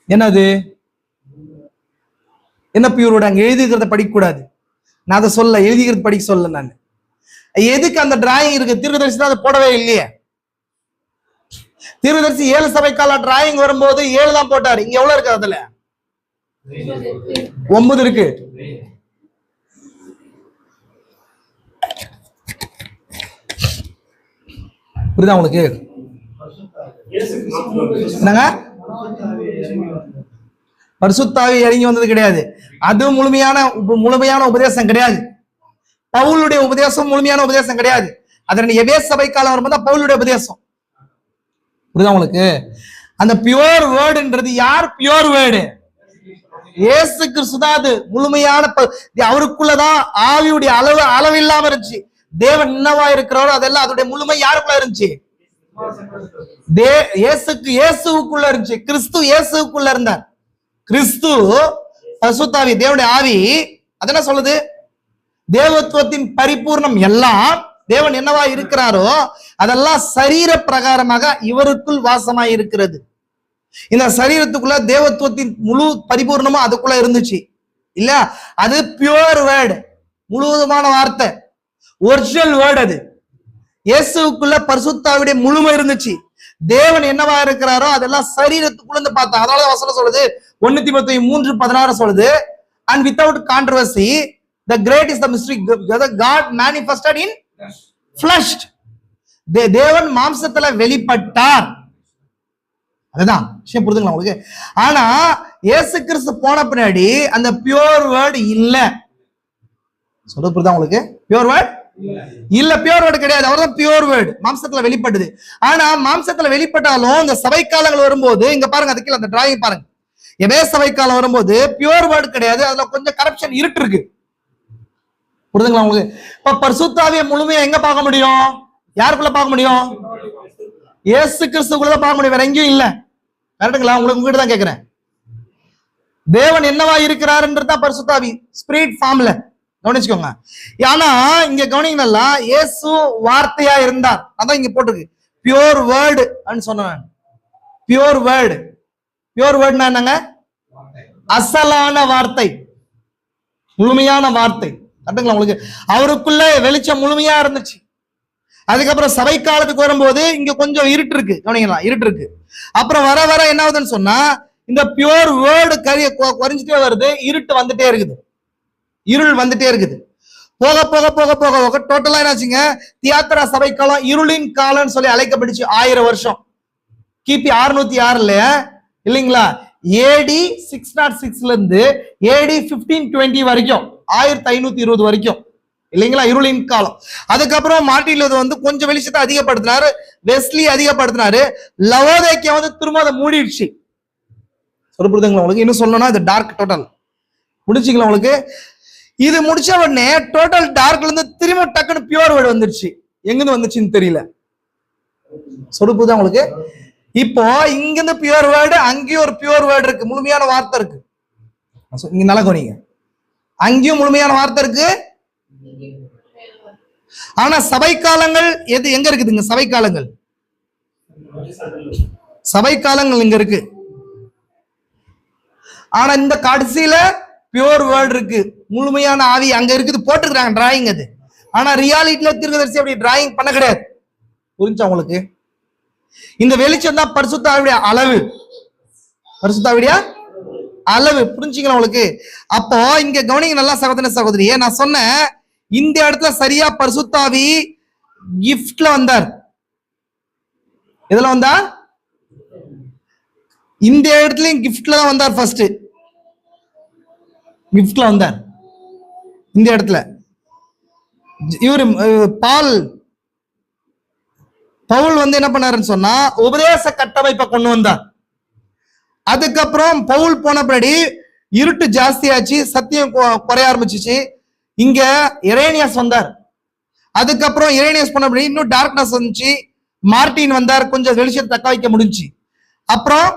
என்னது? என்ன பியூர்? அங்க எழுதிக்கிறத படிக்க கூடாது. நான் அதை சொல்ல, எழுதிக்கிறது படிக்க சொல்ல. நான் எதுக்கு அந்த டிராயிங் இருக்கு? தீர்க்கதரிசி அதை போடவே இல்லையே. தீர்க்கதரிசி 7 சபை கால டிராயிங் வரும்போது 7 தான் போட்டாரு. இங்க எவ்வளவு இருக்கு? அதுல 9 இருக்கு. புரியுதா உங்களுக்கு? என்னங்க? பரிசுத்தாவி இறங்கி வந்தது கிடையாது. அது முழுமையான உபதேசம் கிடையாது. பவுலுடைய உபதேசம் முழுமையான உபதேசம் கிடையாது. அதன் எபேசு சபை காலம் வரும்போது பவுலுடைய உபதேசம். புரியுதா உங்களுக்கு? அந்த பியூர் வேர்டுன்றது யார்? பியூர் வேர்டு இயேசு கிறிஸ்து தான். அது முழுமையான அவருக்குள்ளதான் ஆவியுடைய அளவு இல்லாம இருந்துச்சு. தேவன் என்னவா இருக்கிறாரோ அதெல்லாம் அதோடைய முழுமை யாருக்குள்ள இருந்துச்சு? இயேசுக்குள்ள இருந்துச்சு. கிறிஸ்து இயேசுக்குள்ள இருந்தார். கிறிஸ்து பரிசுத்தாவி தேவனுடைய ஆவி. அதென்ன சொல்லுது? தேவத்துவத்தின் பரிபூர்ணம் எல்லாம் தேவன் என்னவா இருக்கிறாரோ அதெல்லாம் சரீர பிரகாரமாக இவருக்குள் வாசமாய் இருக்கிறது. இந்த சரீரத்துக்குள்ள தேவத்துவத்தின் முழு பரிபூர்ணமும் அதுக்குள்ள இருந்துச்சு இல்ல? அது பியூர் வேர்டு, முழுவதுமான வார்த்தை, ஒரிஜினல் வேர்டு. அது இயேசுக்குள்ள பரிசுத்தாவிடைய முழுமை இருந்துச்சு. தேவன் என்னவா இருக்கிறாரோ அதெல்லாம் சரீரத்துக்குள்ள இருந்து பார்த்தா. அதனால வசனம் சொல்லுது, 1 தீமோத்தேயு 3:16 சொல்லுது, and without controversy the great is the mystery God manifested in flesh. தேவன் மாம்சத்துல வெளிப்பட்டார். அதுதான் விஷயம். புரிதுங்களா உங்களுக்கு? ஆனா இயேசு கிறிஸ்து போன பின்னாடி அந்த பியூர் வேர்டு இல்ல. சொல்றது புரியுதா உங்களுக்கு? பியூர் வேர்டு இல்ல, பியூர் வேர்டு கிடையாது. அவர்தான் பியூர் வேர்டு மாம்சத்துல வெளிப்பட்டது. ஆனா மாம்சத்துல வெளிப்பட்டாலும் இந்த சபை காலங்கள் வரும்போது இங்க பாருங்க, அதுக்கு அந்த டிராயிங் பாருங்க. எபேசு சபை காலம் வரும்போது பியூர் வேர்டு கிடையாது. அதுல கொஞ்சம் கரப்ஷன் இருட்டு இருக்கு. புரியுதுங்களா உங்களுக்கு? இப்ப பரிசுத்தாவிய முழுமையா எங்க பார்க்க முடியும்? யாருக்குள்ள பார்க்க முடியும்? இயேசு கிறிஸ்துக்குள்ளதான் பார்க்க முடியும், வேற எங்கேயும் இல்ல. கரெக்டுங்களா? உங்களுக்கு உங்ககிட்ட தான் கேட்கிறேன். தேவன் என்னவா இருக்கிறாருன்றதுதான் பரிசுத்தாவி ஸ்பிரிட் ஃபார்ம்ல. கவனிச்சுக்கோங்க. ஆனா இங்க கவனிங்கன்னா இயேசு வார்த்தையா இருந்தார். அதான் இங்க போட்டிருக்கு பியூர் வேர்டு சொன்னேன். Pure word. பியூர் வேர்டுனா என்னங்க? அசலான வார்த்தை, முழுமையான வார்த்தை. கரெக்டுங்களா உங்களுக்கு? அவருக்குள்ள வெளிச்சம் முழுமையா இருந்துச்சு. அதுக்கப்புறம் சபை காலத்துக்கு வரும்போது இங்க கொஞ்சம் இருட்டு இருக்கு. கவனிங்களா? இருட்டு இருக்கு. அப்புறம் வர வர என்ன ஆகுதுன்னு சொன்னா இந்த பியூர் வேர்டு குறைஞ்சிட்டே வருது. இருட்டு வந்துட்டே இருக்குது, இருள் வந்துட்டே இருக்குது. போக போக போக போக போக டோட்டலா என்னாச்சுங்க? தியாத்திரா சபை காலம் இருளின் காலம்னு சொல்லி அழைக்கப்படுச்சு. 1000 வருஷம். கிபி 606 இல்லைங்களா? ஏடி 606 இருந்து ஏடி 1520 வரைக்கும், 1520 வரைக்கும் இல்லைங்களா? இருளின் காலம். அதுக்கப்புறம் மார்ட்டின் லூதர் வந்து கொஞ்சம் வெளிச்சத்தை அதிகப்படுத்தினாரு, வெஸ்லி அதிகப்படுத்தினாரு. லவோதிக்கேயா வந்து திரும்ப அதை மூடிடுச்சு. சொல்லுங்க உங்களுக்கு. இன்னும் சொல்லணும்னா இது டார்க் டோட்டல் முடிச்சுங்களா உங்களுக்கு? இது முடிச்ச உடனே டோட்டல் டார்க்ல இருந்து திரும்ப டக்குன்னு பியூர் வேர்டு வந்துருச்சு. எங்கிருந்து வந்துச்சுன்னு தெரியல. சொல்லுதான் உங்களுக்கு? இப்போ இங்கிருந்து பியூர் வேர்டு, அங்கேயும் ஒரு பியூர் வேர்டு இருக்கு, முழுமையான வார்த்தை இருக்கு. இங்க நல்லா கவனிங்க, அங்கேயும் முழுமையான வார்த்தை இருக்கு. ஆனா சபை காலங்கள் எங்க இருக்குதுங்க? சபை காலங்கள் இங்க இருக்கு. ஆனா இந்த கடைசியில பியூர் வேர்டு இருக்கு, முழுமையான ஆவி அங்க இருக்குது. போட்டுக்கிறாங்க டிராயிங் அது. ஆனா ரியாலிட்டியில தீர்க்கதரிசி அப்படி டிராயிங் பண்ண கிடையாது. புரிஞ்சா உங்களுக்கு? இந்த வெளிச்சம் தான் பரிசுத்தாவிடைய அளவு. பரிசுத்தாவிடைய அளவு புரிஞ்சுங்களா உங்களுக்கு? அப்போ இங்க கவனிங்க நல்லா சகோதர சகோதரியே, நான் சொன்னேன் இந்த இடத்துல சரியா பரிசுத்தாவி கிஃப்ட்ல வந்தார். எதுல வந்தார்? இந்த இடத்துலயும் கிஃப்ட்ல தான் வந்தார். ஃபர்ஸ்ட் கிஃப்ட்ல வந்தார். இந்த இடத்துல இவரு பால் பவுல் வந்து என்ன பண்ணாருன்னு சொன்னா உபதேச கட்டமைப்பை கொண்டு வந்தார். அதுக்கப்புறம் பவுல் போனபடி இருட்டு ஜாஸ்தியாச்சு, சத்தியம் குறைய ஆரம்பிச்சிச்சு. இங்க இரேனியஸ் வந்தார். அதுக்கப்புறம் இரேனியஸ் போனபடி இன்னும் டார்க்னஸ் வந்துச்சு. மார்டின் வந்தார், கொஞ்சம் வெளிச்சத்தை தக்க வைக்க முடிஞ்சு. அப்புறம்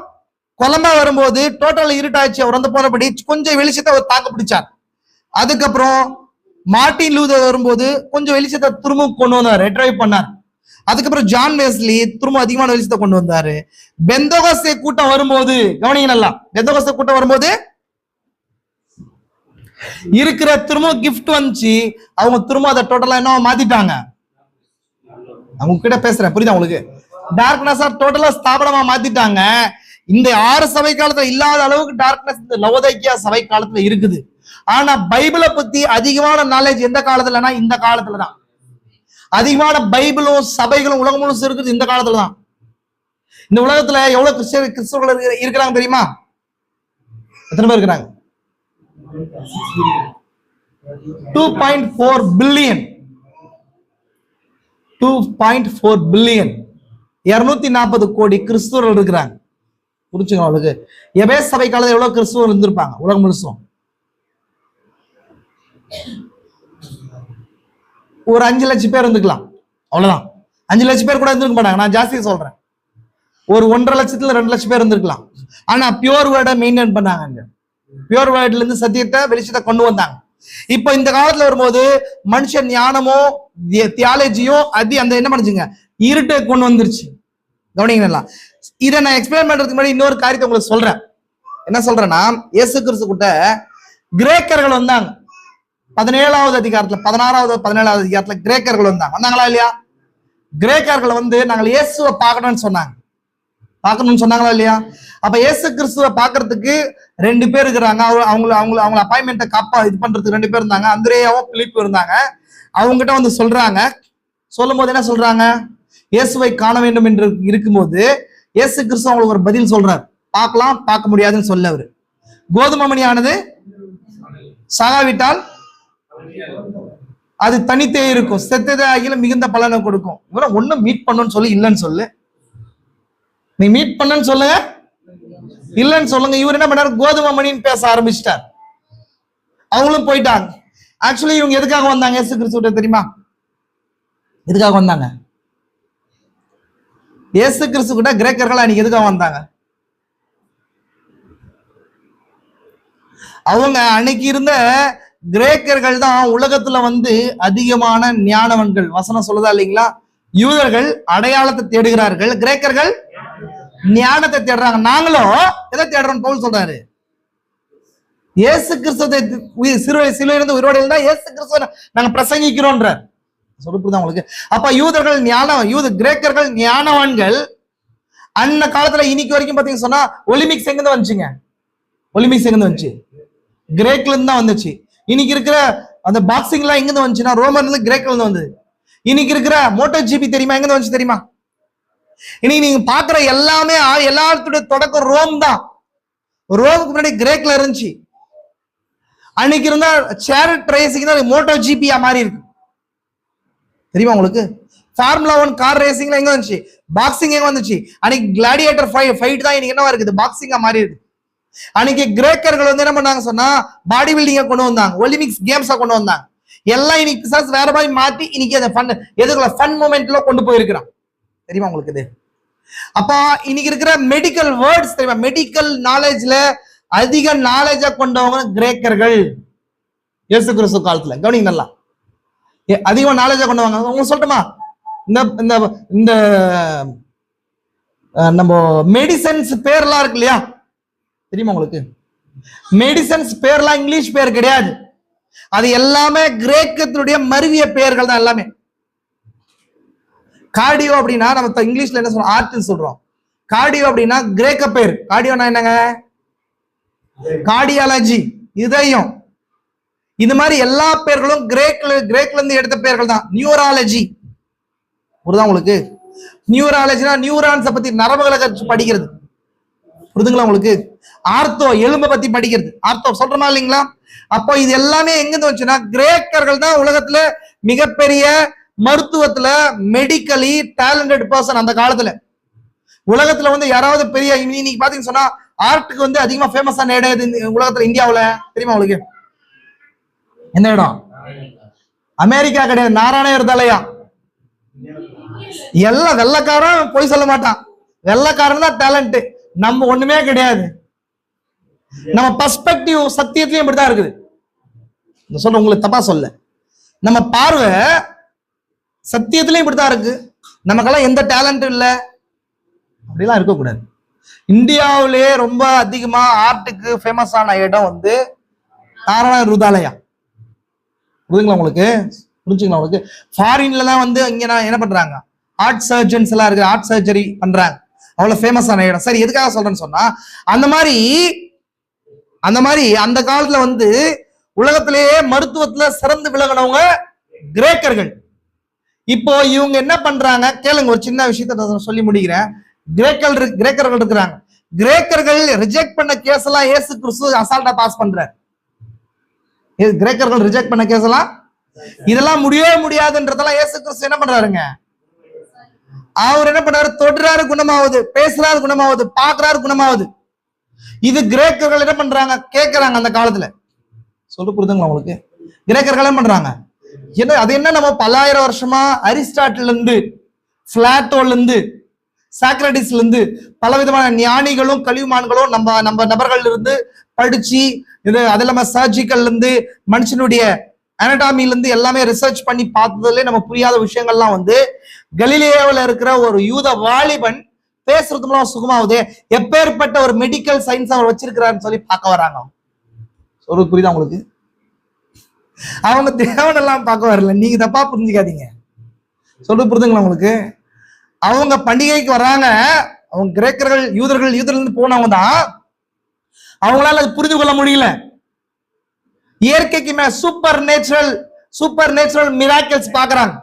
கொலம்பா வரும்போது டோட்டல் இருட்டாச்சு. அவர் வந்து போனபடி கொஞ்சம் வெளிச்சத்தை அவர் தாக்க பிடிச்சார். அதுக்கப்புறம் மார்டின் லூதர் வரும்போது கொஞ்சம் வெளிச்சத்தை திரும்ப கொண்டு வந்தார், ரெட்ரைவ் பண்ணார். அதுக்கப்புறம் ஜான் வெஸ்லி திரும்ப அதிகமான வெளிச்சத்தை கொண்டு வந்தாரு. பெந்தகோஸ்தே கூட்டம் வரும்போது கவனிங்க நல்லா, பெந்தகோஸ்தே கூட்டம் வரும்போது இருக்கிற திரும்ப கிஃப்ட் வந்துச்சு. அவங்க திரும்ப அதை டோட்டலா என்ன மாத்திட்டாங்க. அவங்க கிட்ட பேசுறேன், புரியுதா உங்களுக்கு? டார்க்னஸ் டோட்டலா ஸ்தாபனமா மாத்திட்டாங்க. இந்த 6 சபை காலத்துல இல்லாத அளவுக்கு டார்க்னஸ் இந்த லவோதைக்கியா சபை காலத்துல இருக்குது. ஆனா பைபிளை பத்தி அதிகமான நாலேஜ் எந்த காலத்துலனா இந்த காலத்துலதான். அதிகமான பைபிளும் சபைகளும் உலகம் முழுசும் இருக்குது இந்த காலத்துலதான். இந்த உலகத்துல எவ்வளவு கிறிஸ்தவர்கள் இருக்கிறாங்க தெரியுமா? எத்தனை பேர் இருக்கிறாங்க? 2.4 பில்லியன். 2.4 பில்லியன், 240 கோடி கிறிஸ்துவர்கள் இருக்கிறாங்க. புரிச்சுங்க அவளுக்கு? எபேஸ் சபை காலத்தில் எவ்வளவு கிறிஸ்துவர்கள் இருந்திருப்பாங்க உலகம் முழுசும்? ஒரு 5 லட்சம் பேர் இருந்துக்கலாம், அவ்வளவுதான். 5 லட்சம் பேர் கூட இருந்திருக்க மாட்டாங்க, நான் ஜாஸ்தி சொல்றேன். ஒரு 1.5 லட்சத்துல 2 லட்சம் பேர் இருந்திருக்கலாம். ஆனா பியூர் வேர்டை மெயின்டைன் பண்ணாங்க. பியூர் வேர்ட்ல இருந்து சத்தியத்தை வெளிச்சத்தை கொண்டு வந்தாங்க. இப்ப இந்த காலத்துல வரும்போது மனுஷன் ஞானமோ தியாலஜியோ அந்த என்ன பண்ணுச்சுங்க, இருட்டை கொண்டு வந்துருச்சு. கவனிங்களா? இதை நான் எக்ஸ்பிளைன் பண்றதுக்கு முன்னாடி இன்னொரு காரியத்தை உங்களுக்கு சொல்றேன். என்ன சொல்றேன்னா, இயேசு கிறிஸ்து கிட்ட கிரேக்கர்கள் வந்தாங்க. 17வது அதிகாரத்துல 16வது 17வது அதிகாரத்துல கிரேக்கர்கள் வந்தாங்களா இல்லையா? கிரேக்கர்கள் வந்து நாங்கள் இயேசுவை பார்க்கணும்னு சொன்னாங்களா இல்லையா? அப்ப இயேசு கிறிஸ்துவை பார்க்கறதுக்கு 2 பேர் இருக்கிறாங்க. அவங்க அப்பாயின்மெண்ட்டை இது பண்றதுக்கு 2 பேர் இருந்தாங்க. அந்திரேயாவும் பிலிப்பும் இருந்தாங்க. அவங்க கிட்ட வந்து சொல்லும் போது என்ன சொல்றாங்க? இயேசுவை காண வேண்டும் என்று இருக்கும்போது இயேசு கிறிஸ்து அவங்களுக்கு ஒரு பதில் சொல்றாரு. பார்க்கலாம், பார்க்க முடியாதுன்னு சொல்ல அவரு. கோதுமை மணியானது சாகாவிட்டால் அது தனித்தே இருக்கும், செத்ததே ஆகில மிகுந்த பலனை கொடுக்கும். இவரை ஒண்ணும் மீட் பண்ணுன்னு சொல்லி இல்லைன்னு சொல்லு. நீ மீட் பண்ணன்னு சொல்லுங்க, இல்லைன்னு சொல்லுங்க. இவர் என்ன பண்ணாரு? கோதுமை மணின்னு பேச ஆரம்பிச்சிட்டார். அவங்களும் போயிட்டாங்க. ஆக்சுவலி இவங்க எதுக்காக வந்தாங்க இயேசு கிறிஸ்து தெரியுமா? எதுக்காக வந்தாங்க? இயேசு கிறிஸ்து கிட்ட கிரேக்கர்கள் அன்னைக்கு எதுக்காக வந்தாங்க? அவங்க அன்னைக்கு இருந்த கிரேக்கர்கள் தான் உலகத்துல வந்து அதிகமான ஞானவன்கள். வசனம் சொல்லுதா இல்லைங்களா? யூதர்கள் அடையாளத்தை தேடுகிறார்கள், கிரேக்கர்கள் ஞானத்தை தேடுறாங்க. நாங்களும் எதை தேடுறோம்? பவுல் சொல்றாரு, இயேசு கிறிஸ்துவை சிலுவையிலிருந்து உயிரோடு இருந்தா இயேசு கிறிஸ்துவை நாங்க பிரசங்கிக்கிறோன்ற சொல்லுதான் உங்களுக்கு. அப்ப யூதர்கள் கிரேக்கர்கள் ஞானவான்கள். அந்த காலத்துல இன்னைக்கு வரைக்கும் பாத்தீங்கன்னா சொன்னா ஒலிம்பிக்ஸ் எங்கிருந்து வந்துச்சுங்க? ஒலிம்பிக்ஸ் எங்கிருந்து வந்துச்சு? கிரேக்ல இருந்து தான் வந்துச்சு. இன்னைக்கு இருக்கிற அந்த பாக்ஸிங் எல்லாம் எங்கிருந்து வந்துச்சுன்னா ரோமன்ல இருந்து கிரேக்ல இருந்து வந்தது. இன்னைக்கு இருக்கிற மோட்டோ ஜிபி தெரியுமா? எங்கிருந்து வந்துச்சு தெரியுமா? இன்னைக்கு நீங்க பாக்குற எல்லாமே எல்லாத்துடைய தொடக்கம் ரோம் தான். ரோமுக்கு முன்னாடி கிரேக்ல இருந்துச்சு. அன்னைக்கு இருந்தா சேரிட் ரேசிங் தான் மோட்டோ ஜிபியா மாறி இருக்கு. தெரியுமா உங்களுக்கு? ஃபார்முலா 1 கார் ரேசிங்ல எங்க வந்துச்சு? பாக்ஸிங் எங்க வந்துச்சு? அன்னைக்கு கிளாடியேட்டர் ஃபைட் தான் இன்னைக்கு என்னவா இருக்குது? பாக்ஸிங்கா மாறி இருக்கு. அன்னைக்கு கிரேக்கர்கள் வந்து என்ன பண்ணாங்க சொன்னா பாடி பில்டிங்கை கொண்டு வந்தாங்க, ஒலிம்பிக்ஸ் கேம்ஸா கொண்டு வந்தாங்க. எல்லாம் இன்னைக்கு வேற மாதிரி மாத்தி இன்னைக்கு அந்த ஃபன் எதுக்குள்ள ஃபன் மூமெண்ட்ல கொண்டு போயிருக்கிறான். தெரியுமா உங்களுக்கு இது? அப்ப இன்னைக்கு இருக்கிற மெடிக்கல் வேர்ட்ஸ் தெரியுமா? மெடிக்கல் நாலேஜ்ல அதிக நாலேஜா கொண்டவங்க கிரேக்கர்கள். இயேசு கிறிஸ்து காலத்துல கவனிங்க நல்லா, அதிகமா நாலேஜா கொண்டவங்க. உங்களுக்கு சொல்லட்டுமா? இந்த நம்ம மெடிசன்ஸ் பேர்லாம் இருக்கு இல்லையா? தெரியுமா உங்களுக்கு? மெடிசன்ஸ் பேர்லாம் இங்கிலீஷ் பேர் கிடையாது. அது எல்லாமே கிரேக்கத்தினுடைய மருவிய பெயர்கள் தான் எல்லாமே. கார்டியோ அப்படின்னா நம்ம இங்கிலீஷ்ல என்ன சொல்றோம்? ஆர்ட்னு சொல்றோம். கார்டியோ அப்படின்னா கிரேக்க பேர். கார்டியோனா என்னங்க? கார்டியாலஜி, இதயம். இந்த மாதிரி எல்லா பேர்களும் கிரேக்ல இருந்து எடுத்த பேர்கள் தான். நியூராலஜி புரியுதா உங்களுக்கு? நியூராலஜினா நியூரான்ஸை பத்தி நரம்புகளை படிக்கிறது. புரிதுங்களா உங்களுக்கு? ஆர்த்தோ எலும்பை பத்தி படிக்கிறது. ஆர்த்தோ சொல்றமா இல்லைங்களா? அப்போ இது எல்லாமே எங்கிருந்து வந்துச்சுன்னா கிரேக்கர்கள் தான் உலகத்துல மிகப்பெரிய மருத்துவத்துல மெடிக்கலி டேலண்டட் பர்சன் அந்த காலத்துல. உலகத்துல வந்து யாராவது பெரிய இன்னைக்கு பாத்தீங்கன்னு சொன்னா ஆர்ட்டுக்கு வந்து அதிகமா ஃபேமஸான இடம் எது உலகத்துல? இந்தியாவுல தெரியுமா உங்களுக்கு? என்ன இடம்? அமெரிக்கா கிடையாது, நாராயணர் தலையா. எல்லாம் வெள்ளக்காரன் போய் சொல்ல மாட்டான், வெள்ளக்காரன் தான் டேலண்ட். நம்ம ஒண்ணுமே கிடையாது. நம்ம பர்ஸ்பெக்டிவ் சத்தியத்திலயும் இப்படிதான் இருக்குது. சொல்ல உங்களுக்கு தப்பா சொல்ல, நம்ம பார்வை சத்தியத்திலயும் இப்படிதான் இருக்கு. நமக்கெல்லாம் எந்த டேலண்ட்டும் இல்லை, அப்படிலாம் இருக்கக்கூடாது. இந்தியாவிலே ரொம்ப அதிகமா ஆர்ட்டுக்கு ஃபேமஸ் ஆன இடம் வந்து நாராயண ருதாலயா. புரியுதுங்களா உங்களுக்கு? புரிஞ்சுங்களா உங்களுக்கு? ஃபாரின்ல தான் வந்து இங்க என்ன பண்றாங்க, ஆர்ட் சர்ஜன்ஸ் எல்லாம் இருக்கு, ஆர்ட் சர்ஜரி பண்றாங்க. அவ்வளவு ஃபேமஸ் ஆன இடம். சரி, எதுக்காக சொல்றேன்னு சொன்னா, அந்த மாதிரி அந்த காலத்துல வந்து உலகத்திலேயே மருத்துவத்துல சிறந்து விளங்கினவங்க கிரேக்கர்கள். இப்போ இவங்க என்ன பண்றாங்க கேளுங்க, ஒரு சின்ன விஷயத்த சொல்லி முடிக்கிறேன். கிரேக்கர்கள் இருக்கிறாங்க. கிரேக்கர்கள் ரிஜெக்ட் பண்ண கேஸ் எல்லாம் இயேசு கிறிஸ்து அசால்ட்டா பாஸ் பண்றாரு. கிரேக்கர்கள் ரிஜெக்ட் பண்ண கேஸ் எல்லாம் இதெல்லாம் முடியவே முடியாதுன்றதெல்லாம் இயேசு கிறிஸ்து என்ன பண்றாருங்க, அவர் என்ன பண்றாரு, தொடுறாரு குணமாவது, பேசுறாரு குணமாவது, பாக்குறாரு குணமாவது. இது கிரேக்கர்கள் என்ன பண்றாங்க கேட்கறாங்க அந்த காலத்துல. சொல்லு புரியுதுங்களா உங்களுக்கு? கிரேக்கர்கள் என்ன பண்றாங்க, என்ன அது என்ன நம்ம பல்லாயிரம் வருஷமா அரிஸ்டாட்டில் இருந்து, பிளாட்டோல இருந்து, சாக்ரட்டிஸ்ல இருந்து பலவிதமான ஞானிகளும் கலியுமான்களும் நம்ம நபர்கள் இருந்து படிச்சு, இது அது இல்லாம சர்ஜிக்கல்ல இருந்து மனுஷனுடைய அனடாமில இருந்து எல்லாமே ரிசர்ச் பண்ணி பார்த்ததுல நம்ம புரியாத விஷயங்கள்லாம் வந்து கலிலேயாவில் இருக்கிற ஒரு யூத வாலிபன் பேசுறது மூலம் சுகமாவது. எப்பேற்பட்ட ஒரு மெடிக்கல் சயின்ஸ் அவர் வச்சிருக்கிறாருன்னு சொல்லி பார்க்க வராங்க. சொல்றது புரியுதா உங்களுக்கு? அவங்க தேவனெல்லாம் பார்க்க வரல, நீங்க தப்பா புரிஞ்சுக்காதீங்க. சொல்றது புரியுதுங்களா உங்களுக்கு? அவங்க பண்டிகைக்கு வர்றாங்க. அவங்க கிரேக்கர்கள் யூதர்கள் இருந்து போனவங்க தான். அவங்களால அது புரிந்து கொள்ள முடியல. இயற்கைக்கு சூப்பர் நேச்சுரல் மிராக்கிள்ஸ் பாக்குறாங்க.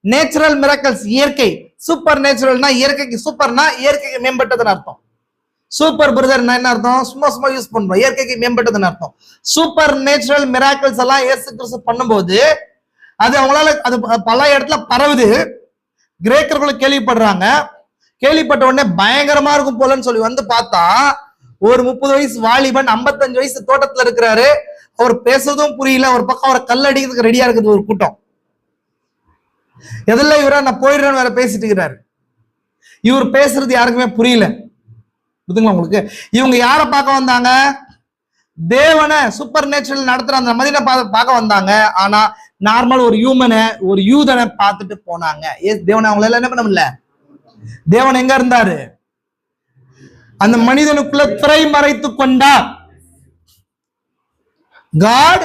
நேச்சுரல் மிராக்கிள்ஸ் இயற்கை, சூப்பர் நேச்சுரல்னா இயற்கைக்கு, சூப்பர்னா இயற்கைக்கு மேம்பட்டதுன்னு அர்த்தம். சூப்பர் பிரதர் என்ன அர்த்தம், சும்மா யூஸ் பண்றோம், இயற்கைக்கு மேம்பட்டதுன்னு அர்த்தம். சூப்பர் நேச்சுரல் மிராக்கிள்ஸ் எல்லாம் இயேசு கிறிஸ்து பண்ணும்போது அது அவங்களால அது பல இடத்துல பரவுது. கிரேக்கர்களும் கேள்விப்படுறாங்க. கேள்விப்பட்ட உடனே பயங்கரமா இருக்கும் போலன்னு சொல்லி வந்து பார்த்தா ஒரு 30 வயசு வாலிபன் 55 வயசு தோட்டத்துல இருக்கிறாரு. அவர் பேசுறதும் புரியல, ஒரு பக்கம் அவரை கல்லடிக்கிறதுக்கு ரெடியா இருக்குது ஒரு கூட்டம். எதில் இவரா நான் போயிடுறேன்னு வேற பேசிட்டு இருக்கிறாரு. இவர் பேசுறது யாருக்குமே புரியல. புரியுதுங்களா உங்களுக்கு? இவங்க யாரை பார்க்க வந்தாங்க, தேவனை சூப்பர் நேச்சுரல் நடத்துற அந்த மதியனை பார்க்க வந்தாங்க. ஆனா நார்மல் ஒரு யூதனை பார்த்துட்டு போனாங்க. தேவனை அவங்களால என்ன பண்ண முடியல. தேவன் எங்க இருந்தாரு, அந்த மனிதனுக்குள்ள திரை மறைத்து கொண்டார். God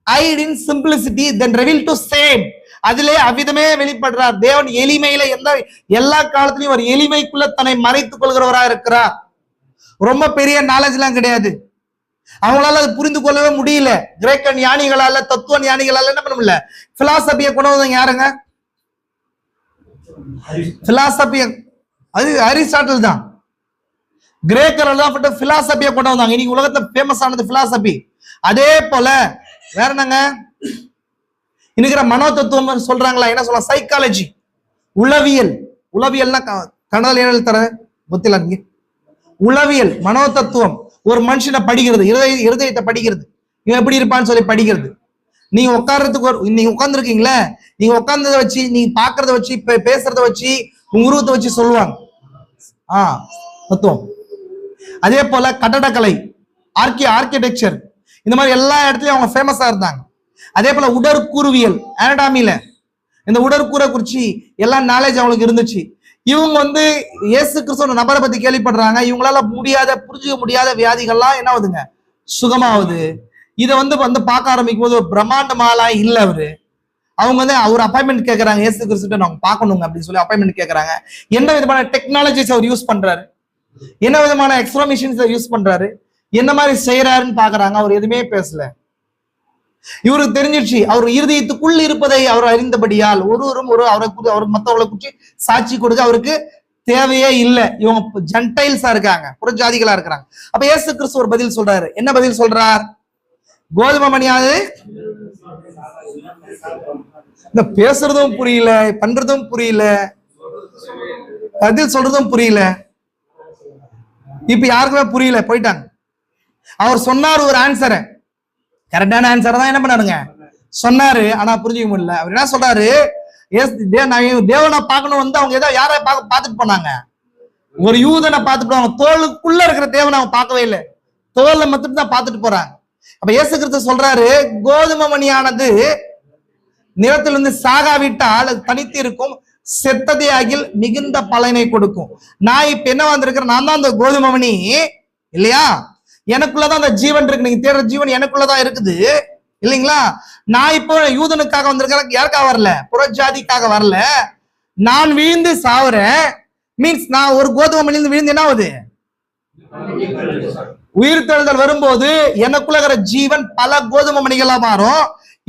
hid in simplicity then revealed to same. அதிலே அவ்விதமே வெளிப்படுறார். தேவன் எளிமையில எல்லா காலத்திலையும் ஒரு எளிமைக்குள்ள தன்னை மறைத்துக் கொள்கிறவரா இருக்கிறார். ரொம்ப பெரிய நாலேஜ் எல்லாம் கிடையாது. அவங்களால அது புரிந்து கொள்ளவே முடியல. கிரேக்க ஞானிகளால, தத்துவ ஞானிகளால என்ன பண்ண முடியல. பிலாசபியை கொண்டு வந்தவங்க யாருங்க? பிலாசபிய அது அரிஸ்டாட்டில் தான். கிரேக்கர்கள் தான் பிலாசபியை கொண்டு வந்தாங்க. இன்னைக்கு உலகத்துல ஃபேமஸ் ஆனது பிலாசபி. அதே போல வேற என்னங்க இன்னைக்கு மனோ தத்துவம் சொல்றாங்களா, என்ன சொல்லலாம், சைக்காலஜி, உளவியல்னா கனடா ஏழு தர புத்தில உளவியல், மனோ தத்துவம். ஒரு மனுஷனை படிக்கிறது, இருதயத்தை படிக்கிறது, இவன் எப்படி இருப்பான்னு சொல்லி படிக்கிறது. நீங்க உட்கார்றதுக்கு நீங்க உட்கார்ந்துருக்கீங்களே, நீங்க உட்கார்ந்ததை வச்சு, நீங்க பாக்குறத வச்சு, பேசுறத வச்சு, உங்க உருவத்தை வச்சு சொல்லுவாங்க தத்துவம். அதே போல கட்டடக்கலை, ஆர்கிடெக்சர், இந்த மாதிரி எல்லா இடத்துலயும் அவங்க ஃபேமஸா இருந்தாங்க. அதே போல உடற்கூறுவியல், அனடாமில இந்த உடற்கூரை குறிச்சு எல்லா நாலேஜ் அவங்களுக்கு இருந்துச்சு. இவங்க வந்து இயேசு கிறிஸ்து நபரை பத்தி கேள்விப்படுறாங்க. இவங்களால புரிஞ்சுக்க முடியாத வியாதிகள்லாம் என்ன ஆகுதுங்க, சுகமாகுது. இதை வந்து பார்க்க ஆரம்பிக்கும் போது ஒரு பிரம்மாண்டமாலா இல்ல அவரு. அவங்க வந்து அவர் அப்பாயின்மெண்ட் கேட்கறாங்க, இயேசு கிறிஸ்து நாங்க பார்க்கணுங்க அப்படின்னு சொல்லி அப்பாயின்மெண்ட் கேட்கறாங்க. என்ன விதமான டெக்னாலஜிஸ் அவர் யூஸ் பண்றாரு, என்ன விதமான எக்ஸ்ட்ரா மிஷின்ஸ் யூஸ் பண்றாரு, என்ன மாதிரி செய்யறாருன்னு பாக்குறாங்க. அவர் எதுவுமே பேசல. இவருக்கு தெரிஞ்சிருச்சு அவர் இருதயத்துக்குள் இருப்பதை அவர் அறிந்தபடியால் ஒருவரும் அவர் மற்றவங்களை குறிச்சு சாட்சி கொடுக்க அவருக்கு தேவையே இல்லை. இவங்க ஜென்டைல்ஸா இருக்காங்க, புறஜாதிகளா இருக்கிறாங்க. அப்ப இயேசு கிறிஸ்து ஒரு பதில் சொல்றாரு. என்ன பதில் சொல்றார்? கோதுமை மணியாது இந்த பேசுறதும் புரியல, பண்றதும் புரியல, பதில் சொல்றதும் புரியல. இப்ப யாருக்குமே புரியல, போயிட்டாங்க. அவர் சொன்னார் ஒரு ஆன்சரை, கரெக்டான ஆன்சரை தான் என்ன பண்ணாருங்க சொன்னாரு, ஆனா புரிஞ்சுக்க முடியல. அவர் என்ன சொல்றாரு, தேவனை பார்க்கணும் வந்து அவங்க ஏதோ யாரை பார்த்துட்டு போனாங்க, ஒரு யூதனை பார்த்துட்டு போவாங்க, தோளுக்குள்ள இருக்கிற தேவனை அவங்க பார்க்கவே இல்லை, தோல்ல மட்டும் தான் பார்த்துட்டு போறாங்க. அப்ப இயேசு கிறிஸ்து சொல்றாரு, கோதுமை மணியானது நிலத்திலிருந்து சாகாவிட்டால் அது தனித்து இருக்கும், செத்ததே ஆகில் மிகுந்த பலனை கொடுக்கும். நான் இப்ப என்ன வந்திருக்கிறேன், நான் தான் அந்த கோதுமை மணி இல்லையா, எனக்குள்ளதான் அந்த ஜீவன் இருக்கு, நீங்க தேடுற ஜீவன் எனக்குள்ளதான் இருக்குது இல்லைங்களா. நான் இப்போ யூதனுக்காக வந்திருக்கிறேன், யாருக்காக வரல, புறஜாதிக்காக வரல. நான் விழுந்து சாவுறேன் மீன்ஸ் நான் ஒரு கோதுமை மணிலிருந்து விழுந்து என்ன ஆகுது, உயிர் தெழுதல் வரும்போது எனக்குள்ள இருக்கிற ஜீவன் பல கோதுமை மணிகளா மாறும்.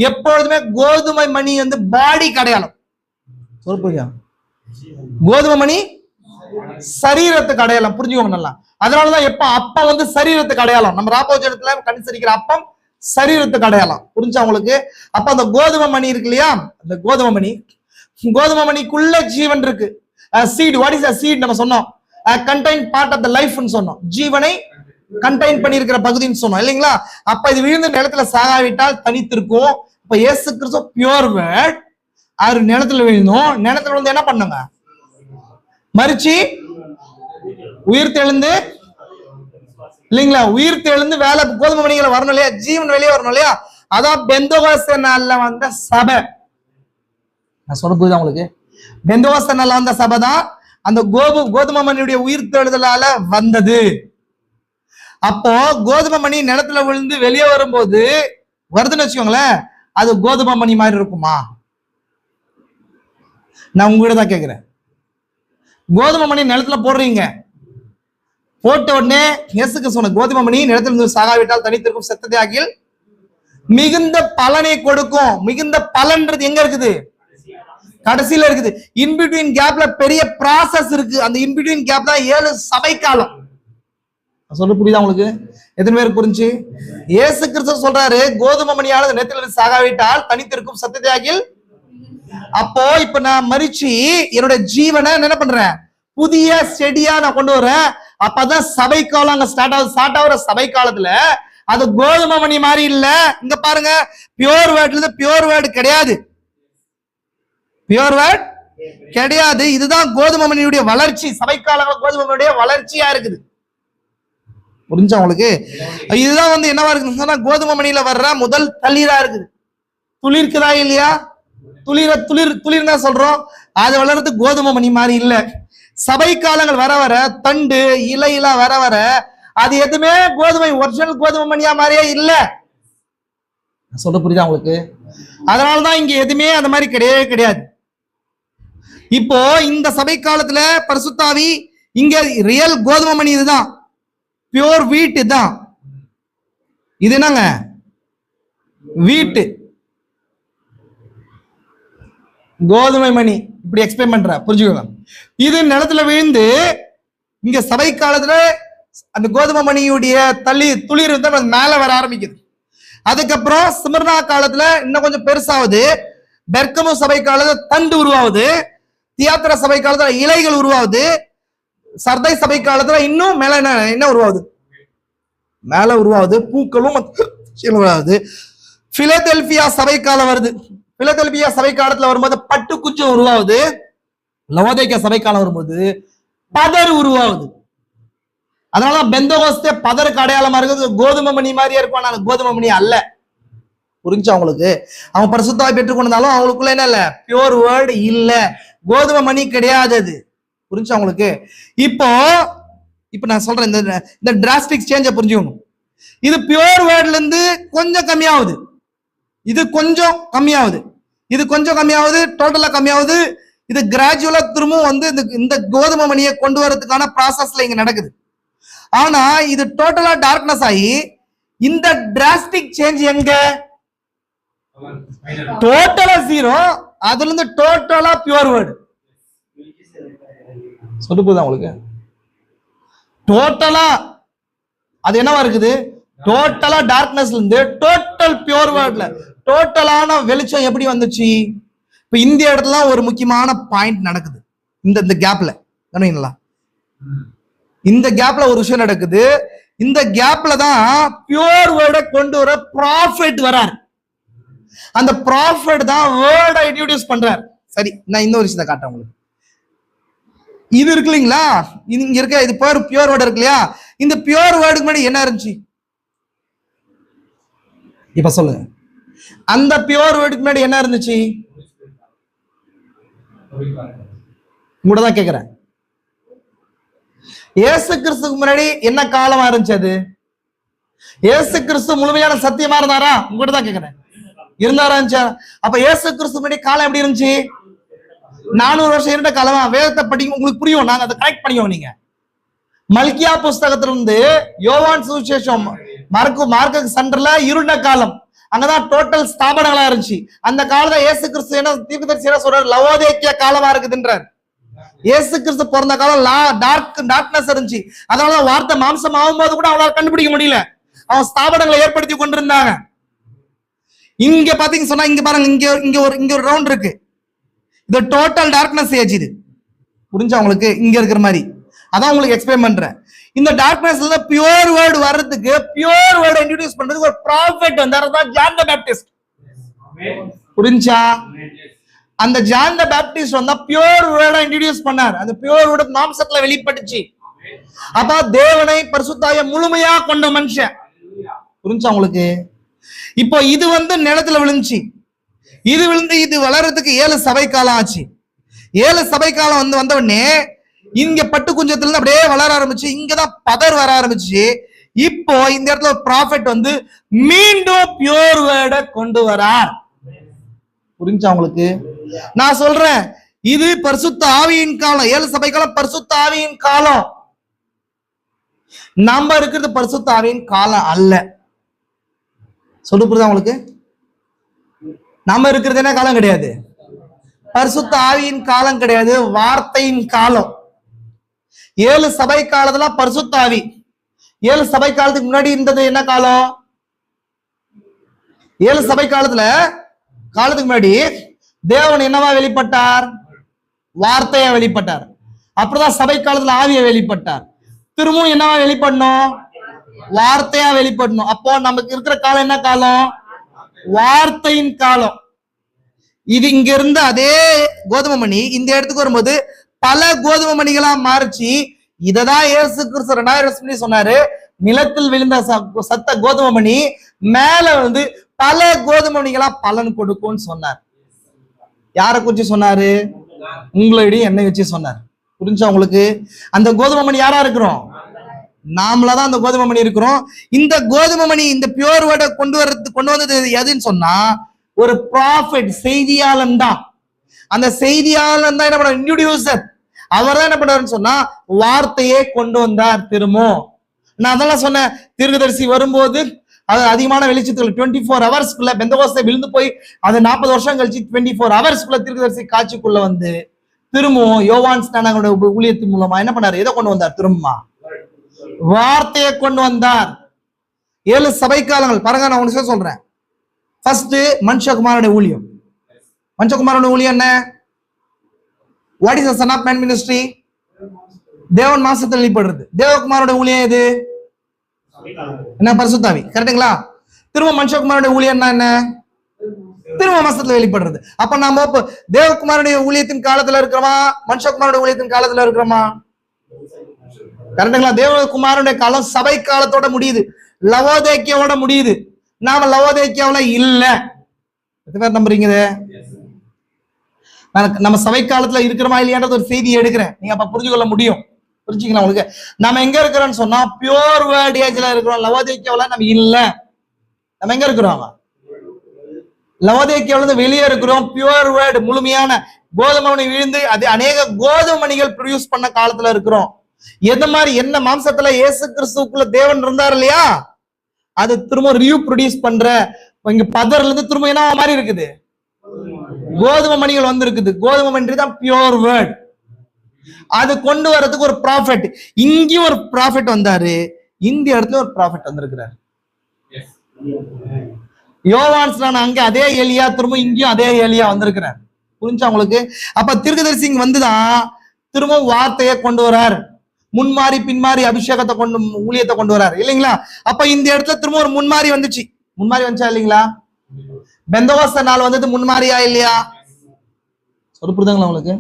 எப்பொழுதுமே கோதுமை மணி வந்து பாடி அடையாளம், கோதுமை மணி சரீரத்துக்கு அடையாளம், புரிஞ்சுக்கோங்க நல்லா. அதனாலதான் எப்ப அப்பம் வந்து சரீரத்துக்கு அடையாளம், நம்ம ராப்போஜனத்துல கணிசரிக்கிற அப்பம் சரீரத்துக்கு அடையாளம், புரிஞ்சா உங்களுக்கு. அப்ப அந்த கோதுமை மணி இருக்கு இல்லையா, அந்த கோதுமை மணிக்குள்ள ஜீவன் இருக்கு. Seed, what is a seed நம்ம சொன்னோம், contain part of the life ன்னு சொன்னோம், ஜீவனை கண்டெயின் பண்ணி இருக்கிற பகுதின்னு சொன்னோம் இல்லைங்களா. அப்ப இது விழுந்த நிலத்துல சாகாவிட்டால் தனித்திருக்கும். இப்ப இயேசு கிறிஸ்து பியூர் வேர்ட், அவர் நிலத்துல விழுந்தோம், நிலத்துல வந்து என்ன பண்ணுங்க, மரிச்சு உயிர் தெழுந்து இல்லைங்களா, உயிர் தெழுந்து வேலை கோதுமை மணிகளை வரணும் இல்லையா, ஜீவன் வெளியே வரணும் இல்லையா. அதான் பெந்தோகோஸ்தே நாள்ல வந்த சபை. நான் சொல்ல புரியுதா உங்களுக்கு, பெந்தோகோஸ்தே நாள்ல வந்த சபை தான் அந்த கோதுமை மணியுடைய உயிர் தெழுதலால வந்தது. அப்போ கோதுமை மணி நிலத்துல விழுந்து வெளியே வரும்போது வருதுன்னு வச்சுக்கோங்களேன், அது கோதுமை மணி மாதிரி இருக்குமா? நான் உங்ககிட்ட தான் கேட்கிறேன். கோதுமை மணி நிலத்துல போடுறீங்க, போட்ட உடனே இயேசுக்கு சொன்ன கோதுமை மணி நிலத்துல இருந்து சாகாவிட்டால் தனித்திருக்கும், செத்ததே ஆகில் மிகுந்த பலனை கொடுக்கும். மிகுந்த பலன்றது எங்க இருக்குது, கடைசியில இருக்குது. இன்பிட்வீன் கேப்ல பெரிய ப்ராசஸ் இருக்கு. அந்த இன்பிட்வீன் கேப் தான் 7 சபை காலம். சொல்ல புரியுதா உங்களுக்கு? எத்தனை பேருக்கு புரிஞ்சு? இயேசு கிறிஸ்து சொல்றாரு, கோதுமை மணியானது நிலத்திலிருந்து சாகாவிட்டால் தனித்திருக்கும், செத்ததே ஆகில். அப்போ இப்ப நான் மரிச்சு என்னோட ஜீவனை என்ன பண்றேன், புதிய செடியா நான் கொண்டு வரேன். அப்பதான் சபை காலம் அங்க ஸ்டார்ட் ஆகுற சபை காலத்துல அது கோதுமை மணி மாதிரி இல்ல. இங்க பாருங்க, பியூர் வேர்ட்ல பியூர் வேர்டு கிடையாது, பியூர் வேர்ட் கிடையாது. இதுதான் கோதுமை மணியுடைய வளர்ச்சி, சபை காலங்கள் கோதுமை மணியுடைய வளர்ச்சியா இருக்குது. புரிஞ்சா உங்களுக்கு? இதுதான் வந்து என்னவா இருக்குன்னா, கோதுமை மணியில வர்ற முதல் தளிரா இருக்குது. துளிர்க்குதா இல்லையா, துளிர் தான் சொல்றோம், அது வளர்றது கோதுமை மணி மாதிரி இல்ல. சபை காலங்கள் வர வர தண்டு இலையெல்லாம் வர வர அது எதுவுமே கோதுமை ஒரிஜினல் கோதுமை மணியா மாதிரியே இல்ல. சொல்ல புரியுதா உங்களுக்கு? அதனாலதான் இங்க எதுவுமே அந்த மாதிரி கிடையவே கிடையாது. இப்போ இந்த சபை காலத்துல பரிசுத்தாவி இங்க ரியல் கோதுமை மணி இதுதான், பியூர் வீட் இதுதான். இது என்னங்க, வீட்டு கோதுமை மணி. இப்படி எக்ஸ்பிளைன் பண்ற, புரிஞ்சுக்கோங்க. இது நிலத்துல விழுந்து இங்க சபை காலத்துல அந்த கோதுமை மணியுடைய துளிர் வந்து மேல வர ஆரம்பிக்குது. அதுக்கப்புறம் சிமர்னா காலத்துல இன்னும் கொஞ்சம் பெருசாகுது. பெர்கமு சபை காலத்துல தண்டு உருவாகுது. தியாத்திரா சபை காலத்துல இலைகள் உருவாகுது. சர்தை சபை காலத்துல இன்னும் மேல என்ன உருவாகுது, மேல உருவாகுது, பூக்களும் உருவாகுது. பிலதெல்பியா சபை காலம் வருது. பிலதெல்பியா சபை காலத்துல வரும்போது பட்டு குஞ்சம் உருவாகுது. லவோதிக்கேயா சபை காலம் வரும்போது பதர் உருவாகுது. அதனால பெந்தோகோஸ்தே பதருக்கு அடையாளமா இருக்குது. கோதுமை மணி மாதிரியே இருக்கும், ஆனா கோதுமை மணி அல்ல. புரிஞ்சா உங்களுக்கு? அவங்க பரிசுத்தாவை பெற்றுக்கொண்டாலும் அவங்களுக்குள்ள என்ன இல்ல, பியூர் வேர்டு இல்ல, கோதுமை மணி கிடையாது அது. புரிஞ்சா உங்களுக்கு? இப்போ நான் சொல்றேன், இந்த டிராஸ்டிக் சேஞ்ச புரிஞ்சுக்கணும். இது பியூர் வேர்ட்ல இருந்து கொஞ்சம் கம்மியாகுது, இது கொஞ்சம் கம்மியாகுது, இது கொஞ்சம் கம்மியாகுது, டோட்டலா கம்மியாகுது. இது கிராஜுவலா திரும்பவும் வந்து இந்த கோதுமை மணியை கொண்டு வரதுக்கான ப்ராசஸ்ல இங்க நடக்குது. ஆனா இது டோட்டலா டார்க்னஸ் ஆகி இந்த டிராஸ்டிக் சேஞ்ச் எங்க, டோட்டலா 0, அதுல இருந்து டோட்டலா பியூர் வேர்டு. சொல்லு போதா உங்களுக்கு? டோட்டலா அது என்னவா இருக்குது, டோட்டலா டார்க்னஸ்ல இருந்து டோட்டல் பியூர் வேர்ட்ல டோட்டலான வெளிச்சம் எப்படி வந்துச்சு, இப்ப இந்த இடத்துல ஒரு முக்கியமான பாயிண்ட் நடக்குது. இந்த கேப்ல இந்த கேப்ல ஒரு விஷயம் நடக்குது. இந்த கேப்ல தான் பியூர் வேர்டை கொண்டு வர ப்ராஃபெட் வரார். அந்த ப்ராஃபெட் தான் வேர்டை இன்ட்ரோடியூஸ் பண்றார். சரி, நான் இந்த ஒரு விஷயத்தை காட்டுறேன் உங்களுக்கு. இது இருக்கு இல்லைங்களா, இங்க இருக்க இது பேர் பியூர் வேர்டு இருக்கு இல்லையா, இந்த பியூர் வேர்டுக்கு முன்னாடி என்ன இருந்துச்சு இப்ப சொல்லுங்க. அந்த பியூர் வேர்டுக்கு முன்னாடி என்ன இருந்துச்சு? கூட தான் கேக்குறேன். இயேசு கிறிஸ்துக்கு முன்னாடி என்ன காலமா இருந்துச்சு? அது இயேசு கிறிஸ்து முழுமையான சத்தியமா இருந்தாரா? உங்ககிட்ட தான் கேக்குறேன். இருந்தாரா? அப்ப இயேசு கிறிஸ்து முன்னாடி காலம் எப்படி இருந்துச்சு? 400 வருஷம் இருந்த காலமா? வேதத்தை படிக்க உங்களுக்கு புரியும், நாங்க அதை கரெக்ட் பண்ணியோம். நீங்க மல்கியா புஸ்தகத்திலிருந்து யோவான் சுவிசேஷம் மார்க்கு சென்டர்ல இருண்ட காலம், அங்கதான் டோட்டல் ஸ்தாபனங்களா இருந்துச்சு. அந்த காலத்துல இயேசு கிறிஸ்து என்ன தீர்க்கதரிசி என்ன சொல்றாரு? லவோதேக்கியா காலமா இருக்குதுன்றார். இயேசு கிறிஸ்து பிறந்த காலம் டார்க்னஸ் இருந்துச்சு. அதனால வார்த்தை மாம்சம் ஆகும்போது கூட அவங்களால கண்டுபிடிக்க முடியல. அவன் ஸ்தாபனங்களை ஏற்படுத்தி கொண்டிருந்தாங்க. இங்க பாத்தீங்க சொன்னா, இங்க பாருங்க, இங்க ஒரு ரவுண்ட் இருக்கு. இது டோட்டல் டார்க்னஸ் ஏஜ். இது புரிஞ்சா உங்களுக்கு? இங்க இருக்கிற மாதிரி அதான் உங்களுக்கு எக்ஸ்பிளைன் பண்றேன். இந்த டார்க்னஸ்ல பியூர் வேர்டு வர்றதுக்கு, பியூர் வேர்டு இன்ட்ரோடியூஸ் பண்றதுக்கு ஒரு ப்ராஃபெட் வந்தார். John the Baptist. புரிஞ்சா? அந்த ஜான் தி பேப்டிஸ்ட் வந்தா பியூர் வேர்டை இன்ட்ரோடியூஸ் பண்ணார். அந்த பியூர் வேர்டு மாம்சத்துல வெளிப்பட்டுச்சு. அப்ப தேவனை பரிசுத்தாய முழுமையா கொண்ட மனுஷன். புரிஞ்சா உங்களுக்கு? இப்போ இது நிலத்துல விழுந்துச்சு. இது விழுந்து இது வளர்றதுக்கு 7 சபை காலம் ஆச்சு. 7 சபை காலம் வந்த உடனே இங்க பட்டு குஞ்சத்துல இருந்து அப்படியே வளர ஆரம்பிச்சு. இங்கதான் பதர் வர ஆரம்பிச்சு. இப்போ இந்த இடத்துல ஒரு ப்ராஃபெட் மீண்டும் பியூர் வேர்டை கொண்டு வரார். புரிஞ்சா உங்களுக்கு? நான் சொல்றேன், இது பரிசுத்த ஆவியின் காலம். 7 சபை காலம் பரிசுத்த ஆவியின் காலம். நம்ம இருக்கிறது பரிசுத்த ஆவியின் காலம் அல்ல. சொல்லு, புரியுதா உங்களுக்கு? நம்ம இருக்கிறது என்ன காலம் கிடையாது? பரிசுத்த ஆவியின் காலம் கிடையாது, வார்த்தையின் காலம். 7 சபை காலத்துல பரிசுத்த ஆவி. 7 சபை காலத்துக்கு முன்னாடி இருந்தது என்ன காலம்? 7 சபை காலத்துக்கு முன்னாடி தேவன் என்னவா வெளிப்பட்டார்? வார்த்தையா வெளிப்பட்டார். அப்படிதான் சபை காலத்துல ஆவியை வெளிப்பட்டார். திரும்பவும் என்னவா வெளிப்படணும்? வார்த்தையா வெளிப்படணும். அப்போ நமக்கு இருக்கிற காலம் என்ன காலம்? வார்த்தையின் காலம். இது இங்க இருந்த அதே கோதுமை மணி இந்த இடத்துக்கு வரும்போது பல கோதுமை மணிகளா மாறிச்சு. இததான் இயேசு கிறிஸ்து 2000 வருஷம் சொன்னாரு, நிலத்தில் விழுந்த சத்த கோதுமை மணி மேல பல கோதுமை மணிகளா பலன் கொடுக்கும்னு சொன்னார். யாரை குறிச்சு சொன்னாரு? உங்களுடைய என்னை வச்சு சொன்னார். புரிஞ்சா உங்களுக்கு? அந்த கோதுமை மணி யாரா இருக்கிறோம்? நாமளாதான் அந்த கோதுமை மணி இருக்கிறோம். இந்த கோதுமை மணி இந்த பியூர் வேர்டை கொண்டு வந்தது எதுன்னு சொன்னா ஒரு ப்ராஃபெட், செய்தியாளன் தான். அந்த செய்தியாளன் தான் என்ன பண்ண? இன்ட்ரோடியூசர். அவர் தான் என்ன பண்ணாருன்னு சொன்னா வார்த்தையே கொண்டு வந்தார். திரும்ப நான் அதெல்லாம் சொன்னேன், தீர்க்கதரிசி வரும்போது அது அதிகமான வெளிச்சத்துல 24 ஹவர்ஸ்க்குள்ள பெந்தகோஸ்தே விழுந்து போய் அது 40 வருஷம் கழிச்சு 24 ஹவர்ஸ்க்குள்ள தீர்க்கதரிசி காட்சிக்குள்ள திரும்பவும் யோவான் ஸ்நானகனோட ஊழியத்தின் மூலமா என்ன பண்ணாரு? எதை கொண்டு வந்தார்? திரும்ப வார்த்தையை கொண்டு வந்தார். 7 சபை காலங்கள் பாருங்க. நான் ஒன்று சொல்றேன். ஃபர்ஸ்ட் மனுஷகுமாரோட ஊழியம். மனுஷகுமாரோட ஊழியம் என்ன? What is the son of man ministry? தேவன் மாசத்துல வெளிப்படுறது. தேவகுமாரோட ஊழியம் எது? என்ன? பரிசுத்த ஆவி. கரெக்ட்டுங்களா? திரும்ப மனுஷகுமாரோட ஊழியம் என்ன? திரும்ப மாசத்துல வெளிப்படுறது. அப்ப நாம தேவகுமாரோட ஊழியத்தின் காலத்துல இருக்கிறோமா? மனுஷகுமாரோட ஊழியத்தின் காலத்துல இருக்கிறோமா? கரெக்டுங்களா? தேவகுமாரனுடைய காலம் சபை காலத்தோட முடியுது, லவோதேக்கியாவோட முடியுது. நாம லவோதேக்கியாவுல இல்ல. எத்தனை பேர் நம்புறீங்க? நம்ம சபை காலத்துல இருக்கிறோமா இல்லையான்றது ஒரு செய்தி எடுக்கிறேன், நீங்க அப்ப புரிஞ்சுக்கொள்ள முடியும். புரிஞ்சுக்கலாம் உங்களுக்கு? நம்ம எங்க இருக்கிறோம்னு சொன்னா பியூர் வேர்ட் ஏஜ்ல இருக்கிறோம். லவோதேக்கியாவுல நம்ம இல்ல. நம்ம எங்க இருக்கிறோம்? லவோதேக்கியாவுல வெளியே இருக்கிறோம். பியூர் வேர்ட் முழுமையான கோதுமை மணி விழுந்து அது அநேக கோதுமை மணிகள் ப்ரொடியூஸ் பண்ண காலத்துல இருக்கிறோம். எது மாதிரி என்ன மாம்சத்துல இயேசு கிறிஸ்துக்குள்ள தேவன் இருந்தார் இல்லையா, அது திரும்ப ரீப்ரொடியூஸ் பண்ற இங்க பதர்ல இருந்து திரும்ப என்ன மாதிரி இருக்குது? கோதுமை மணிகள் இருக்குது. கோதுமை மணி தான் பியூர் வேர்ட். அது கொண்டு வர்றதுக்கு ஒரு ப்ராஃபெட், இங்கேயும் ஒரு ப்ராஃபெட் வந்தாரு, இந்த இடத்துல ஒரு ப்ராஃபெட் வந்திருக்கிறார். யோவான் ஸ்நானன் அங்க அதே ஏலியா, திரும்ப இங்கேயும் அதே ஏலியா வந்திருக்கிறார். புரிஞ்சா உங்களுக்கு? அப்ப தீர்க்கதரிசி இங்க வந்துதான் திரும்பவும் வார்த்தையை கொண்டு வரார், முன்மாறி பின்மாறி அபிஷேகத்தை கொண்டு ஊழியத்தை கொண்டு வரார் இல்லைங்களா? அப்ப இந்த இடத்துல திரும்ப ஒரு முன்மாறி வந்துச்சு. முன்மாறி வந்துச்சா இல்லைங்களா? பெந்தகோஸ்தே நாள் வந்தது முன்மாறியா இல்லையா? புரியுதுங்களா உங்களுக்கு?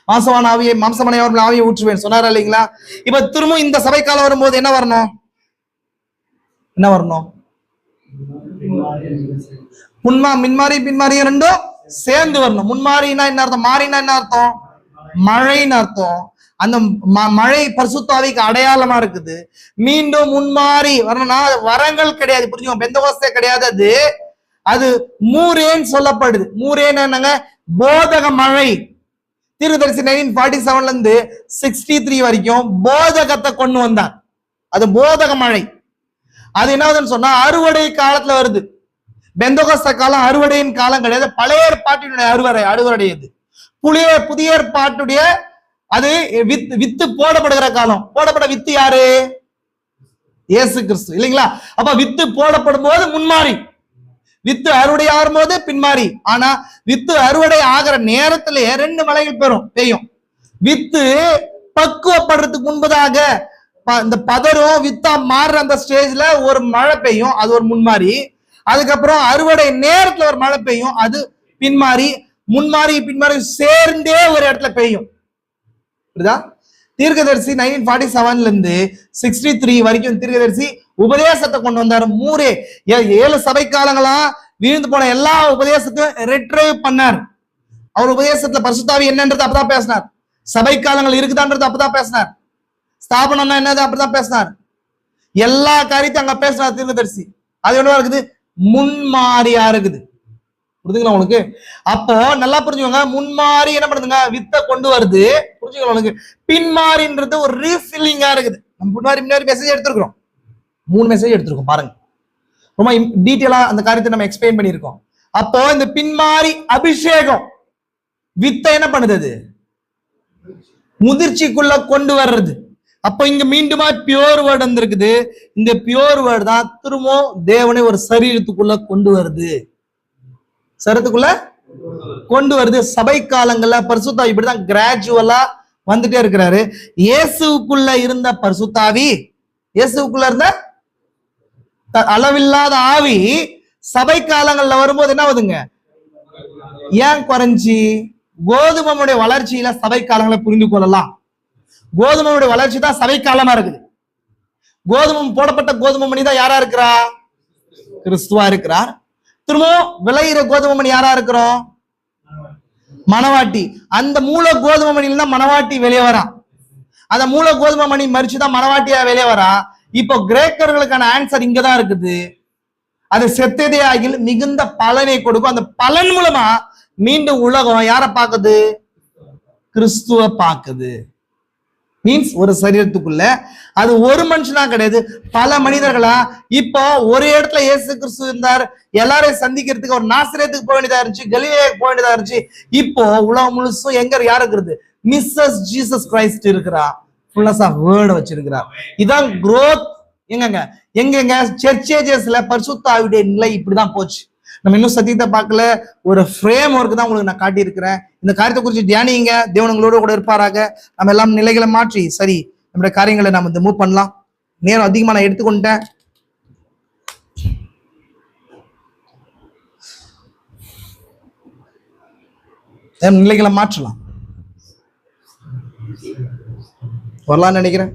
மாம்சமான ஆவியை மாம்சமான ஆவியை ஊற்றுவேன் சொன்னாரா இல்லைங்களா? இப்ப திரும்ப இந்த சபை காலம் வரும்போது என்ன வரணும்? என்ன வரணும்? மின்மாறி பின்மாறி ரெண்டும் சேர்ந்து வரணும். முன்மாறினா என்ன அர்த்தம்? மாறினா என்ன அர்த்தம்? மழைன்னு அர்த்தம். அந்த மழை பரிசுத்த ஆவிக்கு அடையாளமா இருக்குது. மீண்டும் முன்மாறி வரணும்னா வரங்கள் கிடையாது, புரிஞ்சுக்கோங்க. பெந்தகோஸ்தே கிடையாது, அது மூரேன்னு சொல்லப்படுது. மூரேன்னு என்னங்க? போதக மழை. தீர்க்கதரிசி 1947 இருந்து 63 வரைக்கும் போதகத்தை கொண்டு வந்தார். அது போதக மழை. அது என்னதுன்னு சொன்னா அறுவடை காலத்துல வருது. பெந்தகோஸ்தே காலம் அறுவடையின் காலம் கிடையாது, பழைய ஏற்பாட்டினுடைய அறுவடை அது. புதிய ஏற்பாட்டுடைய அது வித்து போடப்படுகிற காலம். போடப்பட வித்து யாரு? இயேசு கிறிஸ்து இல்லைங்களா? அப்ப வித்து போடப்படும் போது முன்மாறி, வித்து அறுவடை ஆகும் போது பின்மாறி. ஆனா வித்து அறுவடை ஆகிற நேரத்திலேயே 2 மழைகள் பெய்யும். வித்து பக்குவப்படுறதுக்கு முன்பதாக இந்த பதரும் வித்தா மாறுற அந்த ஸ்டேஜ்ல ஒரு மழை பெய்யும், அது ஒரு முன்மாறி. அதுக்கப்புறம் அறுவடை நேரத்துல ஒரு மழை பெய்யும், அது பின்மாறி. முன்மாறி பின்மாறி சேர்ந்தே ஒரு இடத்துல பெய்யும். புரியுதா? தீர்க்கதரிசி 1947 இருந்து 63 வரைக்கும் தீர்க்கதரிசி உபதேசத்தை கொண்டு வந்தாரு. 7 சபை காலங்களா வீழ்ந்து போன எல்லா உபதேசத்தையும் ரிட்ரைவ் பண்ணார். அவர் உபதேசத்துல பரிசுத்த ஆவி என்னன்றது அப்பதான் பேசினார். சபை காலங்கள் இருக்குதான்றது அப்பதான் பேசினார். ஸ்தாபனம்னா என்னது அப்படிதான் பேசினார். எல்லா காரியத்தையும் அங்க பேசினார் தீர்க்கதரிசி. அது என்ன இருக்குது? முன்மாறியா இருக்குது. புரிஞ்சுங்களா உங்களுக்கு? அப்போ நல்லா புரிஞ்சுக்கோங்க. முன்மாறி என்ன பண்ணுதுங்க? வித்தை கொண்டு வருது. புரிஞ்சுக்கலாம் உங்களுக்கு? பின்மாறின்றது ஒரு ரீஃபில்லிங்கா இருக்குது. நம்ம முன்னாடி மெசேஜ் எடுத்திருக்கிறோம், 3 மெசேஜ் எடுத்திருக்கோம் பாருங்க. ரொம்ப டீட்டெயிலா அந்த காரியத்தை நம்ம எக்ஸ்பிளைன் பண்ணியிருக்கோம். அப்போ இந்த பின்மாறி அபிஷேகம் வித்தை என்ன பண்ணுது? அது முதிர்ச்சிக்குள்ள கொண்டு வர்றது. அப்ப இங்க மீண்டுமா பியோர் வேர்டு வந்திருக்குது. இந்த பியோர் வேர்டு தான் திரும்ப தேவனை ஒரு சரீரத்துக்குள்ள கொண்டு வருது. சரீரத்துக்குள்ள கொண்டு வருது. சபை காலங்கள்ல பரிசுத்தாவி இப்படிதான் கிராஜுவலா வந்துட்டே இருக்கிறாரு. இயேசுக்குள்ள இருந்த பரிசுத்தாவி, இயேசுக்குள்ள இருந்த அளவில்லாத ஆவி சபை காலங்கள்ல வரும்போது என்ன ஆகுதுங்க? ஏன் குறைஞ்சி? கோதுமையுடைய வளர்ச்சியில சபை காலங்களை புரிந்து கொள்ளலாம். கோதுமையுடைய வளர்ச்சி தான் சபை காலமா இருக்குது. கோதுமை போடப்பட்ட கோதுமை மணி தான் யாரா இருக்கிறா? கிறிஸ்துவா இருக்கிறார். திரும்ப விளையிற கோதுமை மணி யாரா இருக்கிறோம்? மணவாட்டி. அந்த மூல கோதுமை மணியில தான் மணவாட்டி வெளியே வரா. அந்த மூல கோதுமை மணி மறிச்சுதான் மணவாட்டியா வெளியே வரா. இப்போ கிரேக்கர்களுக்கான ஆன்சர் இங்கதான் இருக்குது. அது செத்ததே ஆகில் மிகுந்த பலனை கொடுக்கும். அந்த பலன் மூலமா மீண்டும் உலகம் யார பாக்குது? கிறிஸ்துவ பாக்குது. மீன்ஸ் ஒரு சரீரத்துக்குள்ள அது ஒரு மனுஷனா கிடையாது, பல மனிதர்களா. இப்போ ஒரு இடத்துல இயேசு கிறிஸ்து இருந்தார், எல்லாரையும் சந்திக்கிறதுக்கு ஒரு நாசரேத்துக்கு போக வேண்டியதா இருந்துச்சு, கலிலேயாவுக்கு போக வேண்டியதா இருந்துச்சு. இப்போ உலகம் முழுசும் எங்க யாரு இருக்கிறது? மிஸ்ஸஸ் ஜீசஸ் கிரைஸ்ட் இருக்கிறா, ஃபுல்னஸ் ஆஃப் வேர்ட் வச்சிருக்கிறார். இதான் growth. எங்கங்க சர்ச்சேஜஸ்ல பரிசுத்த ஆவியுடைய நிலை இப்படிதான் போச்சு. நம்ம இன்னும் சத்தியத்தை பார்க்கல, ஒரு ஃப்ரேம் ஒர்க் தான் உங்களுக்கு நான் காட்டியிருக்கிறேன். இந்த காரியத்தை குறித்து தியானிங்க. தேவன் உங்களோட கூட இருப்பாராக. நம்ம எல்லாம் நிலைகளை மாற்றி சரி நம்முடைய காரியங்களை நம்ம இந்த மூவ் பண்ணலாம். நேரம் அதிகமா நான் எடுத்துக்கொண்டேன். நிலைகளை மாற்றலாம் வரலாம்னு நினைக்கிறேன்.